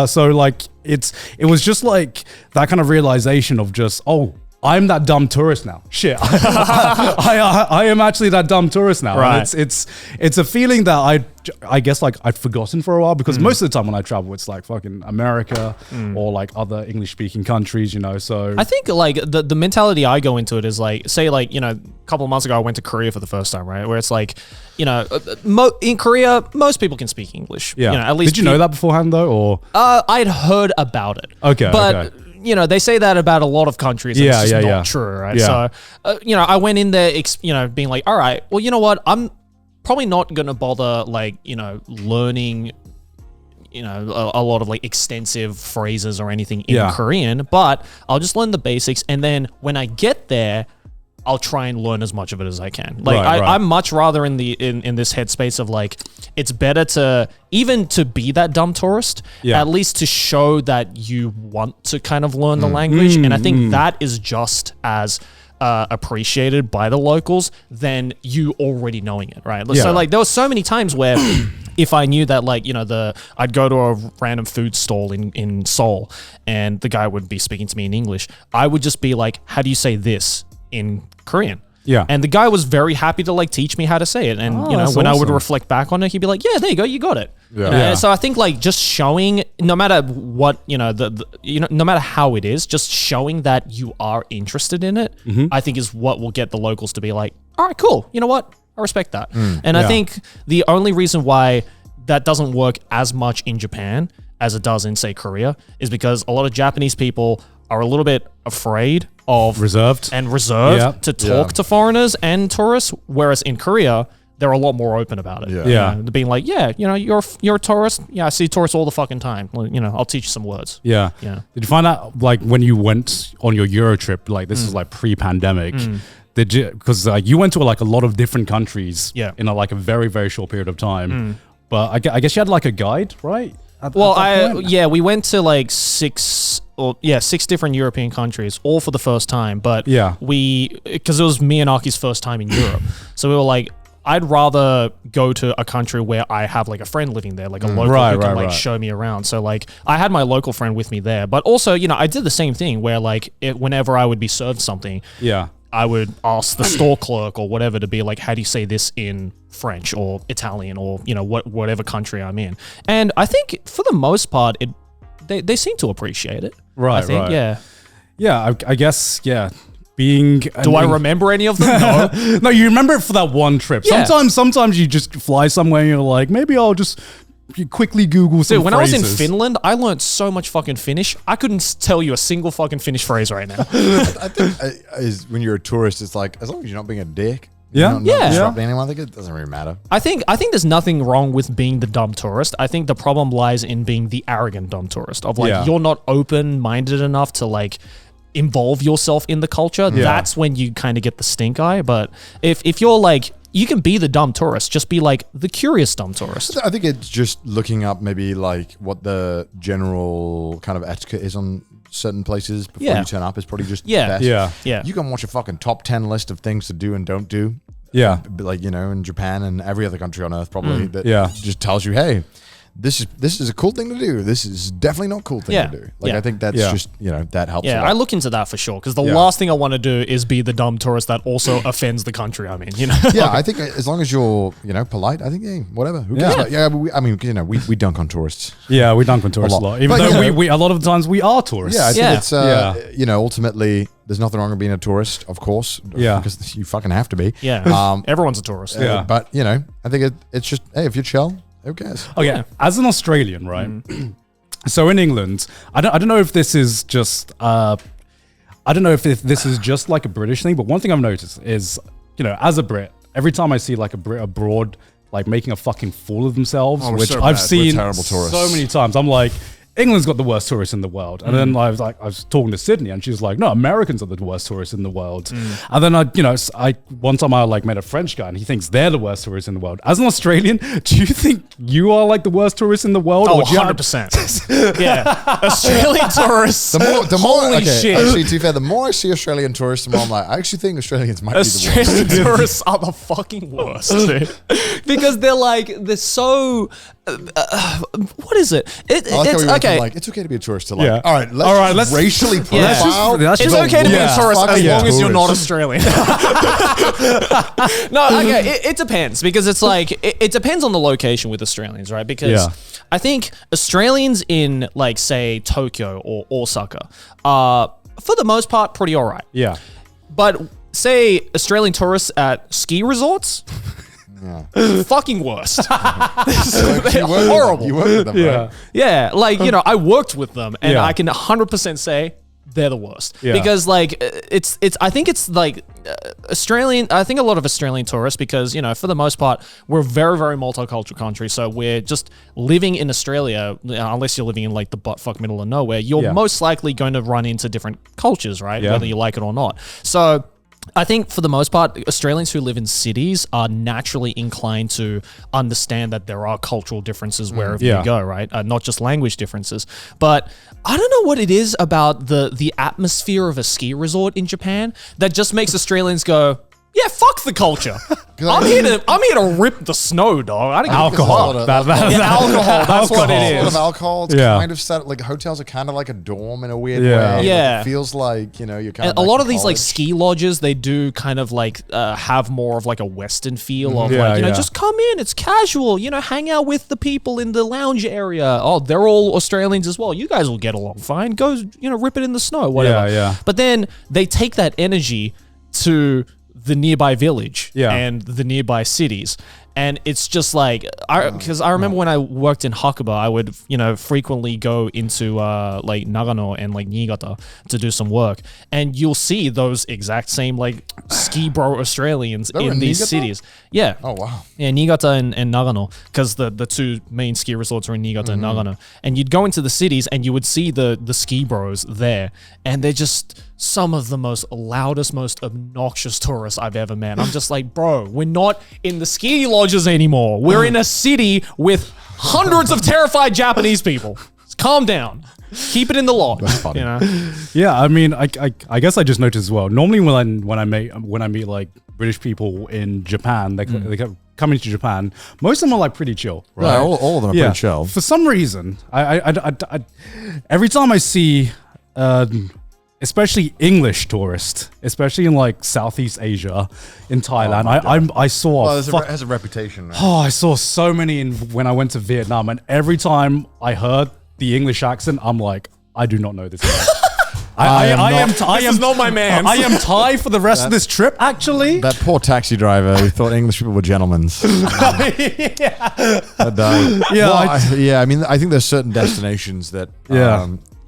So like it was just like that kind of realization of just, oh, I'm that dumb tourist now. Shit, I am actually that dumb tourist now. Right. And it's a feeling that I guess like I'd forgotten for a while because most of the time when I travel, it's like fucking America or like other English speaking countries, you know. So I think like the mentality I go into it is like, say like, a couple of months ago I went to Korea for the first time, right? Where it's like, in Korea, most people can speak English. yeah. At least did you know that beforehand though, or I'd heard about it. Okay, But okay. they say that about a lot of countries. And Yeah, it's just yeah, not yeah. true, right? Yeah. So, I went in there, being like, all right, well, you know what? I'm probably not going to bother, like, learning, a lot of like extensive phrases or anything in Yeah. Korean, but I'll just learn the basics. And then when I get there, I'll try and learn as much of it as I can. Like Right, right. I'm much rather in this headspace of like, it's better to even to be that dumb tourist, Yeah. at least to show that you want to kind of learn the language. And I think that is just as appreciated by the locals than you already knowing it, right? Yeah. So like there were so many times where if I knew that like, I'd go to a random food stall in Seoul and the guy would be speaking to me in English, I would just be like, how do you say this in Korean? Yeah. And the guy was very happy to like teach me how to say it. And that's when I would awesome. reflect back on it, he'd be like, yeah, there you go, you got it. Yeah. Yeah. So I think like just showing, no matter what, no matter how it is, just showing that you are interested in it, I think is what will get the locals to be like, all right, cool. You know what? I respect that. And I Yeah. think the only reason why that doesn't work as much in Japan as it does in, say, Korea is because a lot of Japanese people are a little bit afraid of reserved. and reserved Yeah. to talk to foreigners and tourists. Whereas in Korea, they're a lot more open about it. Yeah. Yeah. They're being like, yeah, you're a tourist. Yeah, I see tourists all the fucking time. Well, I'll teach you some words. Yeah. Yeah. Did you find out like when you went on your Euro trip, like this is like pre-pandemic, did you, because you went to like a lot of different countries in like a very, very short period of time, but I guess you had like a guide, right? We went to like 6 different European countries, all for the first time. But because it was me and Aki's first time in Europe, so we were like, I'd rather go to a country where I have like a friend living there, like a local who can show me around. So like I had my local friend with me there, but also, I did the same thing where like whenever I would be served something, I would ask the store clerk or whatever to be like, how do you say this in French or Italian or, whatever country I'm in. And I think for the most part, they seem to appreciate it. Right, I think, right. yeah. Yeah, I guess, Do I remember any of them? No. No, you remember it for that one trip. Yeah. Sometimes you just fly somewhere and you're like, maybe I'll just quickly Google some Dude, when phrases. I was in Finland, I learned so much fucking Finnish. I couldn't tell you a single fucking Finnish phrase right now. I think when you're a tourist, it's like, as long as you're not being a dick. Yeah. You're not disrupting anyone. I think it doesn't really matter. I think there's nothing wrong with being the dumb tourist. I think the problem lies in being the arrogant dumb tourist of like, you're not open-minded enough to like involve yourself in the culture. That's when you kind of get the stink eye. But if you're like, you can be the dumb tourist, just be like the curious dumb tourist. I think it's just looking up maybe like what the general kind of etiquette is on certain places before you turn up is probably just best. Yeah. You can watch a fucking top 10 list of things to do and don't do. Yeah. Like, in Japan and every other country on earth probably that just tells you, hey, this is a cool thing to do. This is definitely not a cool thing to do. Like, I think that's just, that helps. Yeah, I look into that for sure. Because the last thing I want to do is be the dumb tourist that also offends the country I'm in, Yeah, I think as long as you're, polite, I think, whatever. Who cares? We dunk on tourists. Yeah, we dunk on tourists a lot. Even though we a lot of the times we are tourists. Yeah, I think it's, ultimately, there's nothing wrong with being a tourist, of course. Yeah. Because you fucking have to be. Yeah. Everyone's a tourist. Yeah. But, I think it's just, hey, if you're chill, who cares? Okay, as an Australian, right? So in England, I don't know if this is just this is just like a British thing, but one thing I've noticed is, as a Brit, every time I see like a Brit abroad like making a fucking fool of themselves, which so I've bad. We're seen terrible tourists. so many times, I'm like, England's got the worst tourists in the world. And then I was talking to Sydney and she was like, no, Americans are the worst tourists in the world. And then one time I like met a French guy and he thinks they're the worst tourists in the world. As an Australian, do you think you are like the worst tourists in the world? Oh, or do you have- 100%. Yeah. Australian tourists. The more Holy shit. Actually, to be fair, the more I see Australian tourists, the more I'm like, I actually think Australians might Australian be the worst. tourists are the fucking worst, dude. Because they're so. What is it? I like how we It's went okay. from like, it's okay to be a tourist to like, Yeah. all right, let's racially Yeah. profile. It's okay to be a tourist as long as you're not tourist. Australian. No, okay, it depends because it's like it depends on the location with Australians, right? Because I think Australians in like say Tokyo or Osaka are for the most part pretty all right. Yeah. But say Australian tourists at ski resorts, fucking worst. They're horrible. You work with them, right? Yeah, like, I worked with them and Yeah. I can 100% say they're the worst. Yeah. Because like I think it's like Australian, I think a lot of Australian tourists because, for the most part, we're a very, very multicultural country. So we're just living in Australia, unless you're living in like the buttfuck middle of nowhere, you're most likely going to run into different cultures, right? Yeah. Whether you like it or not. So I think for the most part, Australians who live in cities are naturally inclined to understand that there are cultural differences wherever you go, right? Not just language differences. But I don't know what it is about the atmosphere of a ski resort in Japan that just makes Australians go, yeah, fuck the culture. I'm here to rip the snow, dog. I don't Alcohol. alcohol. That's what it A lot of is. alcohol. It's kind of set, like hotels are kind of like a dorm in a weird way. Like, Yeah. it feels like you're kind And of a lot back of in these like college. ski lodges, they do kind of like have more of like a Western feel of Yeah, like, yeah. just come in, it's casual, hang out with the people in the lounge area. Oh, they're all Australians as well. You guys will get along fine. Go, rip it in the snow, whatever. Yeah. But then they take that energy to the nearby village and the nearby cities. And it's just like, because I remember when I worked in Hakuba, I would, frequently go into like Nagano and like Niigata to do some work. And you'll see those exact same like ski bro Australians in these cities. Yeah. Oh, wow. Yeah, Niigata and Nagano, because the two main ski resorts are in Niigata and Nagano. And you'd go into the cities and you would see the ski bros there. And they're just some of the most loudest, most obnoxious tourists I've ever met. I'm just like, bro, we're not in the ski lodges anymore. We're in a city with hundreds of terrified Japanese people. Calm down. Keep it in the lodge. That's funny. Yeah, I mean, I guess I just noticed as well. Normally, when I meet like British people in Japan, they coming to Japan, most of them are like pretty chill, right? Yeah, all of them are pretty chill. For some reason, I every time I see, especially English tourists, especially in like Southeast Asia, in Thailand, I saw. Well, it has a reputation. Right? Oh, I saw so many when I went to Vietnam, and every time I heard the English accent, I'm like, I do not know this guy. I am not my man. I am Thai for the rest of this trip, actually. That poor taxi driver who thought English people were gentlemen. I mean, I think there's certain destinations that,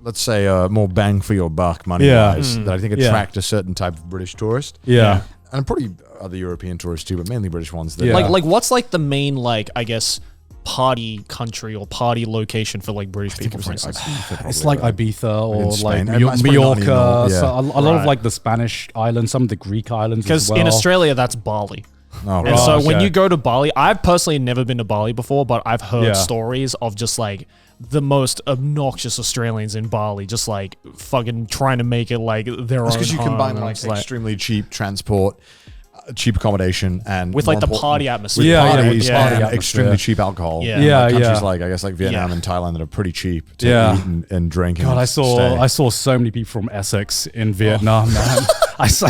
let's say, more bang for your buck money-wise, that I think attract a certain type of British tourist. Yeah. And probably other European tourists too, but mainly British ones. That Like what's like the main, like, I guess, party country or party location for like British people, for instance? It's like Ibiza or Spain. like Mallorca. So a lot of like the Spanish islands, some of the Greek islands. Because in Australia, that's Bali. Oh, And so when you go to Bali, I've personally never been to Bali before, but I've heard stories of just like the most obnoxious Australians in Bali, just like fucking trying to make it like their own. because you home. combine And like it's extremely cheap transport, cheap accommodation, and with more like the important, party atmosphere. parties party and atmosphere. extremely cheap alcohol. Yeah. Countries like I guess like Vietnam Yeah. and Thailand that are pretty cheap to eat and drink. God, and I stay. saw so many people from Essex in Vietnam, man. I saw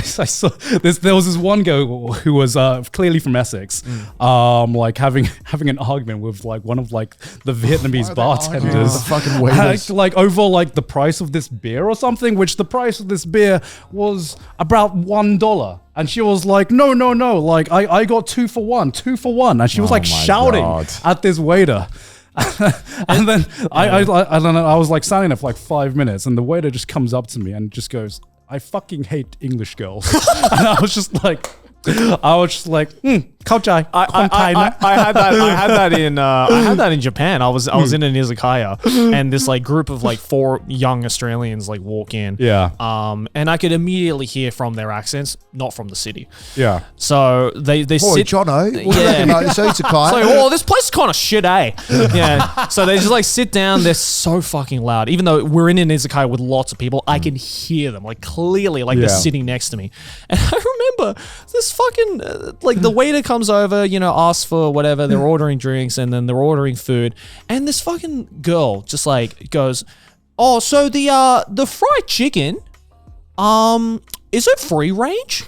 there was this one girl who was clearly from Essex, like having an argument with like one of like the Vietnamese bartenders, The fucking waiters. like over like the price of this beer or something, which the price of this beer was about $1. And she was like, no, like I got 2 for 1, and she was like my shouting God. at this waiter. And then I don't know, I was like standing there for like 5 minutes, and the waiter just comes up to me and just goes, I fucking hate English girls. And I was just like,เข้าใจ I had that in Japan. I was in an izakaya, and this like group of like 4 young Australians like walk in. Yeah. And I could immediately hear from their accents, not from the city. Yeah. So they Boy, sit. Jono, what do you Yeah. reckon about this izakaya? It's like, oh, this place is kind of shit, eh? Yeah. So they just like sit down. They're so fucking loud. Even though we're in an izakaya with lots of people, I can hear them like clearly, like they're sitting next to me. And I remember this fucking like the waiter comes over, asks for whatever. They're ordering drinks and then they're ordering food. And this fucking girl just like goes, "Oh, so the fried chicken, is it free range?"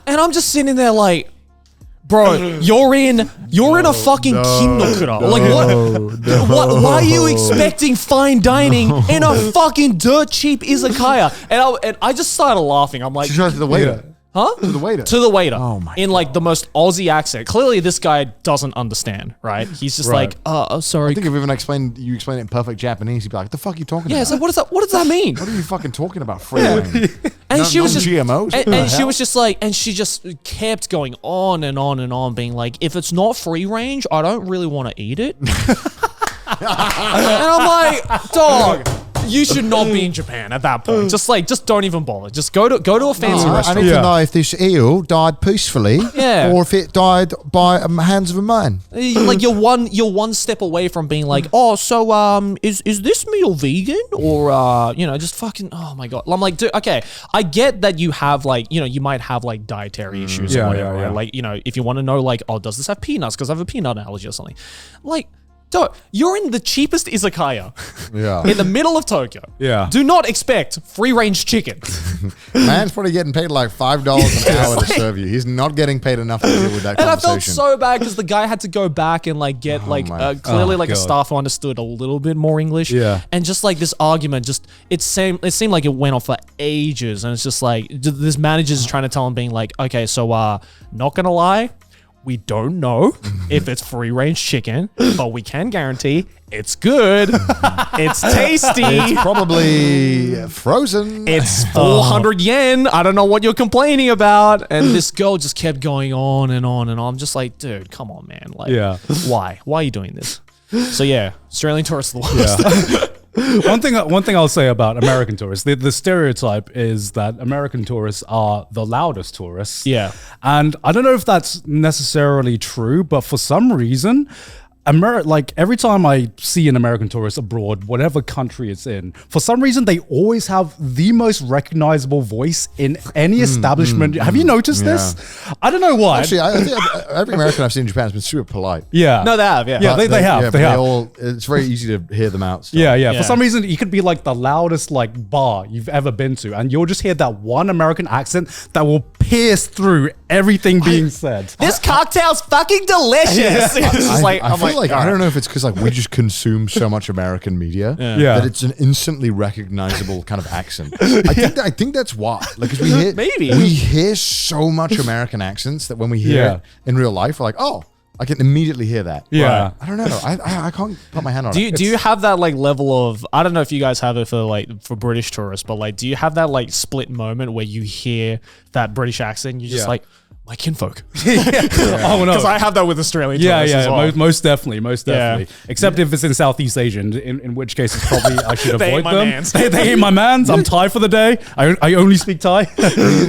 And I'm just sitting there like, bro, you're in a fucking kinokura. Like what? Why are you expecting fine dining in a fucking dirt cheap izakaya? And I just started laughing. I'm like, She shouts to the waiter. huh? To the waiter. To the waiter. Oh my in like the most Aussie accent. Clearly, this guy doesn't understand. Right? He's just Right. like, oh, sorry. I think if you explained it in perfect Japanese, you'd be like, "What the fuck are you talking Yeah. about? It's like, what does that mean? What are you fucking talking about? Free reign? And she was just GMOs. and she was just like, and she just kept going on and on and on, being like, if it's not free range, I don't really want to eat it. And I'm like, dog, you should not be in Japan at that point. Just don't even bother. Just go to a fancy I restaurant. need to know if this eel died peacefully, Yeah. or if it died by hands of a man. Like you're one step away from being like, oh, so is this meal vegan or just fucking, oh my god. I'm like, dude, okay, I get that you have like, you might have like dietary issues or Yeah, whatever, yeah, right? yeah. Like, if you want to know like, oh, does this have peanuts because I have a peanut allergy or something, like, Dude, you're in the cheapest izakaya Yeah. in the middle of Tokyo. Yeah. Do not expect free-range chicken. Man's probably getting paid like $5 an hour to serve you. He's not getting paid enough to deal with that And I conversation. felt so bad because the guy had to go back and like get clearly like a God. staff who understood a little bit more English. Yeah. And just like this argument, it seemed like it went on for ages. And it's just like this manager's trying to tell him, being like, okay, so not gonna lie, we don't know if it's free range chicken, but we can guarantee it's good. It's tasty. It's probably frozen. It's 400 yen. I don't know what you're complaining about. And this girl just kept going on and on and on. I'm just like, dude, come on, man. Like, Yeah. why? Why are you doing this? So yeah, Australian tourists are the worst. Yeah. One thing I'll say about American tourists, the stereotype is that American tourists are the loudest tourists. Yeah. And I don't know if that's necessarily true, but for some reason, like every time I see an American tourist abroad, whatever country it's in, for some reason they always have the most recognizable voice in any establishment. Have you noticed this? I don't know why. Actually, I think every American I've seen in Japan has been super polite. Yeah. No, they have. Yeah. Yeah, they have. They have. It's very easy to hear them out. still. Yeah. Yeah. For some reason, you could be like the loudest like bar you've ever been to, and you'll just hear that one American accent that will pierce through everything being said. This cocktail's fucking delicious. It's just like, I I'm feel like I all don't right. know if it's because like we just consume so much American media Yeah. that it's an instantly recognizable kind of accent. I think that's why. Like, 'cause we hear so much American accents that when we hear it in real life, we're like, oh, I can immediately hear that. Yeah. Right. I don't know. I can't put my hand on it. Do you have that like level of, I don't know if you guys have it for British tourists, but like, do you have that like split moment where you hear that British accent, you're just like, my kinfolk? Oh no. Because I have that with Australian Yeah, tourists as well. most definitely. Except if it's in Southeast Asia, in which case it's probably I should They avoid ain't my them. mans. They ain't my mans. I'm Thai for the day. I only speak Thai.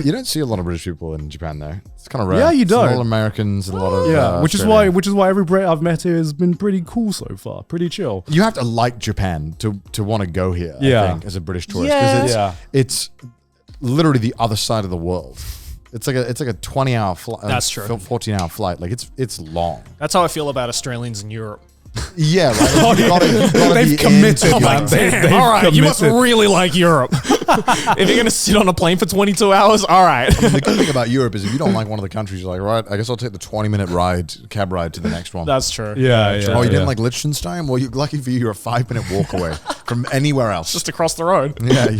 You don't see a lot of British people in Japan though. It's kind of rare. Yeah, you It's a lot don't. of Americans and a lot of Yeah, which is Australian. why every Brit I've met here has been pretty cool so far, pretty chill. You have to like Japan to want to go here. Yeah. I think as a British tourist, Yeah. because it's literally the other side of the world. It's like a 20-hour flight. That's true. 14-hour flight. Like it's long. That's how I feel about Australians in Europe. Yeah, like you gotta They've be committed. into Man. Europe. They've All right, you must committed. really like Europe. If you're gonna sit on a plane for 22 hours, all right. The good thing about Europe is if you don't like one of the countries, you're like, right, I guess I'll take the 20-minute cab ride to the next one. That's true. Yeah. Oh, you didn't yeah. like Liechtenstein? Well, you're lucky for you, you're a 5-minute walk away from anywhere else. Just across the road. Yeah,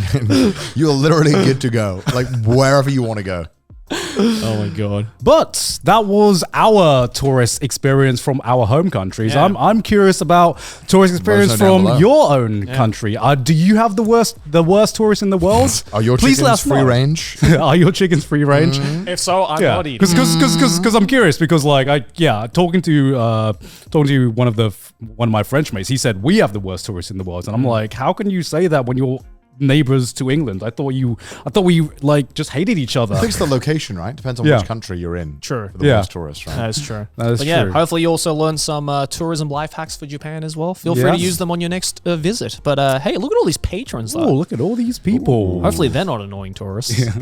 you're literally good to go, like wherever you want to go. Oh my god. But that was our tourist experience from our home countries. Yeah. I'm curious about tourist experience know down from below. your own country. Do you have the worst tourists in the world? Are your Please let chickens us free know. range? Are your chickens free range? If so, I'm Yeah, not eating. because I'm curious because talking to one of my French mates, he said we have the worst tourists in the world, and I'm like, how can you say that when you're neighbors to England? I thought we like just hated each other. I think it's the location, right? Depends on Yeah. which country you're in. True. For the Yeah. worst tourists, right? That is true. That is but yeah, true. hopefully you also learned some tourism life hacks for Japan as well. Feel free to Yes. use them on your next visit. But hey, look at all these patrons though. Oh, look at all these people. Hopefully they're not annoying tourists. I'm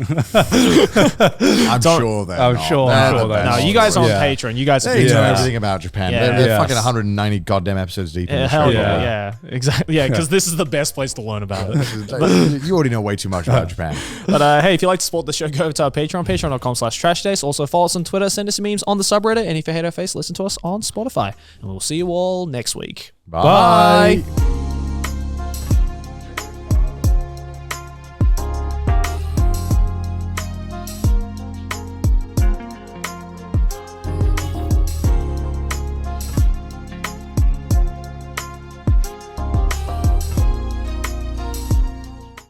sure they're I'm not. sure They're the they're best. No, not. you guys are on Yeah. Patreon. You guys are They good know Yeah. everything about Japan. Yeah. They're Yes. fucking 190 goddamn episodes deep. in Yeah, the hell show. yeah, exactly. Yeah, because this is the best place to learn about it. You already know way too much about Japan. But hey, if you like to support the show, go over to our Patreon, patreon.com/trashdays. Also follow us on Twitter, send us some memes on the subreddit, and if you hate our face, listen to us on Spotify. And we'll see you all next week. Bye. Bye.